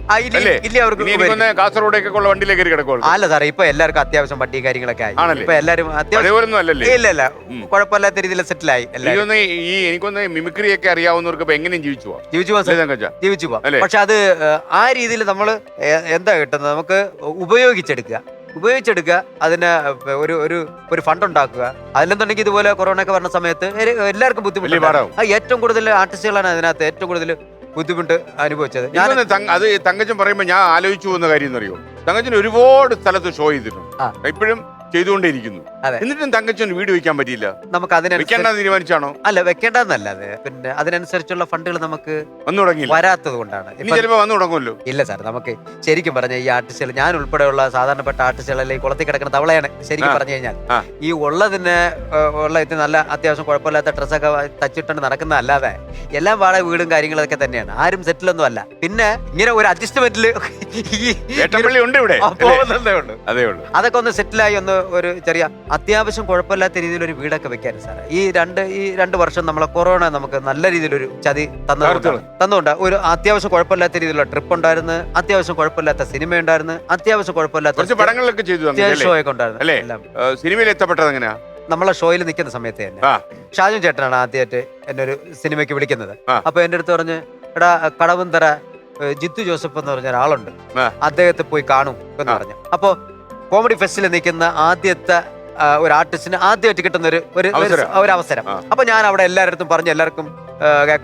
കാസർഗോഡേക്കുള്ള വണ്ടിയിലേക്ക് കിടക്കുള്ളൂ. അല്ല സാറേ, ഇപ്പൊ എല്ലാവർക്കും അത്യാവശ്യം വണ്ടി കാര്യങ്ങളൊക്കെ ആയി. ഇപ്പൊ എല്ലാവരും ഇല്ല കുഴപ്പമില്ലാത്ത രീതിയിൽ സെറ്റിൽ ആയി. എനിക്കൊന്ന് മിമിക്രി ഒക്കെ അറിയാവുന്നവർക്ക് എങ്ങനെയും ജീവിച്ചു പോവാം. പക്ഷെ അത് ആ രീതിയിൽ നമ്മൾ എന്താ കിട്ടുന്നത്, നമുക്ക് ഉപയോഗിച്ചെടുക്കുക, അതിന് ഒരു ഫണ്ട് ഉണ്ടാക്കുക. അതിലെന്നുണ്ടെങ്കിൽ ഇതുപോലെ കൊറോണ ഒക്കെ വരുന്ന സമയത്ത് എല്ലാവർക്കും ബുദ്ധിമുട്ട്. ഏറ്റവും കൂടുതൽ ആർട്ടിസ്റ്റുകളാണ് അതിനകത്ത് ഏറ്റവും കൂടുതൽ ബുദ്ധിമുട്ട് അനുഭവിച്ചത്. അത് തങ്കച്ചൻ പറയുമ്പോ ഞാൻ ആലോചിച്ചു പോകുന്ന കാര്യം എന്നറിയോ, തങ്കച്ചൻ ഒരുപാട് സ്ഥലത്ത് ഷോ ചെയ്തിട്ടുണ്ട്, ഇപ്പോഴും ചെയ്തുകൊണ്ടേയിരിക്കുന്നു. എന്നിട്ടും തങ്കച്ചൻ വീട് വെക്കാൻ പറ്റിയില്ല. നമുക്ക് തീരുമാനിച്ചാണോ? അല്ല, വെക്കേണ്ടതെന്നല്ല. അത് പിന്നെ അതിനനുസരിച്ചുള്ള ഫണ്ടുകൾ നമുക്ക് വരാത്തത് കൊണ്ടാണ്. വന്നു തുടങ്ങുമല്ലോ. ഇല്ല സാർ, നമുക്ക് ശരിക്കും പറഞ്ഞ ഈ ആർട്ടിസ്റ്റുകൾ, ഞാൻ ഉൾപ്പെടെയുള്ള സാധാരണപ്പെട്ട ആർട്ടിസ്റ്റുകളല്ലേ ഈ കുളത്തിൽ കിടക്കുന്ന തവളയാണ് ശരിക്കും പറഞ്ഞു കഴിഞ്ഞാൽ. ഈ ഉള്ളതിന് നല്ല അത്യാവശ്യം കുഴപ്പമില്ലാത്ത ഡ്രസ്സൊക്കെ തച്ചിട്ടുണ്ട് നടക്കുന്നതല്ലാതെ എല്ലാം വാടക വീടും കാര്യങ്ങളൊക്കെ തന്നെയാണ്. ആരും സെറ്റിലൊന്നും അല്ല. പിന്നെ ഇങ്ങനെ ഒരു അഡ്ജസ്റ്റ്മെന്റിൽ അതൊക്കെ ഒന്ന് സെറ്റിലായി ഒന്ന് ഒരു ചെറിയ അത്യാവശ്യം കുഴപ്പമില്ലാത്ത രീതിയിൽ ഒരു വീടൊക്കെ വെക്കാൻ സാറേ. ഈ രണ്ട് വർഷം നമ്മളെ കൊറോണ നമുക്ക് നല്ല രീതിയിലൊരു ചതി തന്നുകൊണ്ട് ഒരു അത്യാവശ്യം കുഴപ്പമില്ലാത്ത രീതിയിലുള്ള ട്രിപ്പ് ഉണ്ടായിരുന്നു, അത്യാവശ്യം കുഴപ്പമില്ലാത്ത സിനിമ ഉണ്ടായിരുന്നു, അത്യാവശ്യം കുഴപ്പമില്ലാത്ത പടങ്ങളൊക്കെ ഷോ ഒക്കെ ഉണ്ടായിരുന്നു. സിനിമയിൽ എത്തപ്പെട്ടത് എങ്ങനെയാ? നമ്മളെ ഷോയിൽ നിൽക്കുന്ന സമയത്ത് തന്നെ ഷാജു ചേട്ടനാണ് ആദ്യമായിട്ട് എന്നെ ഒരു സിനിമയ്ക്ക് വിളിക്കുന്നത്. അപ്പൊ എന്റെ അടുത്ത് പറഞ്ഞ്, എടാ കടവന്തറ ജിത്തു ജോസഫ് എന്ന് പറഞ്ഞ ഒരാളുണ്ട്, അദ്ദേഹത്തെ പോയി കാണൂ എന്ന് പറഞ്ഞു. അപ്പൊ കോമഡി ഫെസ്റ്റിൽ നിൽക്കുന്ന ആദ്യത്തെ ഒരു ആർട്ടിസ്റ്റിന് ആദ്യമായിട്ട് കിട്ടുന്ന ഒരു അവസരം. അപ്പൊ ഞാൻ അവിടെ എല്ലാവരുടെ പറഞ്ഞു, എല്ലാവർക്കും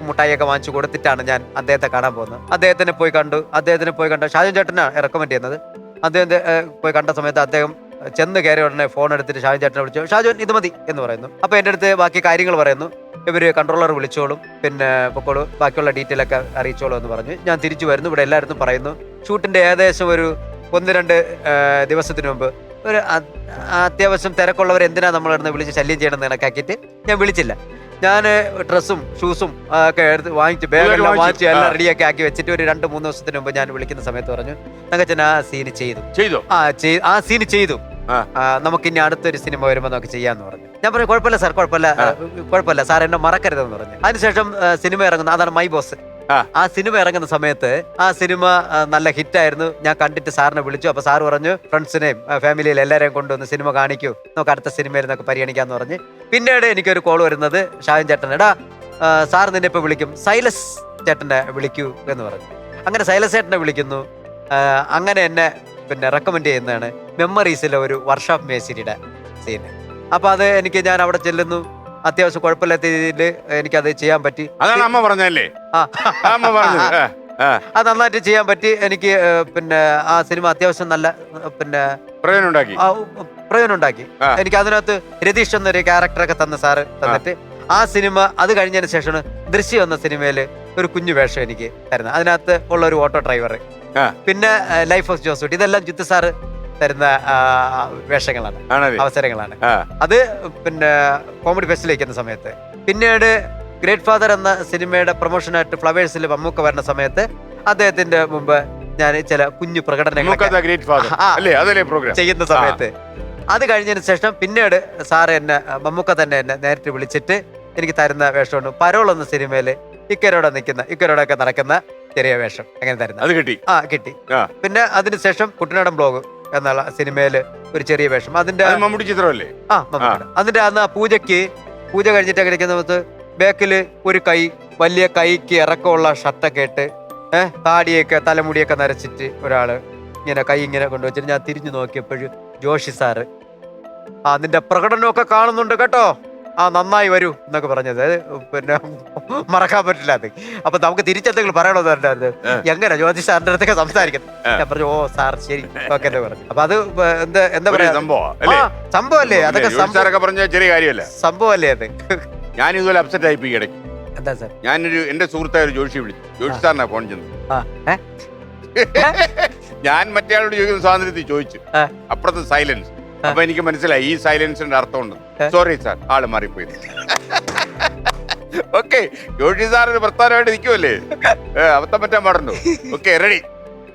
മുട്ടായിയൊക്കെ വാങ്ങിച്ചു കൊടുത്തിട്ടാണ് ഞാൻ അദ്ദേഹത്തെ കാണാൻ പോകുന്നത്. അദ്ദേഹത്തിനെ പോയി കണ്ടു. ഷാജു ചേട്ടനാണ് റെക്കമെൻഡ് ചെയ്യുന്നത്. അദ്ദേഹത്തെ പോയി കണ്ട സമയത്ത് അദ്ദേഹം ചെന്ന് കയറി ഉടനെ ഫോൺ എടുത്തിട്ട് ഷാജു ചേട്ടനെ വിളിച്ചു. ഷാജുൻ ഇത് മതി എന്ന് പറയുന്നു. അപ്പൊ എൻ്റെ അടുത്ത് ബാക്കി കാര്യങ്ങൾ പറയുന്നു. ഇവര് കൺട്രോളർ വിളിച്ചോളും, പിന്നെ പൊക്കോളൂ, ബാക്കിയുള്ള ഡീറ്റെയിൽ ഒക്കെ അറിയിച്ചോളൂ എന്ന് പറഞ്ഞു. ഞാൻ തിരിച്ചു വരുന്നു. ഇവിടെ എല്ലാവരും പറയുന്നു ഷൂട്ടിന്റെ ഏകദേശം ഒരു 1-2 ദിവസത്തിന് മുമ്പ് ഒരു അത്യാവശ്യം തിരക്കുള്ളവർ എന്തിനാ നമ്മളിടുന്ന് വിളിച്ച് ശല്യം ചെയ്യണമെന്ന് കണക്കാക്കിയിട്ട് ഞാൻ വിളിച്ചില്ല. ഞാൻ ഡ്രസ്സും ഷൂസും ഒക്കെ എടുത്ത് വാങ്ങിച്ച് ബാഗെല്ലാം വാങ്ങിച്ച് എല്ലാം റെഡിയൊക്കെ ആക്കി വെച്ചിട്ട് ഒരു 2-3 ദിവസത്തിന് മുമ്പ് ഞാൻ വിളിക്കുന്ന സമയത്ത് പറഞ്ഞു, തങ്കച്ചൻ ആ സീന് ചെയ്തു, നമുക്ക് ഇനി അടുത്തൊരു സിനിമ വരുമ്പോൾ നമുക്ക് ചെയ്യാന്ന് പറഞ്ഞു. ഞാൻ പറഞ്ഞു കുഴപ്പമില്ല സാർ, കുഴപ്പമില്ല സാർ, എന്നെ മറക്കരുതെന്ന് പറഞ്ഞു. അതിനുശേഷം സിനിമ ഇറങ്ങുന്നു, അതാണ് മൈ ബോസ്. ആ സിനിമ ഇറങ്ങുന്ന സമയത്ത് ആ സിനിമ നല്ല ഹിറ്റായിരുന്നു. ഞാൻ കണ്ടിട്ട് സാറിനെ വിളിച്ചു. അപ്പൊ സാറ് പറഞ്ഞു ഫ്രണ്ട്സിനെയും ഫാമിലിയിൽ എല്ലാവരെയും കൊണ്ടുവന്ന് സിനിമ കാണിക്കൂ, നമുക്ക് അടുത്ത സിനിമയിൽ നിന്നൊക്കെ പരിഗണിക്കാന്ന് പറഞ്ഞ്. പിന്നീട് എനിക്കൊരു കോൾ വരുന്നത് ഷാജൻ ചേട്ടൻ, എടാ സാർ നിന്നെ ഇപ്പൊ വിളിക്കും, സൈലസ് ചേട്ടനെ വിളിക്കൂ എന്ന് പറഞ്ഞു. അങ്ങനെ സൈലസ് ചേട്ടനെ വിളിക്കുന്നു. അങ്ങനെ എന്നെ പിന്നെ റെക്കമെൻഡ് ചെയ്യുന്നതാണ് മെമ്മറീസിലെ ഒരു വർക്ക്ഷോപ്പ് മേശിരിയുടെ സീന്. അപ്പൊ അത് ഞാൻ അവിടെ ചെല്ലുന്നു. അത്യാവശ്യം കുഴപ്പമില്ലാത്ത രീതിയിൽ എനിക്കത് ചെയ്യാൻ പറ്റി. അതാണ് അമ്മ പറഞ്ഞല്ലേ? ആ അത് നന്നായിട്ട് ചെയ്യാൻ പറ്റി എനിക്ക്. പിന്നെ ആ സിനിമ അത്യാവശ്യം നല്ല പിന്നെ പ്രയോജനം ഉണ്ടാക്കി. പ്രയോജനം ഉണ്ടാക്കി. എനിക്ക് അതിനകത്ത് രതീഷ് എന്നൊരു ക്യാരക്ടറൊക്കെ തന്ന സാറ് തന്നിട്ട് ആ സിനിമ അത് കഴിഞ്ഞതിന് ശേഷമാണ് ദൃശ്യം എന്ന സിനിമയില് ഒരു കുഞ്ഞു വേഷം എനിക്ക് തരുന്നത്. അതിനകത്ത് ഉള്ള ഒരു ഓട്ടോ ഡ്രൈവർ, പിന്നെ ലൈഫ് ഓഫ് ജോസൂട്ടി, ഇതെല്ലാം ജിത്തു സാറ് തരുന്ന വേഷങ്ങളാണ്, അവസരങ്ങളാണ്. അത് പിന്നെ കോമഡി ഫെസ്റ്റിലേക്ക് എന്ന സമയത്ത്. പിന്നീട് ഗ്രേറ്റ് ഫാദർ എന്ന സിനിമയുടെ പ്രൊമോഷനായിട്ട് ഫ്ലവേഴ്സിൽ മമ്മൂക്ക വരുന്ന സമയത്ത് അദ്ദേഹത്തിന്റെ മുമ്പ് ഞാൻ ചില കുഞ്ഞു പ്രകടനങ്ങൾ ചെയ്യുന്ന സമയത്ത്, അത് കഴിഞ്ഞതിന് ശേഷം പിന്നീട് സാറ് എന്നെ മമ്മൂക്ക തന്നെ എന്നെ നേരിട്ട് വിളിച്ചിട്ട് എനിക്ക് തരുന്ന വേഷമുണ്ട്. പരോൾ എന്ന സിനിമയില് ഇക്കരോടൊക്കെ നടക്കുന്ന ചെറിയ വേഷം അങ്ങനെ തരുന്നത്. അത് കിട്ടി. കിട്ടി. പിന്നെ അതിനുശേഷം കുട്ടനാടൻ ബ്ലോഗ് എന്നുള്ള സിനിമയില് ഒരു ചെറിയ വേഷം. അതിന്റെ മമ്മൂട്ടി ചിത്രമല്ലേ? അതിന്റെ അന്ന് ആ പൂജ കഴിഞ്ഞിട്ട് കഴിക്കുന്ന സമയത്ത് ബാക്കില് ഒരു വലിയ കൈക്ക് ഇറക്കമുള്ള ഷർട്ടൊക്കെ ഇട്ട് താടിയൊക്കെ തലമുടിയൊക്കെ നരച്ചിട്ട് ഒരാള് ഇങ്ങനെ കൈ ഇങ്ങനെ കൊണ്ടുവച്ചിട്ട് ഞാൻ തിരിഞ്ഞു നോക്കിയപ്പോഴും ജോഷി സാറ് നിന്റെ പ്രകടനമൊക്കെ കാണുന്നുണ്ട് കേട്ടോ, നന്നായി വരൂ എന്നൊക്കെ പറഞ്ഞത് പിന്നെ മറക്കാൻ പറ്റില്ല. അത് അപ്പൊ നമുക്ക് തിരിച്ചെന്തെങ്കിലും പറയണമെന്നുണ്ടായിരുന്നു. എങ്ങനെ ജ്യോതി സാറിന്റെ അടുത്തൊക്കെ സംസാരിക്കുന്നത്? ഞാൻ പറഞ്ഞു ഓ സാർ ശരി ഓക്കെ എന്ന് പറഞ്ഞു. അപ്പൊ അത് എന്താ പറയാ സംഭവല്ലേ, അതൊക്കെ ചെറിയ കാര്യമല്ല, സംഭവല്ലേ അത്. ഞാൻ ഇതുപോലെ അപ്സെറ്റ് ആയി ഇടയ്ക്ക്. എന്താ സാർ? ഞാനൊരു എന്റെ സുഹൃത്തായ ഒരു ജോഷി വിളിച്ചു. ജോഷി സാറിനാ ഫോൺ ചെന്നു. ഞാൻ മറ്റേ ആളോട് ചോദിക്കുന്ന സ്വാതന്ത്ര്യത്തിൽ ചോദിച്ചു. അപ്പുറത്ത് സൈലൻസ്. അപ്പൊ എനിക്ക് മനസ്സിലായി ഈ സൈലൻസിന്റെ അർത്ഥമുണ്ട്. സോറി സാർ, ആള് മാറിപ്പോയി. ഓക്കെ, ജോഷി സാർ ഒരു പ്രധാനമായിട്ട് നിൽക്കുമല്ലേ, അബദ്ധം പറ്റാൻ പാടുണ്ടോ? Okay, ready.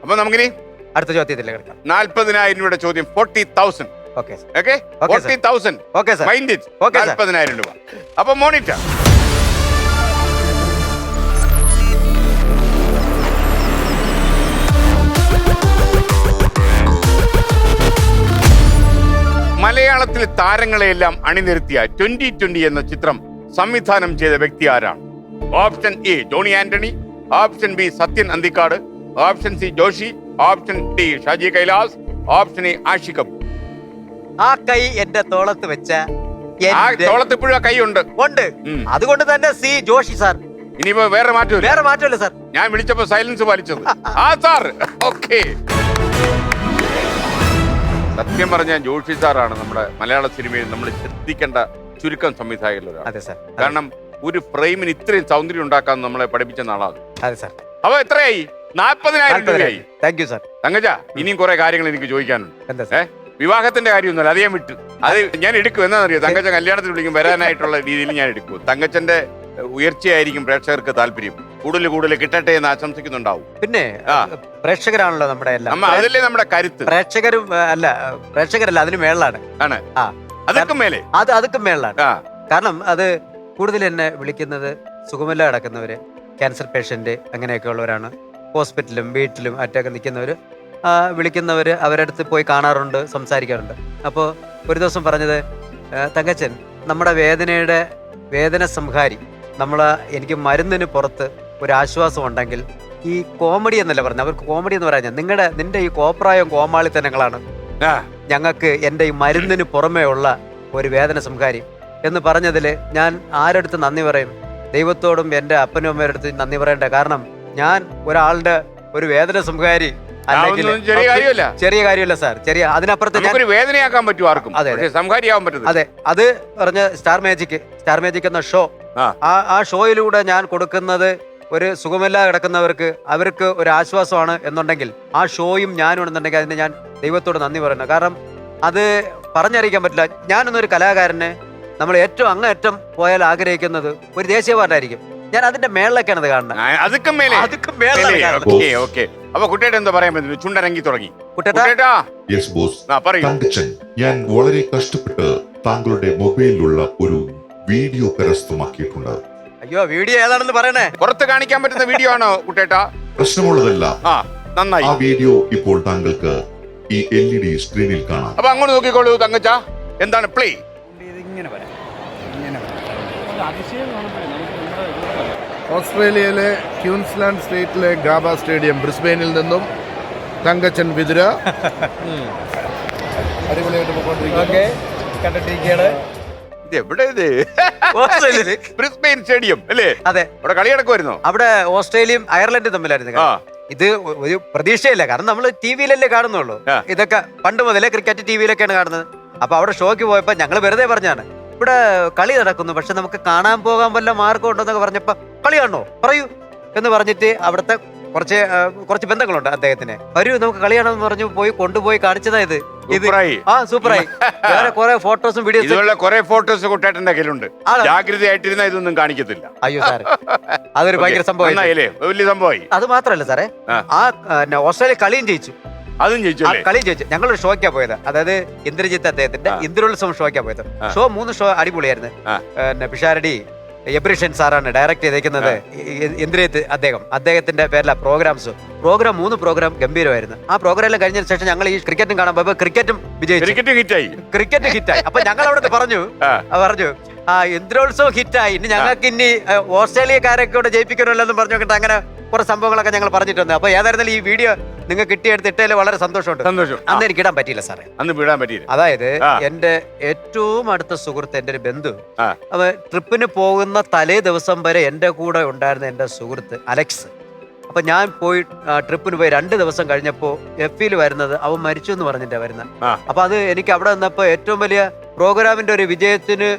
അപ്പൊ നമുക്കിനി അടുത്ത ചോദ്യത്തിലേക്ക് കിടക്കാം. 40,000 രൂപയുടെ ചോദ്യം. 40,000. ഓക്കെ 40,000. Okay sir. 40,000 രൂപ. അപ്പൊ മോണിറ്റർ മലയാളത്തിലെ താരങ്ങളെയെല്ലാം അണിനിരത്തിയ 2020 എന്ന ചിത്രം സംവിധാനം ചെയ്ത വ്യക്തി ആരാണ്? Option A Johny Antony, option B Sathyan Anthikad, option C Joshiy, option D Shaji Kailas, option A Aashiq Abu. ആ കൈ എന്റെ തോളത്ത് വെച്ച തോളത്ത് ഇപ്പോഴും ആ കൈ ഉണ്ട്. അതുകൊണ്ട് തന്നെ സി ജോഷി സാർ. ഇനിയിപ്പോ വേറെ മാറ്റമില്ല സാർ. ഞാൻ വിളിച്ചപ്പോ സൈലൻസ് പാലിച്ചത് സാർ. ഓക്കെ, സത്യം പറഞ്ഞാൽ ജോഷി സാറാണ് നമ്മുടെ മലയാള സിനിമയിൽ നമ്മൾ ശ്രദ്ധിക്കേണ്ട ചുരുക്കം സംവിധായകരിലൊരാൾ. അതെ സാർ. കാരണം ഒരു ഫ്രെയിമിന് ഇത്രയും സൗന്ദര്യം ഉണ്ടാക്കാൻ നമ്മളെ പഠിപ്പിച്ച നാളാണ്. അതെ സാർ. അപ്പൊ എത്രയായി? 40,000 രൂപയായി. Thank you sir. തങ്കച്ച, ഇനിയും കുറെ കാര്യങ്ങൾ എനിക്ക് ചോദിക്കാനുണ്ട്. എന്താ വിവാഹത്തിന്റെ കാര്യമൊന്നുമല്ല, അത് ഞാൻ വിട്ടു. അത് ഞാൻ എടുക്കും. എന്താണെന്നറിയോ, തങ്കച്ചൻ കല്യാണത്തിന് വിളിക്കും, വരാനായിട്ടുള്ള രീതിയിൽ ഞാൻ എടുക്കും. തങ്കച്ചന്റെ ഉയർച്ചയായിരിക്കും പ്രേക്ഷകർക്ക് താല്പര്യം. കൂടുതൽ കിട്ടട്ടെ എന്ന് ആശംസിക്കുന്നുണ്ടാവും. പിന്നെ പ്രേക്ഷകരാണല്ലോ നമ്മുടെ എല്ലാം. അതല്ലേ നമ്മുടെ കരുത്ത്. പ്രേക്ഷകരല്ല അതിന് മേളാണ്. അതൊക്കെ മേലെ അതൊക്കെ മേളാണ്. കാരണം അത് കൂടുതൽ എന്നെ വിളിക്കുന്നത് സുഖമില്ല കിടക്കുന്നവര്, ക്യാൻസർ പേഷ്യന്റ് അങ്ങനെയൊക്കെ ഉള്ളവരാണ്. ഹോസ്പിറ്റലും വീട്ടിലും അറ്റൊക്കെ നിൽക്കുന്നവര് വിളിക്കുന്നവര് അവരുടെ അടുത്ത് പോയി കാണാറുണ്ട്, സംസാരിക്കാറുണ്ട്. അപ്പോൾ ഒരു ദിവസം പറഞ്ഞത്, തങ്കച്ചൻ നമ്മുടെ വേദന സംഹാരി, എനിക്ക് മരുന്നിന് പുറത്ത് ഒരു ആശ്വാസം ഉണ്ടെങ്കിൽ ഈ കോമഡി എന്നല്ല പറഞ്ഞത്. അവർക്ക് കോമഡി എന്ന് പറയാൻ നിന്റെ ഈ കോപ്രായം കോമാളിത്തനങ്ങളാണ് ഞങ്ങൾക്ക് എൻ്റെ ഈ മരുന്നിന് പുറമേ ഉള്ള ഒരു വേദന സംഹാരി എന്ന് പറഞ്ഞതിൽ ഞാൻ ആരടുത്ത് നന്ദി പറയും? ദൈവത്തോടും എൻ്റെ അപ്പനും അമ്മയുടെ അടുത്ത് നന്ദി പറയണ്ട. കാരണം ഞാൻ ഒരാളുടെ ഒരു വേദന സംഹാരി ചെറിയ കാര്യമല്ല സാർ. അതിനപ്പുറത്ത് വേദനയാക്കാൻ പറ്റും ആർക്കും. അതെ, അത് പറഞ്ഞ സ്റ്റാർ മാജിക് എന്ന ഷോ, ആ ഷോയിലൂടെ ഞാൻ കൊടുക്കുന്നത് ഒരു സുഖമില്ലാതെ കിടക്കുന്നവർക്ക് അവർക്ക് ഒരു ആശ്വാസമാണ് എന്നുണ്ടെങ്കിൽ ആ ഷോയും ഞാനും എന്നുണ്ടെങ്കിൽ അതിന് ഞാൻ ദൈവത്തോട് നന്ദി പറയുന്നു. കാരണം അത് പറഞ്ഞറിയിക്കാൻ പറ്റില്ല. ഞാനൊന്നൊരു കലാകാരനെ നമ്മൾ ഏറ്റവും അങ്ങേറ്റം പോയാൽ ആഗ്രഹിക്കുന്നത് ഒരു ദേശീയ അവാർഡായിരിക്കും. ഞാൻ അതിന്റെ മേളിലേക്കാണ് ഇത് കാണുന്നത്. അപ്പൊ കുട്ടിയുടെ എന്താ പറയാൻ പറ്റുന്നത്? ചുണ്ടരങ്ങി തുടങ്ങി. ഞാൻ വളരെ കഷ്ടപ്പെട്ട് താങ്കളുടെ മൊബൈലിലുള്ള ഒരു വീഡിയോ കരസ്ഥമാക്കിയിട്ടുണ്ട്. അയ്യോ, വീഡിയോ ഏതാണെന്ന് പറയണേ. പുറത്ത് കാണിക്കാൻ പറ്റുന്ന വീഡിയോ ആണോ കുട്ടേട്ടാ? പ്രശ്നമുള്ളതല്ല. നന്നായി. ആ വീഡിയോ ഇപ്പോൾ താങ്കൾക്ക് ഈ LED സ്ക്രീനിൽ കാണാം. അപ്പൊ അങ്ങോട്ട് നോക്കിക്കോളൂ തങ്കച്ച. എന്താണ് പ്ലേ? ഓസ്ട്രേലിയയിലെ ക്യൂൻസ്ലാൻഡ് സ്റ്റേറ്റിലെ ഗാബ സ്റ്റേഡിയം ബ്രിസ്ബെയിനിൽ നിന്നും തങ്കച്ചൻ വിതുര അടിപൊളിയായിട്ട് പോയിക്കൊണ്ടിരിക്കുകയാണ്. ഇത് എവിടെ ഇത്? ഓസ്ട്രേലിയയില്. ബ്രിസ്ബെയിൻ സ്റ്റേഡിയം അല്ലേ? അതെ, അവിടെ കളി നടക്കുമായിരുന്നോ? അവിടെ ഓസ്ട്രേലിയയും അയർലൻഡും തമ്മിലായിരുന്നു കളി. ഇത് ഒരു പ്രതീക്ഷയില്ല, കാരണം നമ്മൾ ടി വിയിലല്ലേ കാണുന്നുള്ളൂ. ഇതൊക്കെ പണ്ട് മുതലേ ക്രിക്കറ്റ് ടി വിയിലൊക്കെയാണ് കാണുന്നത്. അപ്പൊ അവിടെ ഷോയ്ക്ക് പോയപ്പോ ഞങ്ങൾ വെറുതെ പറഞ്ഞാണ്, ഇവിടെ കളി നടക്കുന്നു, പക്ഷെ നമുക്ക് കാണാൻ പോകാൻ വല്ല മാർഗം ഉണ്ടോന്നൊക്കെ പറഞ്ഞപ്പോ, കളി കാണണോ പറയൂ എന്ന് പറഞ്ഞിട്ട് അവിടുത്തെ കുറച്ച് ബന്ധങ്ങളുണ്ട് അദ്ദേഹത്തിന്. വരൂ നമുക്ക് കളിയാണെന്ന് പറഞ്ഞു പോയി കൊണ്ടുപോയി കാണിച്ചതായത്. സൂപ്പറായി. വേറെ കുറെ ഫോട്ടോസും വീഡിയോസും കുറെ ഫോട്ടോസ് കുട്ടേട്ടന്റെ കയ്യിലുണ്ട്. ജാഗ്രതയായിട്ടിരുന്ന ഇതൊന്നും കാണിക്കത്തില്ല. അയ്യോ സാറേ, അതൊരു ഭയങ്കര സംഭവം, വലിയ സംഭവമായി. അത് മാത്രല്ല സാറേ, ആ ഓസ്ട്രേലിയ കളിയും ജയിച്ചു. അതും ജയിച്ചു. കളി ജയിച്ചു. ഞങ്ങളൊരു ഷോയ്ക്കാ പോയത്, അതായത് ഇന്ദ്രജിത്ത് അദ്ദേഹത്തിന്റെ ഇന്ദ്രോത്സവം ഷോയ്ക്കാ പോയത്. 3 ഷോ അടിപൊളിയായിരുന്നു. പിഷാരടി എബ്രിഷൻ സാറാണ് ഡയറക്ട് ചെയ്തേക്കുന്നത്. ഇന്ദ്രജിത്ത് അദ്ദേഹത്തിന്റെ പേരില പ്രോഗ്രാം 3 പ്രോഗ്രാം ഗംഭീരമായിരുന്നു. ആ പ്രോഗ്രാം എല്ലാം കഴിഞ്ഞതിന് ശേഷം ഞങ്ങൾ ഈ ക്രിക്കറ്റും കാണാൻ പോയപ്പോ ക്രിക്കറ്റും വിജയിച്ചു. ക്രിക്കറ്റ് ഹിറ്റായി. അപ്പൊ ഞങ്ങൾ അവിടെ പറഞ്ഞു ഇന്ദ്രോത്സവം ഹിറ്റായി, ഇനി ഞങ്ങൾക്ക് ഇനി ഓസ്ട്രേലിയക്കാരൊക്കെ കൂടെ ജയിപ്പിക്കണമല്ലോ എന്ന് പറഞ്ഞോട്ട് അങ്ങനെ കുറെ സംഭവങ്ങളൊക്കെ ഞങ്ങൾ പറഞ്ഞിട്ട് വന്നത്. അപ്പൊ ഏതായിരുന്നാലും ഈ വീഡിയോ നിങ്ങൾ കിട്ടിയെടുത്തിട്ടേ വളരെ സന്തോഷമുണ്ട്. അന്ന് എനിക്ക് ഇടാൻ പറ്റിയില്ല സാറേ. അതായത് എന്റെ ഏറ്റവും അടുത്ത സുഹൃത്ത്, എന്റെ ഒരു ബന്ധു, അവ ട്രിപ്പിന് പോകുന്ന തലേ ദിവസം വരെ എന്റെ കൂടെ ഉണ്ടായിരുന്ന എന്റെ സുഹൃത്ത് അലക്സ്. അപ്പൊ ഞാൻ പോയി ട്രിപ്പിന് പോയി 2 ദിവസം കഴിഞ്ഞപ്പോ എഫിൽ വരുന്നത് അവൻ മരിച്ചു എന്ന് പറഞ്ഞിട്ടാ വരുന്നത്. അപ്പൊ അത് എനിക്ക് അവിടെ നിന്നപ്പോ ഏറ്റവും വലിയ പ്രോഗ്രാമിന്റെ ഒരു വിജയത്തിന്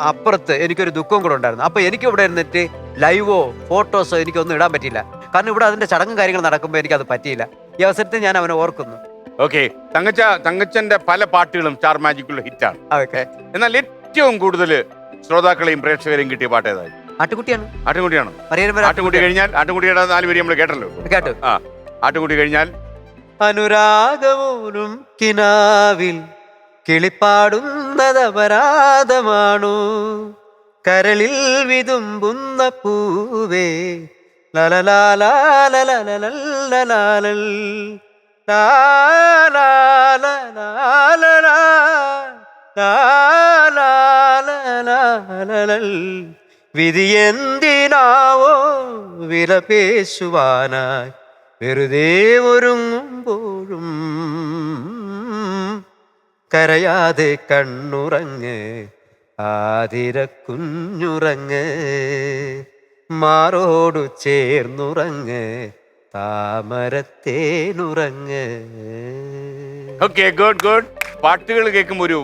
അപ്പുറത്ത് എനിക്കൊരു ദുഃഖം കൂടെ ഉണ്ടായിരുന്നു. അപ്പൊ എനിക്ക് ഇവിടെ ഇരുന്നിട്ട് ലൈവോ ഫോട്ടോസോ എനിക്കൊന്നും ഇടാൻ പറ്റിയില്ല, കാരണം ഇവിടെ അതിന്റെ ചടങ്ങും കാര്യങ്ങൾ നടക്കുമ്പോൾ എനിക്കത് പറ്റിയില്ല. ഈ അവസരത്തിൽ ഞാൻ അവനെ ഓർക്കുന്നു. ഓക്കെ, തങ്കച്ചന്റെ പല പാട്ടുകളും സ്റ്റാർ മാജിക്കുള്ള ഹിറ്റാണ്. എന്നാൽ ഏറ്റവും കൂടുതൽ ശ്രോതാക്കളെയും പ്രേക്ഷകരെയും കിട്ടിയ പാട്ട് ഏതായി? ആട്ടുകുട്ടിയാണ്. ആട്ടുകുട്ടി കഴിഞ്ഞാൽ ആട്ടുകുട്ടിയുടെ 4 വരി നമ്മൾ കേട്ടല്ലോ. കേട്ടു. ആട്ടുകുട്ടി കഴിഞ്ഞാൽ അനുരാഗമൂലും കിനാവിൽ കിളിപ്പാടുന്നത് അപരാധമാണു, കരളിൽ വിതുമ്പുന്ന പൂവേ ലലലാലാലലലലലലലൽ ലാലാലാലാലാലാലാലാലാലൽ. വിധിയെന്തിനാവോ വിലപേശുവാനായി വെറുതെ ഒരുങ്ങുമ്പോഴും കരയാതെ കണ്ണുറങ്ങ് ആതിര കുഞ്ഞുറങ്ങ്, മാറോടു ചേർന്നുറങ്ങ് താമരത്തേനുറങ്ങ്. Okay, good. പാട്ടുകൾ കേൾക്കുമ്പോ ഒരു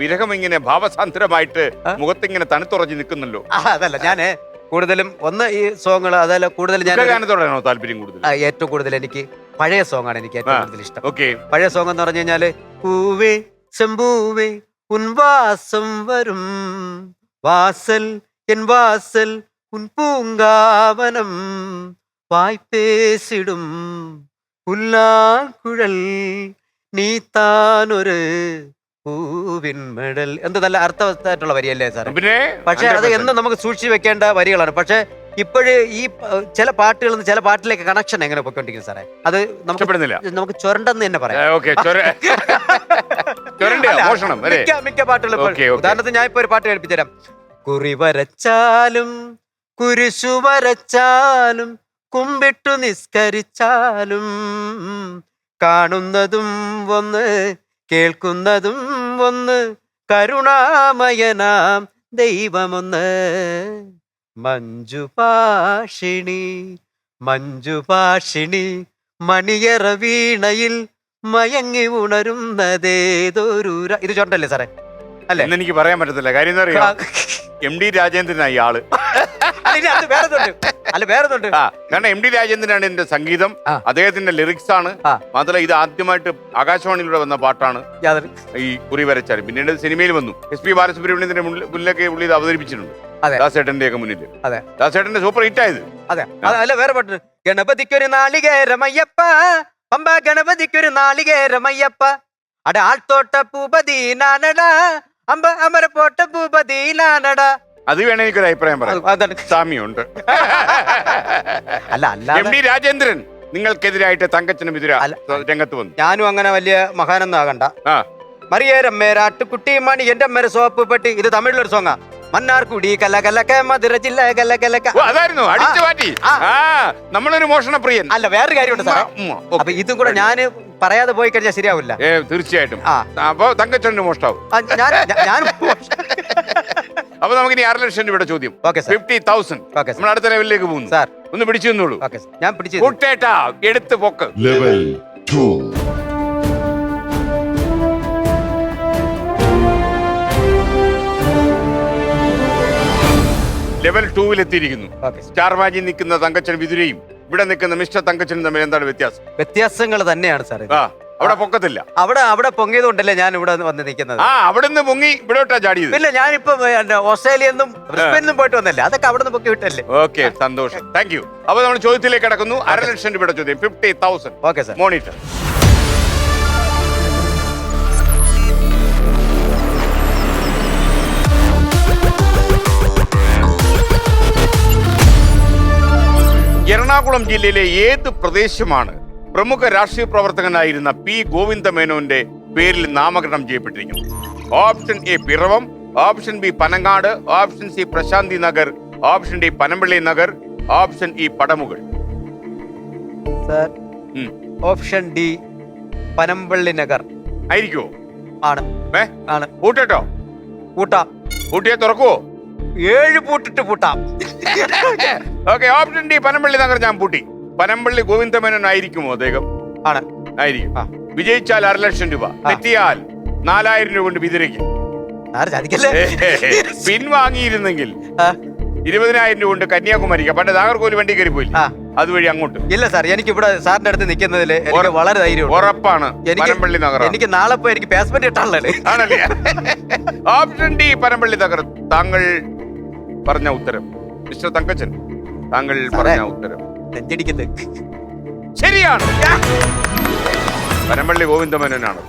വിരഹം ഇങ്ങനെ ഭാവസാന്ദ്രമായിട്ട് മുഖത്തിങ്ങനെ തണുത്തുറഞ്ഞു നിൽക്കുന്നല്ലോ. അതല്ല, ഞാന് കൂടുതലും ഈ സോങ്ങുകൾ, അതല്ല കൂടുതൽ ഞാൻ ഗാനത്തോടാണോ താല്പര്യം കൂടുതൽ? ഏറ്റവും കൂടുതൽ എനിക്ക് പഴയ സോങ്ങാണ് എനിക്ക് ഏറ്റവും കൂടുതൽ ഇഷ്ടം. പഴയ സോങ് എന്ന് പറഞ്ഞു കഴിഞ്ഞാല്, പൂവേ ചെമ്പൂവേ ഉൻവാസം വരും വാസൽ എൻ വാസൽ ഉൻ പൂങ്കാവനം വായ്പേസിടും പുല്ലാങ്കുഴൽ നീ താനൊരു പൂവിൻ മെഡൽ. എന്ത് നല്ല അർത്ഥവത്തായിട്ടുള്ള വരിയല്ലേ സാർ? പക്ഷെ അത് എന്നും നമുക്ക് സൂക്ഷിച്ചു വെക്കേണ്ട വരികളാണ്. പക്ഷെ ഇപ്പോഴ് ഈ ചില പാട്ടുകളിൽ നിന്ന് ചില പാട്ടിലേക്ക് കണക്ഷൻ എങ്ങനെ പോയിക്കൊണ്ടിരിക്കും സാറേ? അത് നമുക്ക് ചുരണ്ടെന്ന് തന്നെ പറയാം. മിക്ക പാട്ടുകളും. ഉദാഹരണത്തിന് ഞാൻ ഇപ്പൊ ഒരു പാട്ട് കേൾപ്പിച്ചു തരാം. കുറി വരച്ചാലും കുരിശു വരച്ചാലും കുമ്പിട്ടു നിസ്കരിച്ചാലും കാണുന്നതും ഒന്ന് കേൾക്കുന്നതും ഒന്ന് കരുണാമയനാം ദൈവമൊന്ന്. മഞ്ജുപാഷിണി മണിയറ വീണയിൽ മയങ്ങി ഉണരുന്നതേതൊരു. ഇത് ചൊണ്ടല്ലേ സാറേ? അല്ലേ? എനിക്ക് പറയാൻ പറ്റത്തില്ല. കാര്യം എന്താ അറിയാം, MD രാജേന്ദ്രനായി ആള്. വേറെന്നുണ്ട്. കാരണം MD രാജേന്ദ്രനാണ് എന്റെ സംഗീതം, അദ്ദേഹത്തിന്റെ ലിറിക്സ് ആണ്. മാത്രമല്ല ഇത് ആദ്യമായിട്ട് ആകാശവാണിയിലൂടെ വന്ന പാട്ടാണ് ഈ കുറി വരച്ചാൽ. പിന്നീട് സിനിമയിൽ വന്നു. SP ബാലസുബ്രഹ്മണ്യത്തിന്റെ മുന്നിലൊക്കെ പുള്ളി ഇത് അവതരിപ്പിച്ചിട്ടുണ്ട്. ദാസേട്ടന്റെ ഒക്കെ മുന്നിൽ. ദാസേട്ടന്റെ സൂപ്പർ ഹിറ്റ് ആയത്. അല്ല, വേറെ പാട്ട്. ഗണപതിക്കൊരു നാളികേരമയ്യപ്പ, പമ്പ ഗണപതിക്കൊരു നാളികേരമയ്യപ്പ, അട ആൾത്തോട്ട പൂപതീനാനടാ, അമ്പ അമര പോട്ട പൂപതീനാനടാ. അത് വേണേ എനിക്കൊരു അഭിപ്രായം പറയാം. സാമ്യമുണ്ട്. MD രാജേന്ദ്രൻ നിങ്ങൾക്കെതിരായിട്ട് തങ്കച്ചനും വിതുര രംഗത്ത് വന്നു. ഞാനും അങ്ങനെ വലിയ മഹാനൊന്നും ആകണ്ട. മറിയേരമ്മേരാട്ടുകുട്ടി മണി എന്റെ അമ്മേരെ സോപ്പ് പെട്ടി. ഇത് തമിഴിലൊരു സോങ്ങാ. മന്നാർക്കുടി കലകലക മധുര ജില്ല കലകലക. അതായിരുന്നു അടിച്ചു മാറ്റി. നമ്മളൊരു മോഷണ പ്രിയൻ. അല്ല, വേറൊരു കാര്യമുണ്ട് സാർ. അപ്പൊ ഇതും കൂടെ ഞാൻ പറയാതെ പോയി കഴിഞ്ഞാൽ ശരിയാവില്ല. തീർച്ചയായിട്ടും. അപ്പൊ തങ്കച്ചന്റെ മോഷ്ടാവും. ഞാൻ അപ്പൊ നമുക്ക് ഇനി 6 ലക്ഷം രൂപയുടെ ചോദ്യം. Okay sir. 50,000. Okay sir. നമ്മൾ അടുത്ത ലെവലിലേക്ക് പോകുന്നു. സാർ. ഒന്ന് പിടിച്ചു നിന്നോളൂ. Okay sir. ഞാൻ പിടിച്ചു. കുട്ടേട്ടാ എടുത്ത് പൊക്ക്. ലെവൽ 2. ലെവൽ 2-ൽ എത്തിയിരിക്കുന്നു. ഓക്കെ. സ്റ്റാർ മാജിൽ നിൽക്കുന്ന തങ്കച്ചൻ വിതുരയും ഇവിടെ നിൽക്കുന്ന മിസ്റ്റർ തങ്കച്ചനും തമ്മിൽ എന്താണ് വ്യത്യാസം? വ്യത്യാസങ്ങൾ തന്നെയാണ് സാർ. ആ അവിടെ പൊക്കത്തില്ല. അവിടെ പൊങ്ങിയത് കൊണ്ടല്ലേ ഞാൻ ഇവിടെ വന്ന് നിൽക്കുന്നത്. ആ അവിടെ നിന്ന് പൊങ്ങി ഇവിടോട്ടാ ചാടിയത്. പിന്നെ ഞാനിപ്പോ ഓസ്ട്രേലിയന്നും ബ്രിസ്ബനിലും പോയിട്ട് വന്നല്ലേ, അതൊക്കെ അവിടെ നിന്ന് പൊക്കി വിട്ടല്ലേ. ഓക്കെ, സന്തോഷം, താങ്ക് യു. അപ്പൊ നമ്മൾ ചോദ്യത്തിലേക്ക് കടക്കുന്നു. 6 ലക്ഷം രൂപയുടെ ചോദ്യം. 50,000. Okay sir. മോണിറ്റർ. എറണാകുളം ജില്ലയിലെ ഏത് പ്രദേശമാണ് പ്രമുഖ രാഷ്ട്രീയ പ്രവർത്തകനായിരുന്ന പി ഗോവിന്ദമേനോന്റെ പേരിൽ നാമകരണം ചെയ്യപ്പെട്ടിരിക്കുന്നത്? Option A Piravam, option B Panangad, option C Prashanti Nagar, option D Panampilly Nagar, option E Padamugal. Sir option D Panampilly Nagar ആയിരിക്കുമോ? ആണ്. ആണ്. പൂട്ടോ? പൂട്ടാം. പൂട്ടിയെ തുറക്കുവോ? 7 പൂട്ടിട്ട് പൂട്ടാം. Okay, option D Panampilly Nagar ഞാൻ പൂട്ടി. പനമ്പള്ളി ഗോവിന്ദമേനോൻ ആയിരിക്കുമോ അദ്ദേഹം? ആണ്. ആയിരിക്കും. വിജയിച്ചാൽ 6 ലക്ഷം രൂപ, തെറ്റിയാൽ 4000 രൂപ കൊണ്ട് വിതരയ്ക്കും. പിൻവാങ്ങിയിരുന്നെങ്കിൽ 20,000 രൂപ കൊണ്ട് കന്യാകുമാരിക്ക്, പണ്ട് നാഗർകോവിൽ വണ്ടി കയറി പോയില്ല, അതുവഴി അങ്ങോട്ട്. ഇല്ല സാർ, എനിക്ക് ഇവിടെ സാറിന്റെ അടുത്ത് നിൽക്കുന്നതിൽ എനിക്ക് വളരെ ധൈര്യം. ഉറപ്പാണ് പനമ്പള്ളി നഗർ. എനിക്ക് നാളെ പോയി എനിക്ക് പാസ്പോർട്ട് ഇട്ടാണല്ലേ. ആണല്ലേ? Option D Panampilly Nagar. താങ്കൾ പറഞ്ഞ ഉത്തരം മിസ്റ്റർ തങ്കച്ചൻ, താങ്കൾ പറഞ്ഞ ഉത്തരം നെഞ്ചടിക്കുന്നത് ശരിയാണ്. പനമ്പള്ളി ഗോവിന്ദമേനോനാണ്,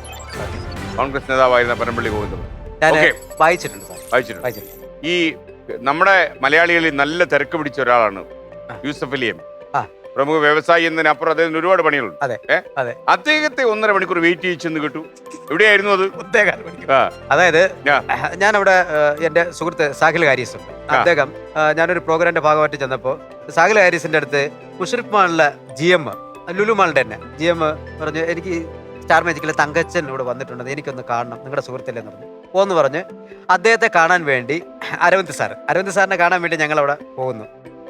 കോൺഗ്രസ് നേതാവായിരുന്ന പനമ്പള്ളി ഗോവിന്ദമേനോൻ. വായിച്ചിട്ടുണ്ട് സാർ. വായിച്ചിട്ടുണ്ട്. ഈ നമ്മുടെ മലയാളികളിൽ നല്ല തിരക്ക് പിടിച്ച ഒരാളാണ് യൂസഫ് അലി എം. പ്രമുഖ വ്യവസായി എന്നതിനപ്പുറം അദ്ദേഹത്തിന് ഒരുപാട് പണികളുണ്ട്. അദ്ദേഹത്തെ 1.5 മണിക്കൂർ വെയിറ്റ് ചെയ്യിച്ചെന്ന് കേട്ടു. എവിടെയായിരുന്നു അത്? അതായത് ഞാൻ അവിടെ എന്റെ സുഹൃത്ത് സാഹിൽ ഹാരിസും അദ്ദേഹം, ഞാനൊരു പ്രോഗ്രാമിന്റെ ഭാഗമായിട്ട് ചെന്നപ്പോ സാഹിൽ ഹാരിസിന്റെ അടുത്ത് മുഷറിഫ് മാളിലെ GM, ലുലു മാളിന്റെ തന്നെ GM പറഞ്ഞു, എനിക്ക് സ്റ്റാർ മാജിക്കിലെ തങ്കച്ചൻ ഇവിടെ വന്നിട്ടുണ്ട്, എനിക്കൊന്ന് കാണണം, നിങ്ങളുടെ സുഹൃത്തില്ലെന്ന് പറഞ്ഞു. പോന്ന് പറഞ്ഞ് അദ്ദേഹത്തെ കാണാൻ വേണ്ടി അരവിന്ദ് സാറിനെ കാണാൻ വേണ്ടി ഞങ്ങൾ അവിടെ പോകുന്നു.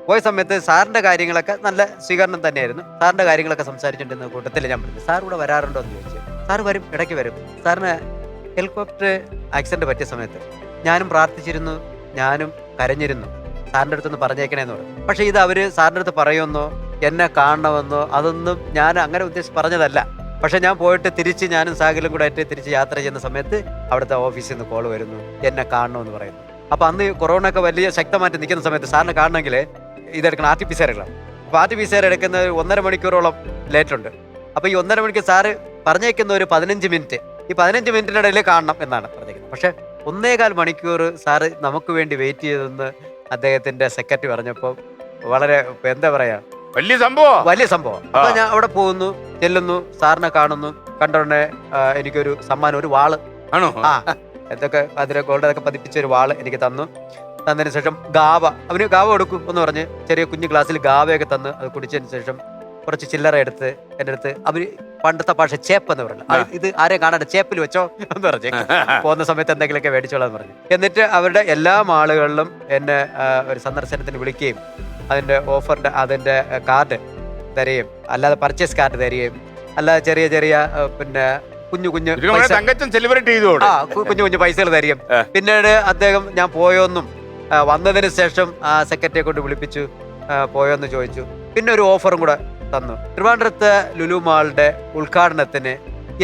പോയ സമയത്ത് സാറിന്റെ കാര്യങ്ങളൊക്കെ നല്ല സ്വീകരണം തന്നെയായിരുന്നു. സാറിന്റെ കാര്യങ്ങളൊക്കെ സംസാരിച്ചിട്ടുണ്ടെന്ന കൂട്ടത്തിൽ ഞാൻ പറഞ്ഞു, സാർ ഇവിടെ വരാറുണ്ടോ എന്ന് ചോദിച്ചു. സാർ വരും, ഇടയ്ക്ക് വരും. സാറിന് ഹെലികോപ്റ്റർ ആക്സിഡന്റ് പറ്റിയ സമയത്ത് ഞാനും പ്രാർത്ഥിച്ചിരുന്നു, ഞാനും കരഞ്ഞിരുന്നു, സാറിൻ്റെ അടുത്തൊന്ന് പറഞ്ഞേക്കണേന്ന് പറഞ്ഞു. പക്ഷെ ഇത് അവര് സാറിൻ്റെ അടുത്ത് പറയുമെന്നോ എന്നെ കാണണമെന്നോ അതൊന്നും ഞാൻ അങ്ങനെ ഉദ്ദേശിച്ച് പറഞ്ഞതല്ല. പക്ഷെ ഞാൻ പോയിട്ട് തിരിച്ച് ഞാനും സാഹിലും കൂടെ ആയിട്ട് തിരിച്ച് യാത്ര ചെയ്യുന്ന സമയത്ത് അവിടുത്തെ ഓഫീസിൽ നിന്ന് കോൾ വരുന്നു, എന്നെ കാണണമെന്ന് പറയുന്നു. അപ്പൊ അന്ന് കൊറോണ ഒക്കെ വലിയ ശക്തമായിട്ട് നിൽക്കുന്ന സമയത്ത് സാറിനെ കാണണമെങ്കിൽ ഇതെടുക്കണം, RT-PCR എടുക്കണം. അപ്പോൾ RT-PCR എടുക്കുന്ന 1.5 മണിക്കൂറോളം ലേറ്റ് ഉണ്ട്. അപ്പോൾ ഈ 1.5 മണിക്കൂർ സാറ് പറഞ്ഞേക്കുന്ന ഒരു 15 മിനിറ്റ്, ഈ 15 മിനിറ്റിനിടയിൽ കാണണം എന്നാണ് പറഞ്ഞേക്കുന്നത്. പക്ഷെ 1.25 മണിക്കൂർ സാറ് നമുക്ക് വേണ്ടി വെയിറ്റ് ചെയ്തെന്ന് അദ്ദേഹത്തിന്റെ സെക്രട്ടറി പറഞ്ഞപ്പോൾ വളരെ എന്താ പറയാ, വലിയ സംഭവം. അപ്പൊ ഞാൻ അവിടെ പോകുന്നു, ചെല്ലുന്നു, സാറിനെ കാണുന്നു. കണ്ടോടനെ എനിക്കൊരു സമ്മാനം, ഒരു വാള് ആണോ, എന്തൊക്കെ അതിലെ ഗോൾഡൊക്കെ പതിപ്പിച്ച ഒരു വാള് എനിക്ക് തന്നതിന് ശേഷം അവന് ഗാവ കൊടുക്കും എന്ന് പറഞ്ഞ് ചെറിയ കുഞ്ഞു ഗ്ലാസ്സിൽ ഗാവയൊക്കെ തന്ന് അത് കുടിച്ചതിന് ശേഷം കുറച്ച് ചില്ലറ എടുത്ത് എൻ്റെ അടുത്ത് അവര് പണ്ടത്തെ ഭാഷ ചേപ്പ് എന്ന് പറഞ്ഞു, ഇത് ആരെയും കാണാണ്ട് ചേപ്പിൽ വെച്ചോ എന്ന് പറഞ്ഞു. പോകുന്ന സമയത്ത് എന്തെങ്കിലുമൊക്കെ മേടിച്ചോളാന്ന് പറഞ്ഞു. എന്നിട്ട് അവരുടെ എല്ലാ മാളുകളിലും എന്നെ ഒരു സന്ദർശനത്തിന് വിളിക്കുകയും അതിന്റെ ഓഫറിന്റെ അതിന്റെ കാർഡ് തരികയും, അല്ലാതെ പർച്ചേസ് കാർഡ് തരികയും, അല്ലാതെ ചെറിയ പിന്നെ കുഞ്ഞു കുഞ്ഞു പൈസകൾ തരികയും. പിന്നീട് അദ്ദേഹം ഞാൻ പോയോന്നും വന്നതിന് ശേഷം ആ സെക്രട്ടറിയെ കൊണ്ട് വിളിപ്പിച്ചു, പോയോന്ന് ചോദിച്ചു. പിന്നെ ഒരു ഓഫറും കൂടെ തന്നു. ട്രിവാൻഡ്രത്ത് ലുലു മാളിന്റെ ഉദ്ഘാടനത്തിന്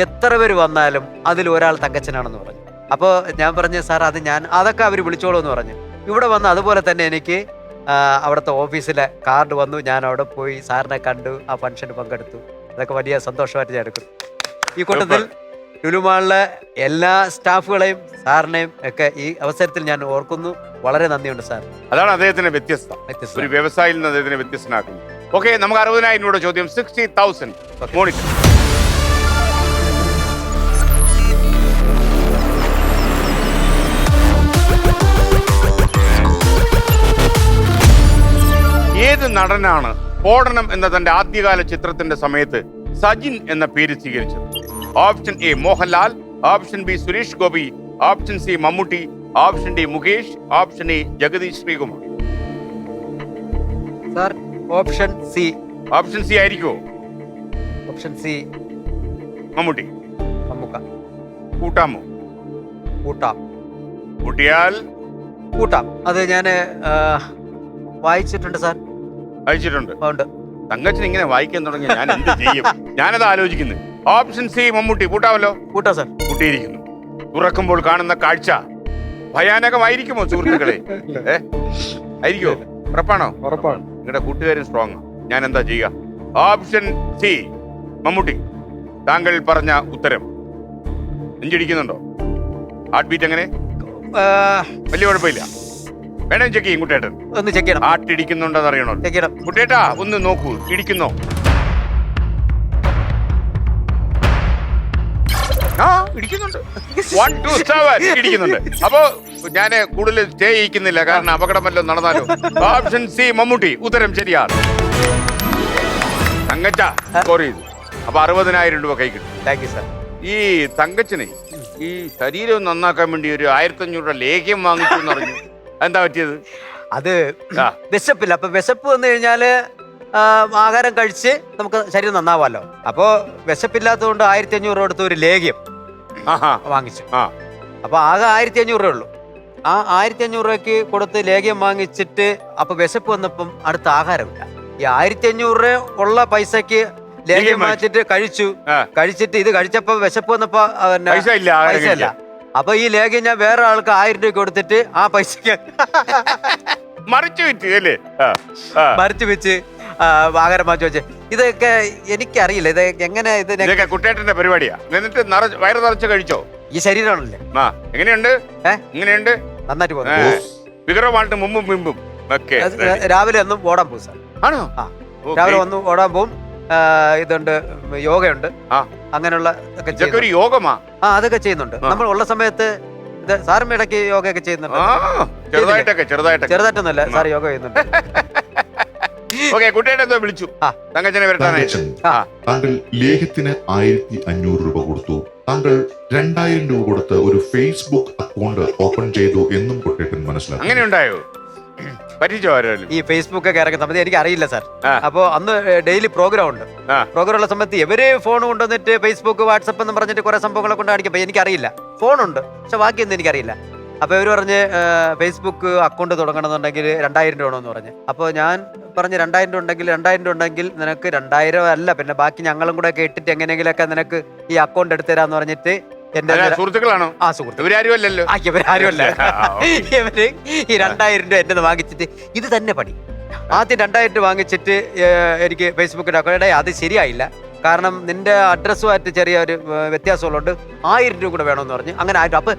എത്ര പേര് വന്നാലും അതിൽ ഒരാൾ തങ്കച്ചനാണെന്ന് പറഞ്ഞു. അപ്പോൾ ഞാൻ പറഞ്ഞു, സാർ അതൊക്കെ അവർ വിളിച്ചോളൂ എന്ന് പറഞ്ഞു. ഇവിടെ വന്ന് അതുപോലെ തന്നെ എനിക്ക് അവിടുത്തെ ഓഫീസിലെ കാർഡ് വന്നു. ഞാൻ അവിടെ പോയി സാറിനെ കണ്ടു, ആ ഫംഗ്ഷന് പങ്കെടുത്തു. അതൊക്കെ വലിയ സന്തോഷമായിട്ട് ഞാൻ എടുക്കും. ഈ കൂട്ടത്തിൽ ലുലുമാളിലെ എല്ലാ സ്റ്റാഫുകളെയും സാറിനെയും ഒക്കെ ഈ അവസരത്തിൽ ഞാൻ ഓർക്കുന്നു. വളരെ നന്ദിയുണ്ട് സാർ. അതാണ് അദ്ദേഹത്തിന്റെ വ്യത്യസ്തത, ഒരു വ്യവസായിയിൽ നിന്ന് അദ്ദേഹത്തിനെ വ്യത്യസ്തനാക്കുന്നു. ഓക്കെ, നമുക്ക് 60,000 രൂപയുടെ ചോദ്യം. 60,000 മോണിറ്റർ. ഏത് നടനാണ് സ്ഫോടനം എന്ന തന്റെ ആദ്യകാല ചിത്രത്തിന്റെ സമയത്ത് സജിൻ എന്ന പേര് സ്വീകരിച്ചത്? Option A Mohanlal, option B Suresh Gopi, option C Mammootty, option D Mukesh, option E Jagadish Sreekumar. Sir option C. Option C ആയിരിക്കുമോ? Option C Mammootty Mammukka. കൂട്ടാമോ? കൂട്ടാം. കൂട്ടിയാൽ കൂട്ടാം. അത് ഞാൻ വായിച്ചിട്ടുണ്ട് സാർ. അയച്ചിട്ടുണ്ട്. ഉണ്ട്. തങ്കച്ചൻ ഇങ്ങനെ വായിക്കാൻ തുടങ്ങി ഞാൻ എന്ത് ചെയ്യും? ഞാനത് ആലോചിക്കുന്നു. ഓപ്ഷൻ സി മമ്മൂട്ടി കൂട്ടാമല്ലോ? കൂട്ടാം സാർ. കൂട്ടിയിരിക്കുന്നു. തുറക്കുമ്പോൾ കാണുന്ന കാഴ്ച ഭയാനകമായിരിക്കുമോ സുഹൃത്തുക്കളെ? ആയിരിക്കുമോ? ഉറപ്പാണോ? ഉറപ്പാണ്. നിങ്ങളുടെ കൂട്ടുകാരൻ സ്ട്രോങ്. ഞാൻ എന്താ ചെയ്യുക? Option C Mammootty. താങ്കൾ പറഞ്ഞ ഉത്തരം നെഞ്ചിടിക്കുന്നുണ്ടോ? ഹാർട്ട് ബീറ്റ് എങ്ങനെ? വലിയ കുഴപ്പമില്ല. വേണം ചെക്ക് ചെയ്യും കുട്ടേട്ടൻ. ഒന്ന് ചെക്ക് ചെയ്യണം. ഹാർട്ട് ഇടിക്കുന്നുണ്ടോന്ന് അറിയണോ? ചെക്ക് ചെയ്യണം. കുട്ടേട്ടാ ഒന്ന് നോക്കൂ, ഇടിക്കുന്നോ? ആ ഇടിക്കുന്നുണ്ട്. 1 2 7 ഇടിക്കുന്നുണ്ട്. അപ്പോ ഞാൻ കൂടുതൽ സ്റ്റേ ചെയ്യിക്കുന്നില്ല, കാരണം അപകടം വല്ലതും നടന്നാലോ. ഓപ്ഷൻ സി മമ്മൂട്ടി ഉത്തരം ശരിയാണ്. തങ്കച്ച സ്കോർ ചെയ്തു. അപ്പൊ 60,000 രൂപ കൈ കിട്ടും. Thank you sir. ഈ തങ്കച്ചനെ ഈ ശരീരം നന്നാക്കാൻ വേണ്ടി ഒരു 1500 രൂപ ലേഖ്യം വാങ്ങിച്ചു എന്ന് പറഞ്ഞു. എന്താ പറ്റിയത്? അത് ആ. വിശപ്പില്ല. അപ്പൊ വിശപ്പ് വന്നു കഴിഞ്ഞാല് ആഹാരം കഴിച്ച് നമുക്ക് ശരീരം നന്നാവാമല്ലോ. അപ്പോ വിശപ്പില്ലാത്തതുകൊണ്ട് 1500 രൂപ കൊടുത്ത് ഒരു ലേഖ്യം വാങ്ങിച്ചു. അപ്പൊ ആകെ 1500 രൂപ ഉള്ളൂ. ആ 1500 രൂപയ്ക്ക് കൊടുത്ത് ലേഖ്യം വാങ്ങിച്ചിട്ട് അപ്പൊ വിശപ്പ് വന്നപ്പം അടുത്ത ആഹാരമില്ല. ഈ 1500 രൂപ ഉള്ള പൈസക്ക് ലേഖ്യം വാങ്ങിച്ചിട്ട് കഴിച്ചിട്ട് ഇത് കഴിച്ചപ്പോ വിശപ്പ് വന്നപ്പോ പൈസ ഇല്ല. അപ്പൊ ഈ ലേഖ്യം ഞാൻ വേറെ ആൾക്ക് 1000 രൂപ കൊടുത്തിട്ട് ആ പൈസക്ക് മറിച്ചു വിറ്റ് അല്ലേ? മറിച്ചു വെച്ച് ആഹാരം മാറ്റി വെച്ച്. ഇതൊക്കെ എനിക്കറിയില്ല. ഇത് എങ്ങനെ ഇതൊക്കെ കുട്ടേട്ടന്റെ പരിപാടിയാ. എന്നിട്ട് വയറ് നിറച്ച് കഴിച്ചോ? ഈ ശരീരമാണല്ലേ. എങ്ങനെയുണ്ട്? എങ്ങനെയുണ്ട്? നന്നായിട്ട് പോകുന്നു. വിഗ്രഹമായിട്ട് മുമ്പും പിമ്പും ഒക്കെ. രാവിലെ ഒന്നും ഓടാൻ പോകും സാർ. ആണോ? രാവിലെ വന്ന് ഓടാൻ പോകും. ഇതുണ്ട്, യോഗയുണ്ട്, അങ്ങനെയുള്ള ഒരു യോഗമാ. അതൊക്കെ ചെയ്യുന്നുണ്ട്. നമ്മൾ ഉള്ള സമയത്ത് സാറും ഇടയ്ക്ക് യോഗയൊക്കെ ചെയ്യുന്നുണ്ട്. ചെറുതായിട്ടൊന്നുമല്ല സാർ, യോഗ ചെയ്യുന്നുണ്ട്. വിളിച്ചു തങ്കച്ചനെ വരട്ടാനായി. താങ്കൾ ലേഖ്യത്തിന് 1500 രൂപ കൊടുത്തു. താങ്കൾ 2000 രൂപ കൊടുത്ത് ഒരു ഫേസ്ബുക്ക് അക്കൗണ്ട് ഓപ്പൺ ചെയ്തു എന്നും കുട്ടേട്ടൻ മനസ്സിലാക്കി. അങ്ങനെ ഉണ്ടായോ? പറ്റിച്ചോ? ഈ ഫേസ്ബുക്ക് ഒക്കെ ഇറക്കുന്ന സമയത്ത് എനിക്ക് അറിയില്ല സാർ. അപ്പൊ അന്ന് ഡെയിലി പ്രോഗ്രാം ഉണ്ട്. പ്രോഗ്രാം ഉള്ള സമയത്ത് ഇവര് ഫോൺ കൊണ്ടുവന്നിട്ട് ഫേസ്ബുക്ക് വാട്സപ്പ് എന്ന് പറഞ്ഞിട്ട് കുറെ സംഭവങ്ങളെ കൊണ്ട് കാണിക്കും. എനിക്കറിയില്ല. ഫോണുണ്ട്, പക്ഷെ ബാക്കിയൊന്നും എനിക്കറിയില്ല. അപ്പൊ ഇവര് പറഞ്ഞ് ഫേസ്ബുക്ക് അക്കൗണ്ട് തുടങ്ങണമെന്നുണ്ടെങ്കിൽ 2000 രൂപ വേണമെന്ന് പറഞ്ഞു. അപ്പോൾ ഞാൻ പറഞ്ഞ് 2000 രൂപ ഉണ്ടെങ്കിൽ നിനക്ക് 2000 അല്ല, പിന്നെ ബാക്കി ഞങ്ങളും കൂടെ ഒക്കെ ഇട്ടിട്ട് എങ്ങനെയെങ്കിലൊക്കെ നിനക്ക് ഈ അക്കൗണ്ട് എടുത്തുതരാന്ന് പറഞ്ഞിട്ട് എന്റെ സുഹൃത്തുക്കളാണോ? ആ സുഹൃത്ത്. ഇവരാരുമല്ലല്ലോ. ഇവരാരുമല്ല. ഇവര് ഈ 2000 രൂപ എന്നെ വാങ്ങിച്ചിട്ട് ഇത് തന്നെ പണി. ആദ്യം 2000 രൂപ വാങ്ങിച്ചിട്ട് എനിക്ക് ഫേസ്ബുക്കിൽ അക്കൗണ്ട്. അത് ശരിയായില്ല, കാരണം നിന്റെ അഡ്രസ്സുമായിട്ട് ചെറിയൊരു വ്യത്യാസമുള്ളതുകൊണ്ട് 1000 രൂപ കൂടെ വേണമെന്ന് പറഞ്ഞു. അങ്ങനെ ആയിട്ട് അപ്പൊ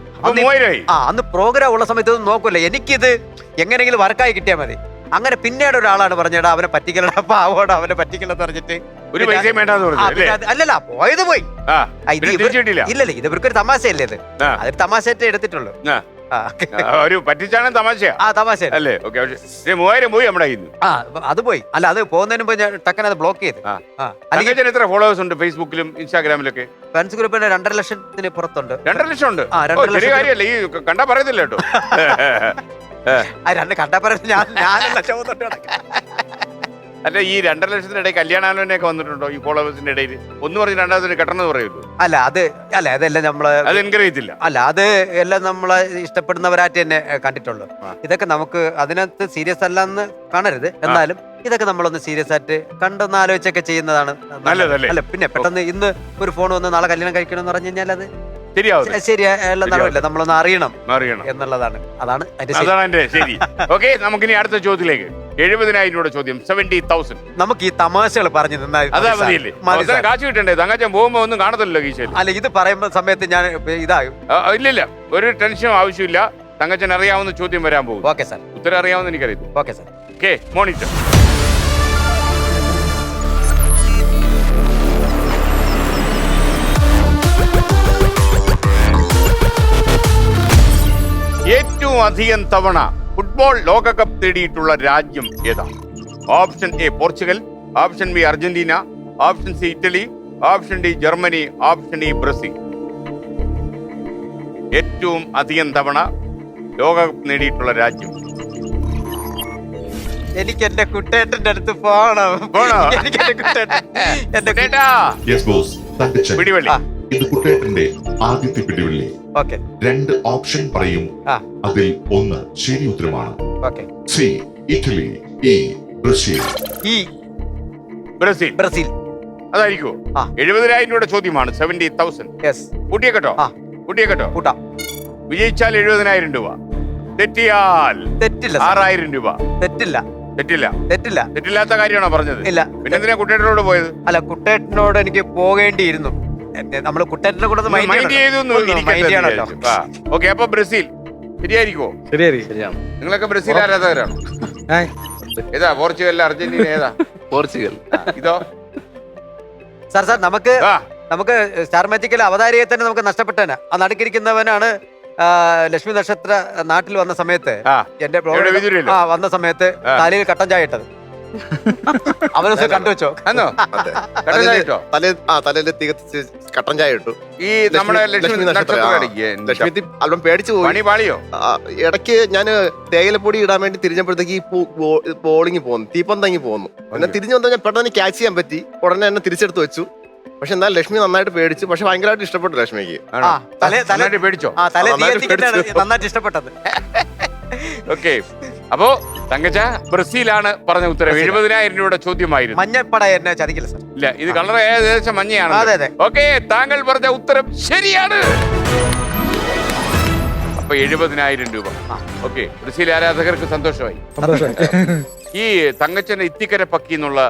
അന്ന് പ്രോഗ്രാം ഉള്ള സമയത്ത് ഒന്നും നോക്കൂല. എനിക്കിത് എങ്ങനെയെങ്കിലും വർക്കായി കിട്ടിയാൽ മതി. അങ്ങനെ പിന്നീട് ഒരാളാണ് പറഞ്ഞേടാ അവനെ പറ്റിക്കലടാ, പാവോട് അവനെ പറ്റിക്കലെന്ന് പറഞ്ഞിട്ട് ഒരു പൈസയും അല്ലല്ല പോയത് പോയി. ഇല്ലല്ല, ഇത് ഇവർക്കൊരു തമാശയല്ലേ. ഇത് അതൊരു തമാശയായിട്ട് എടുത്തിട്ടുള്ളൂ. ഒരു പറ്റിച്ചാണ് തമാശ. തമാശ അല്ലേ? 3000 പോയി നമ്മുടെ കയ്യിൽ നിന്ന്. അത് പോയി. അല്ല, അത് പോകുന്നതിന് മുമ്പ് ഞാൻ ടക്കനെ അത് ബ്ലോക്ക് ചെയ്ത്. അല്ലെങ്കിൽ എത്ര ഫോളോവേഴ്സ് ഉണ്ട് ഫേസ്ബുക്കിലും ഇൻസ്റ്റാഗ്രാമിലൊക്കെ? ഫ്രണ്ട്സ് ഗ്രൂപ്പിന് 2.5 ലക്ഷത്തിന് പുറത്തുണ്ട്. 2.5 ലക്ഷം ഉണ്ട്. ചെറിയ കാര്യമല്ല. ഈ കണ്ടാ പറയത്തില്ല കേട്ടോ. കണ്ടാ പറയുന്നത് ഞാനല്ല. അല്ല, ഈ 2.5 ലക്ഷത്തിന്റെ ഇടയിൽ കല്യാണാലോചനയൊക്കെ വന്നിട്ടുണ്ടോ ഈ ഫോളോവേഴ്സിന്റെ ഇടയിൽ? ഒന്ന് പറഞ്ഞ് 2000 കെട്ടണമെന്ന് പറയുള്ളൂ. അതെല്ലാം നമ്മള് അത് എൻകറേജ് ചെയ്തില്ല. അത് എല്ലാം നമ്മളെ ഇഷ്ടപ്പെടുന്നവരായിട്ട് തന്നെ കണ്ടിട്ടുള്ളൂ. ഇതൊക്കെ നമുക്ക് അതിനകത്ത് സീരിയസ് അല്ല എന്ന് കാണരുത്. എന്നാലും ഇതൊക്കെ നമ്മളൊന്ന് സീരിയസ് ആയിട്ട് കണ്ടൊന്ന് ആലോചിച്ചൊക്കെ ചെയ്യുന്നതാണ് നല്ലതല്ലേ. അല്ല, പിന്നെ പെട്ടെന്ന് ഇന്ന് ഒരു ഫോൺ വന്ന് നാളെ കല്യാണം കഴിക്കണം എന്ന് പറഞ്ഞു കഴിഞ്ഞാൽ അത് ശരിയല്ല. നമ്മളൊന്ന് അറിയണം എന്നുള്ളതാണ്. അതാണ് എന്റെ ശരി. ഓക്കെ, നമുക്കിനി അടുത്ത ചോദ്യത്തിലേക്ക്. 70,000 രൂപ ചോദ്യം. 70,000. നമുക്ക് ഈ തമാശകൾ പറഞ്ഞു തന്നാൽ കാശ് കിട്ടണ്ടേ? തങ്കച്ചൻ പോകുമ്പോ ഒന്നും കാണത്തില്ലല്ലോ കീശയിൽ. അല്ല, ഇത് പറയുമ്പോ സമയത്ത് ഞാൻ ഇതാകും. ഇല്ലില്ല, ഒരു ടെൻഷനും ആവശ്യമില്ല. തങ്കച്ചൻ അറിയാവുന്ന ചോദ്യം വരാൻ പോകും. Okay sir. ഉത്തരം അറിയാവുന്ന എനിക്കറിയാം. Okay sir. Okay, monitor. ഏറ്റവും അധികം തവണ ഫുട്ബോൾ ലോകകപ്പ് നേടിയിട്ടുള്ള രാജ്യം ഏതാണ്? Option A Portugal, option B Argentina, option C Italy, option D Germany, option E Brazil. ഏറ്റവും അധികം തവണ ലോകകപ്പ് നേടിയിട്ടുള്ള രാജ്യം? എനിക്ക് എന്റെ കുട്ടേട്ടന്റെ അടുത്ത് പോകണം. പോണോ? എനിക്ക് എന്റെ കുട്ടേട്ടൻ എന്റെ കുട്ടേട്ടാ. Yes boss. തങ്കച്ചൻ, പിടിവള്ളി. ഇത് കുട്ടേട്ടന്റെ ആദ്യത്തെ പിടിവള്ളി. ഓക്കെ 2 ഓപ്ഷൻ പറയും. ആ. അതിൽ 1 ശരി ഉത്തരമാണ്. Okay. C Italy, E Brazil. ഈ ബ്രസീൽ. ബ്രസീൽ അതായിരിക്കോ? ആ. 70,000 രൂപയുടെ ചോദ്യമാണ്. 70,000. യെസ്. കൂട്ടിയേക്കട്ടോ? ആ. കൂട്ടിയേക്കട്ടോ? കൂട്ടാം. വിജയിച്ചാൽ 70,000 രൂപ, തെറ്റിയാൽ തെറ്റില്ല സർ. 6,000 രൂപ. തെറ്റില്ല. തെറ്റില്ല. തെറ്റില്ല. തെറ്റില്ലാത്ത കാര്യമാണോ പറഞ്ഞത്? ഇല്ല. പിന്നെ എന്തിനാ കുട്ടേട്ടനോട് പോയത്? അല്ല, കുട്ടേട്ടനോട് എനിക്ക് പോകേണ്ടിയിരുന്നു. നമ്മള് കുട്ടേട്ടനെ കൂടെ മൈൻഡ് ചെയ്തു. ഓക്കെ, അപ്പൊ ബ്രസീൽ ശരിയായിരിക്കോ? ശരിയാണ്. നിങ്ങളൊക്കെ ബ്രസീൽ ആരാധകരാണോ? ഏതാ? പോർച്ചുഗൽ, അർജന്റീന, ഏതാ? പോർച്ചുഗൽ. ഇതോ? സാർ നമുക്ക് ആ. നമുക്ക് സ്റ്റാർ മാജിക്കിലെ അവതാരിയെ തന്നെ നമുക്ക് നഷ്ടപ്പെട്ടവനാ. ആ നടുക്കിരിക്കുന്നവനാണ് ലക്ഷ്മി നക്ഷത്ര നാട്ടിൽ വന്ന സമയത്ത് ആ. എന്റെ എവിടെ, വിദൂരയിലോ? ആ വന്ന സമയത്ത് ആ. തലയിൽ കട്ടൻ ചായ ഇട്ടത് അവനൊക്കെ കണ്ടുവച്ചോ? ആന്നോ? കട്ടൻ ചായ ഇട്ടോ? തലയിൽ തികച്ച് കട്ടൻ ചായ ഇട്ടു. ഈ നമ്മുടെ ലക്ഷ്മി നക്ഷത്രം ലക്ഷ്മി അല്പം പേടിച്ചു പോയി. പണി പാളിയോ? ഇടയ്ക്ക് ഞാൻ തേയിലപ്പൊടി ഇടാൻ വേണ്ടി തിരിഞ്ഞപ്പോഴത്തേക്ക് ഈ ബോളിങ് പോന്നു, തീപ്പന്തങ്ങി പോന്നു. പിന്നെ തിരിഞ്ഞു വന്നാൽ ഞാൻ പെട്ടെന്ന് ക്യാച്ച് ചെയ്യാൻ പറ്റി. ഉടനെ എന്നെ തിരിച്ചെടുത്ത് വെച്ചു. പക്ഷെ എന്നാൽ ലക്ഷ്മി നന്നായിട്ട് പേടിച്ചു. പക്ഷെ ഭയങ്കരമായിട്ട് ഇഷ്ടപ്പെട്ടു ലക്ഷ്മിക്ക്. നന്നായിട്ട് പേടിച്ചോ? നന്നായിട്ട് ഇഷ്ടപ്പെട്ടത്. ഓക്കെ, അപ്പോ തങ്കച്ച ബ്രസീലാണ് പറഞ്ഞ ഉത്തരം. 70,000 രൂപയുടെ ചോദ്യമായിരുന്നു. മഞ്ഞപ്പട എന്നെ ചതിക്കില്ല സാർ. ഇല്ല, ഇത് കളർ ഏകദേശം മഞ്ഞയാണ്. അതെ, അതെ. ഓക്കെ, താങ്കൾ പറഞ്ഞ ഉത്തരം ശരിയാണ്. അപ്പൊ 70,000 രൂപ. ഓക്കെ, ബ്രസീൽ ആരാധകർക്ക് സന്തോഷമായി. ഈ തങ്കച്ചന്റെ ഇത്തിക്കര പക്കി എന്നുള്ള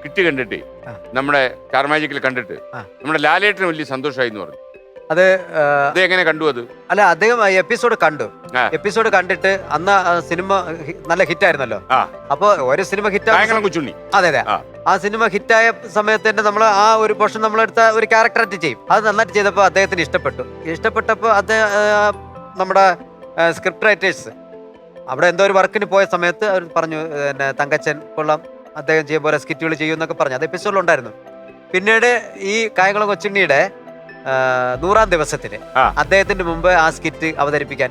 കിറ്റ് കണ്ടിട്ട്, നമ്മുടെ സ്റ്റാർ മാജിക്കിൽ കണ്ടിട്ട് നമ്മുടെ ലാലേട്ടന് വലിയ സന്തോഷമായി എന്ന് പറഞ്ഞു. അത് എങ്ങനെ കണ്ടു? അത് അല്ല, അദ്ദേഹം എപ്പിസോഡ് കണ്ടു. എപ്പിസോഡ് കണ്ടിട്ട് അന്ന് സിനിമ നല്ല ഹിറ്റ് ആയിരുന്നല്ലോ. അപ്പൊ ഒരു സിനിമ ഹിറ്റ്. അതെ അതെ. ആ സിനിമ ഹിറ്റായ സമയത്ത് തന്നെ നമ്മൾ ആ ഒരു പോർഷൻ നമ്മളെടുത്ത ഒരു ക്യാരക്ടറായിട്ട് ചെയ്യും. അത് നന്നായിട്ട് ചെയ്തപ്പോൾ അദ്ദേഹത്തിന് ഇഷ്ടപ്പെട്ടപ്പോൾ അദ്ദേഹം നമ്മുടെ സ്ക്രിപ്റ്റ് റൈറ്റേഴ്സ് അവിടെ എന്തോ ഒരു വർക്കിന് പോയ സമയത്ത് അവർ പറഞ്ഞു, പിന്നെ തങ്കച്ചൻ കൊള്ളാം, അദ്ദേഹം ചെയ്യുമ്പോൾ പോലെ സ്കിറ്റുകൾ ചെയ്യും എന്നൊക്കെ പറഞ്ഞു. അത് എപ്പിസോഡിലുണ്ടായിരുന്നു. പിന്നീട് ഈ കായംകുളം കൊച്ചുണ്ണിയുടെ 100ാം ദിവസത്തിന് അദ്ദേഹത്തിന്റെ മുമ്പ് ആ സ്കിറ്റ് അവതരിപ്പിക്കാൻ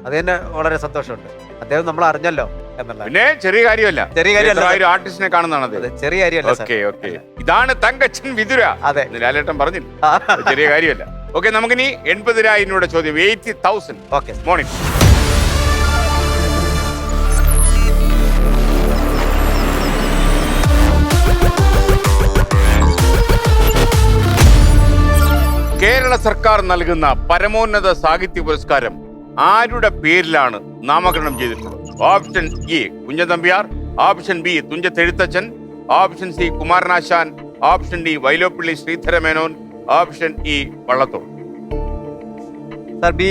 അത് തന്നെ വളരെ സന്തോഷമുണ്ട്. അദ്ദേഹം നമ്മൾ അറിഞ്ഞല്ലോ എന്നുള്ള. പിന്നെ ചെറിയ കാര്യമല്ല, ചെറിയ കാര്യമല്ല, ആർട്ടിസ്റ്റിനെ കാണുന്നതാണ്. ചെറിയ കാര്യമല്ല. ഇതാണ് തങ്കച്ചൻ വിതുര. അതെ, ലാലേട്ടൻ പറഞ്ഞില്ല, ചെറിയ കാര്യമല്ല. ഓക്കെ, നമുക്കിനി 80,000 രൂപയുടെ ചോദ്യം. 80,000. Okay, morning. കേരള സർക്കാർ നൽകുന്ന പരമോന്നത സാഹിത്യ പുരസ്കാരം ആരുടെ പേരിലാണ് നാമകരണം ചെയ്തിട്ടുള്ളത്? Option A Kunchan Nambiar, option B Thunchath Ezhuthachan, option C Kumaranasan, option D Vyloppilli Sreedhara Menon, option E Vallathol. Sir, B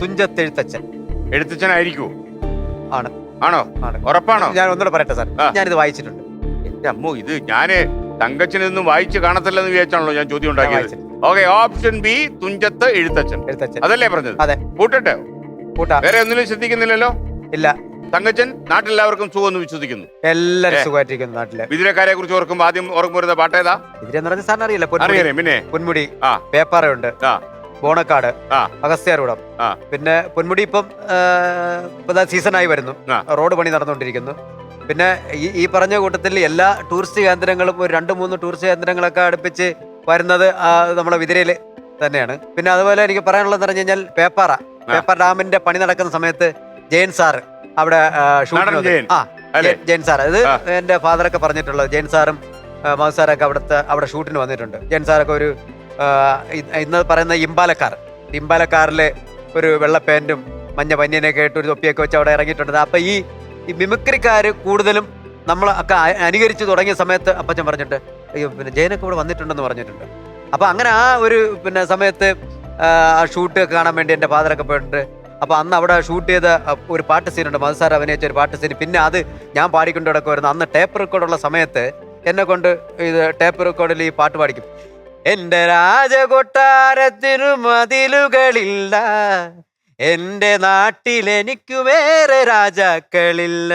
Thunchath Ezhuthachan. എഴുത്തച്ഛനായിരിക്കുമോ? ആണ്. ആണോ? ഉറപ്പാണോ? ഞാൻ ഒന്നുകൂടെ പറയട്ടെ സാർ, ഞാനിത് വായിച്ചിട്ടുണ്ട്. എന്റെ അമ്മോ, ഇത് ഞാന് തങ്കച്ചനൊന്നും വായിച്ച് കാണത്തില്ലെന്ന് വിചാരിച്ചാണല്ലോ ഞാൻ ചോദ്യം ഉണ്ടാക്കിയത്. Okay, option B Thunchath Ezhuthachan. അതല്ലേ പറഞ്ഞത്? അതെ. കൂട്ടട്ടെ? കൂട്ടാം. വേറെ ഒന്നിനും ശ്രദ്ധിക്കുന്നില്ലല്ലോ? ഇല്ല. തങ്കച്ചൻ നാട്ടിലെല്ലാവർക്കും സുഖമെന്ന് വിശ്വസിക്കുന്നു. എല്ലാവരും സുഖമായിട്ടിരിക്കുന്നു നാട്ടില്. വിതുരക്കാരെ കുറിച്ച് ഓർക്കുമ്പോ ആദ്യം ഓർമ്മ വരുന്ന പാട്ടേതാ? ഇതിരെന്ന് പറഞ്ഞ സാറിന് അറിയില്ല? പിന്നെ പൊന്മുടി, പേപ്പാറയുണ്ട്, ബോണക്കാട്, അഗസ്ത്യാരൂഢം. പിന്നെ പൊന്മുടി ഇപ്പം സീസണായി വരുന്നു, റോഡ് പണി നടന്നുകൊണ്ടിരിക്കുന്നു. പിന്നെ ഈ പറഞ്ഞ കൂട്ടത്തിൽ എല്ലാ ടൂറിസ്റ്റ് കേന്ദ്രങ്ങളും ഒരു 2-3 ടൂറിസ്റ്റ് കേന്ദ്രങ്ങളൊക്കെ അടുപ്പിച്ച് വരുന്നത് നമ്മുടെ വിതിരയിൽ തന്നെയാണ്. പിന്നെ അതുപോലെ എനിക്ക് പറയാനുള്ളത് പറഞ്ഞു കഴിഞ്ഞാൽ പേപ്പാറ ഡാമിന്റെ പണി നടക്കുന്ന സമയത്ത് ജയൻ സാറ് അവിടെ ജയൻ സാർ, ഇത് എന്റെ ഫാദറൊക്കെ പറഞ്ഞിട്ടുള്ളത്. ജയൻ സാറും മധു സാറൊക്കെ അവിടെ ഷൂട്ടിന് വന്നിട്ടുണ്ട്. ജയൻ സാറൊക്കെ ഒരു ഇന്ന് പറയുന്ന ഇമ്പാലക്കാറിലെ ഒരു വെള്ള പാൻറ്റും മഞ്ഞ പന്യനൊക്കെ ആയിട്ട് ഒരു തൊപ്പിയൊക്കെ വെച്ച് അവിടെ ഇറങ്ങിയിട്ടുണ്ട്. അപ്പൊ ഈ മിമിക്രിക്കാര് കൂടുതലും നമ്മൾ ഒക്കെ അനുകരിച്ച് തുടങ്ങിയ സമയത്ത് അപ്പച്ചൻ പറഞ്ഞിട്ട് അയ്യോ പിന്നെ ജയനൊക്കെ ഇവിടെ വന്നിട്ടുണ്ടെന്ന് പറഞ്ഞിട്ടുണ്ട്. അപ്പൊ അങ്ങനെ ആ ഒരു പിന്നെ സമയത്ത് ആ ഷൂട്ട് കാണാൻ വേണ്ടി എൻ്റെ ഫാദറൊക്കെ പോയിട്ടുണ്ട്. അപ്പൊ അന്ന് അവിടെ ഷൂട്ട് ചെയ്ത ഒരു പാട്ട് സീനുണ്ട്, മധു സാർ അഭിനയിച്ച ഒരു പാട്ട് സീൻ. പിന്നെ അത് ഞാൻ പാടിക്കൊണ്ട് കിടക്കുക വരുന്നു. അന്ന് ടേപ്പ് റെക്കോർഡുള്ള സമയത്ത് എന്നെ കൊണ്ട് ഇത് ടേപ്പ് റെക്കോർഡിൽ ഈ പാട്ട് പാടിക്കും. എന്റെ രാജകൊട്ടാരത്തിനു മതിലുകളില്ല, എന്റെ നാട്ടിലെനിക്കു വേറെ രാജാക്കളില്ല,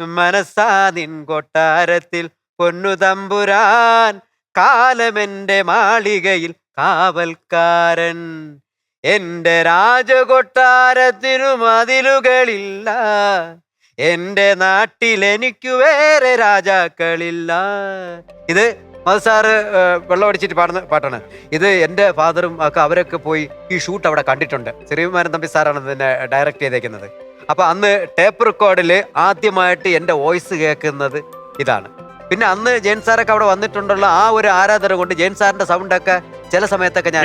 മനസ്സാ നിൻ കൊട്ടാരത്തിൽ പൊന്നു തമ്പുരാൻ, കാലമെന്റെ മാളികയിൽ കാവൽക്കാരൻ, എന്റെ രാജകൊട്ടാരത്തിനു മതിലുകളില്ല, എന്റെ നാട്ടിൽ എനിക്ക് വേറെ രാജാക്കളില്ല. ഇത് സാറ് വെള്ളം അടിച്ചിട്ട് പാടുന്ന പാട്ടാണ് ഇത്. എൻ്റെ ഫാദറും ഒക്കെ അവരൊക്കെ പോയി ഈ ഷൂട്ട് അവിടെ കണ്ടിട്ടുണ്ട്. ശ്രീകുമാരൻ തമ്പി സാറാണ് ഇതിനെ ഡയറക്റ്റ് ചെയ്തേക്കുന്നത്. അപ്പൊ അന്ന് ടേപ്പ് റെക്കോർഡിൽ ആദ്യമായിട്ട് എൻ്റെ വോയിസ് കേൾക്കുന്നത് ഇതാണ്. പിന്നെ അന്ന് ജയൻ സാറൊക്കെ അവിടെ വന്നിട്ടുണ്ടുള്ള ആ ഒരു ആരാധന കൊണ്ട് ജയൻ സാറിന്റെ സൗണ്ടൊക്കെ ചില സമയത്തൊക്കെ ഞാൻ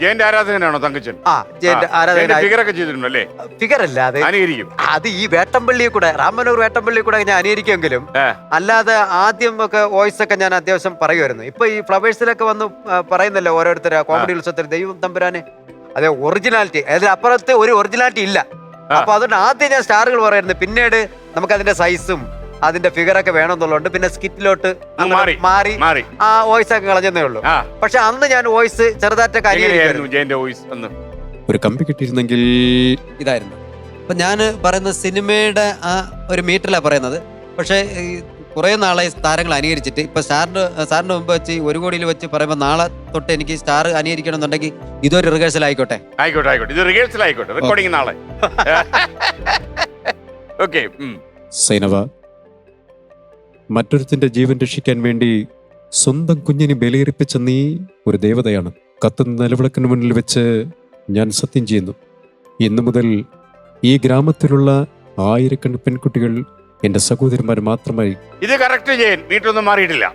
ജയന്റെ ആരാധകനാണോ തങ്കച്ചൻ? ആ ജയന്റെ ആരാധന ഫിഗറൊക്കെ ചെയ്തിട്ടുണ്ടല്ലേ? ഫിഗർ അല്ല അത്, അനുകരിക്കും. അത് ഈ വേട്ടമ്പള്ളിയെ കൂടെ, രാമനൂർ വേട്ടമ്പള്ളിയെ കൂടെ ഞാൻ അനുകരിക്കുമെങ്കിലും അല്ലാതെ ആദ്യം ഒക്കെ വോയിസ് ഒക്കെ ഞാൻ അത്യാവശ്യം പറയുമായിരുന്നു. ഇപ്പൊ ഈ ഫ്ലവേഴ്സിലൊക്കെ വന്ന് പറയുന്നല്ലോ ഓരോരുത്തർ കോമഡി ഉത്സവത്തിൽ ദൈവം തമ്പുരാനെ, അതെ ഒറിജിനാലിറ്റി, അതിലപ്പുറത്ത് ഒരു ഒറിജിനാലിറ്റി ഇല്ല. അപ്പൊ അതുകൊണ്ട് ആദ്യം ഞാൻ സ്റ്റാറുകൾ പറയായിരുന്നു. പിന്നീട് നമുക്ക് അതിന്റെ സൈസും അതിന്റെ ഫിഗറൊക്കെ വേണമെന്നുള്ളതുകൊണ്ട് പിന്നെ സ്കിറ്റിലോട്ട് മാറി ആ വോയിസ് ഒക്കെ കളഞ്ഞതേ ഉള്ളൂ. പക്ഷെ അന്ന് ഞാൻ വോയിസ് ചെറുതായിട്ടൊക്കെ ഒരു കമ്പി കിട്ടിയിരുന്നെങ്കിൽ ഇതായിരുന്നു. അപ്പൊ ഞാൻ പറയുന്നത് സിനിമയുടെ ആ ഒരു മീറ്ററിലാണ് പറയുന്നത്. പക്ഷെ കുറെ നാളെ താരങ്ങൾ അനുകരിച്ചിട്ട് ഇപ്പൊ സാറിന്റെ മുമ്പ് വെച്ച് 1 കോടിയിൽ വെച്ച് പറയുമ്പോൾ നാളെ തൊട്ട് എനിക്ക് സ്റ്റാർ അനുകരിക്കണം എന്നുണ്ടെങ്കിൽ ഇതൊരു റിഹേഴ്സൽ ആയിക്കോട്ടെ. ഇത് റിഹേഴ്സൽ ആയിക്കോട്ടെ, റെക്കോർഡിംഗ് നാളെ. ഓക്കേ. സൈനവ, മറ്റൊരുത്തിന്റെ ജീവൻ രക്ഷിക്കാൻ വേണ്ടി സ്വന്തം കുഞ്ഞിനെ ബലിയർപ്പിച്ച നീ ഒരു ദേവതയാണ്. കത്തുന്ന നിലവിളക്കിന് മുന്നിൽ വെച്ച് ഞാൻ സത്യം ചെയ്യുന്നു, ഇന്നു മുതൽ ഈ ഗ്രാമത്തിലുള്ള 1000 പെൺകുട്ടികൾ എന്റെ സഹോദരന്മാർ മാത്രമായി. ഇത് കറക്റ്റ് ജയൻ, വീട്ടിലൊന്നും മാറിയിട്ടില്ല.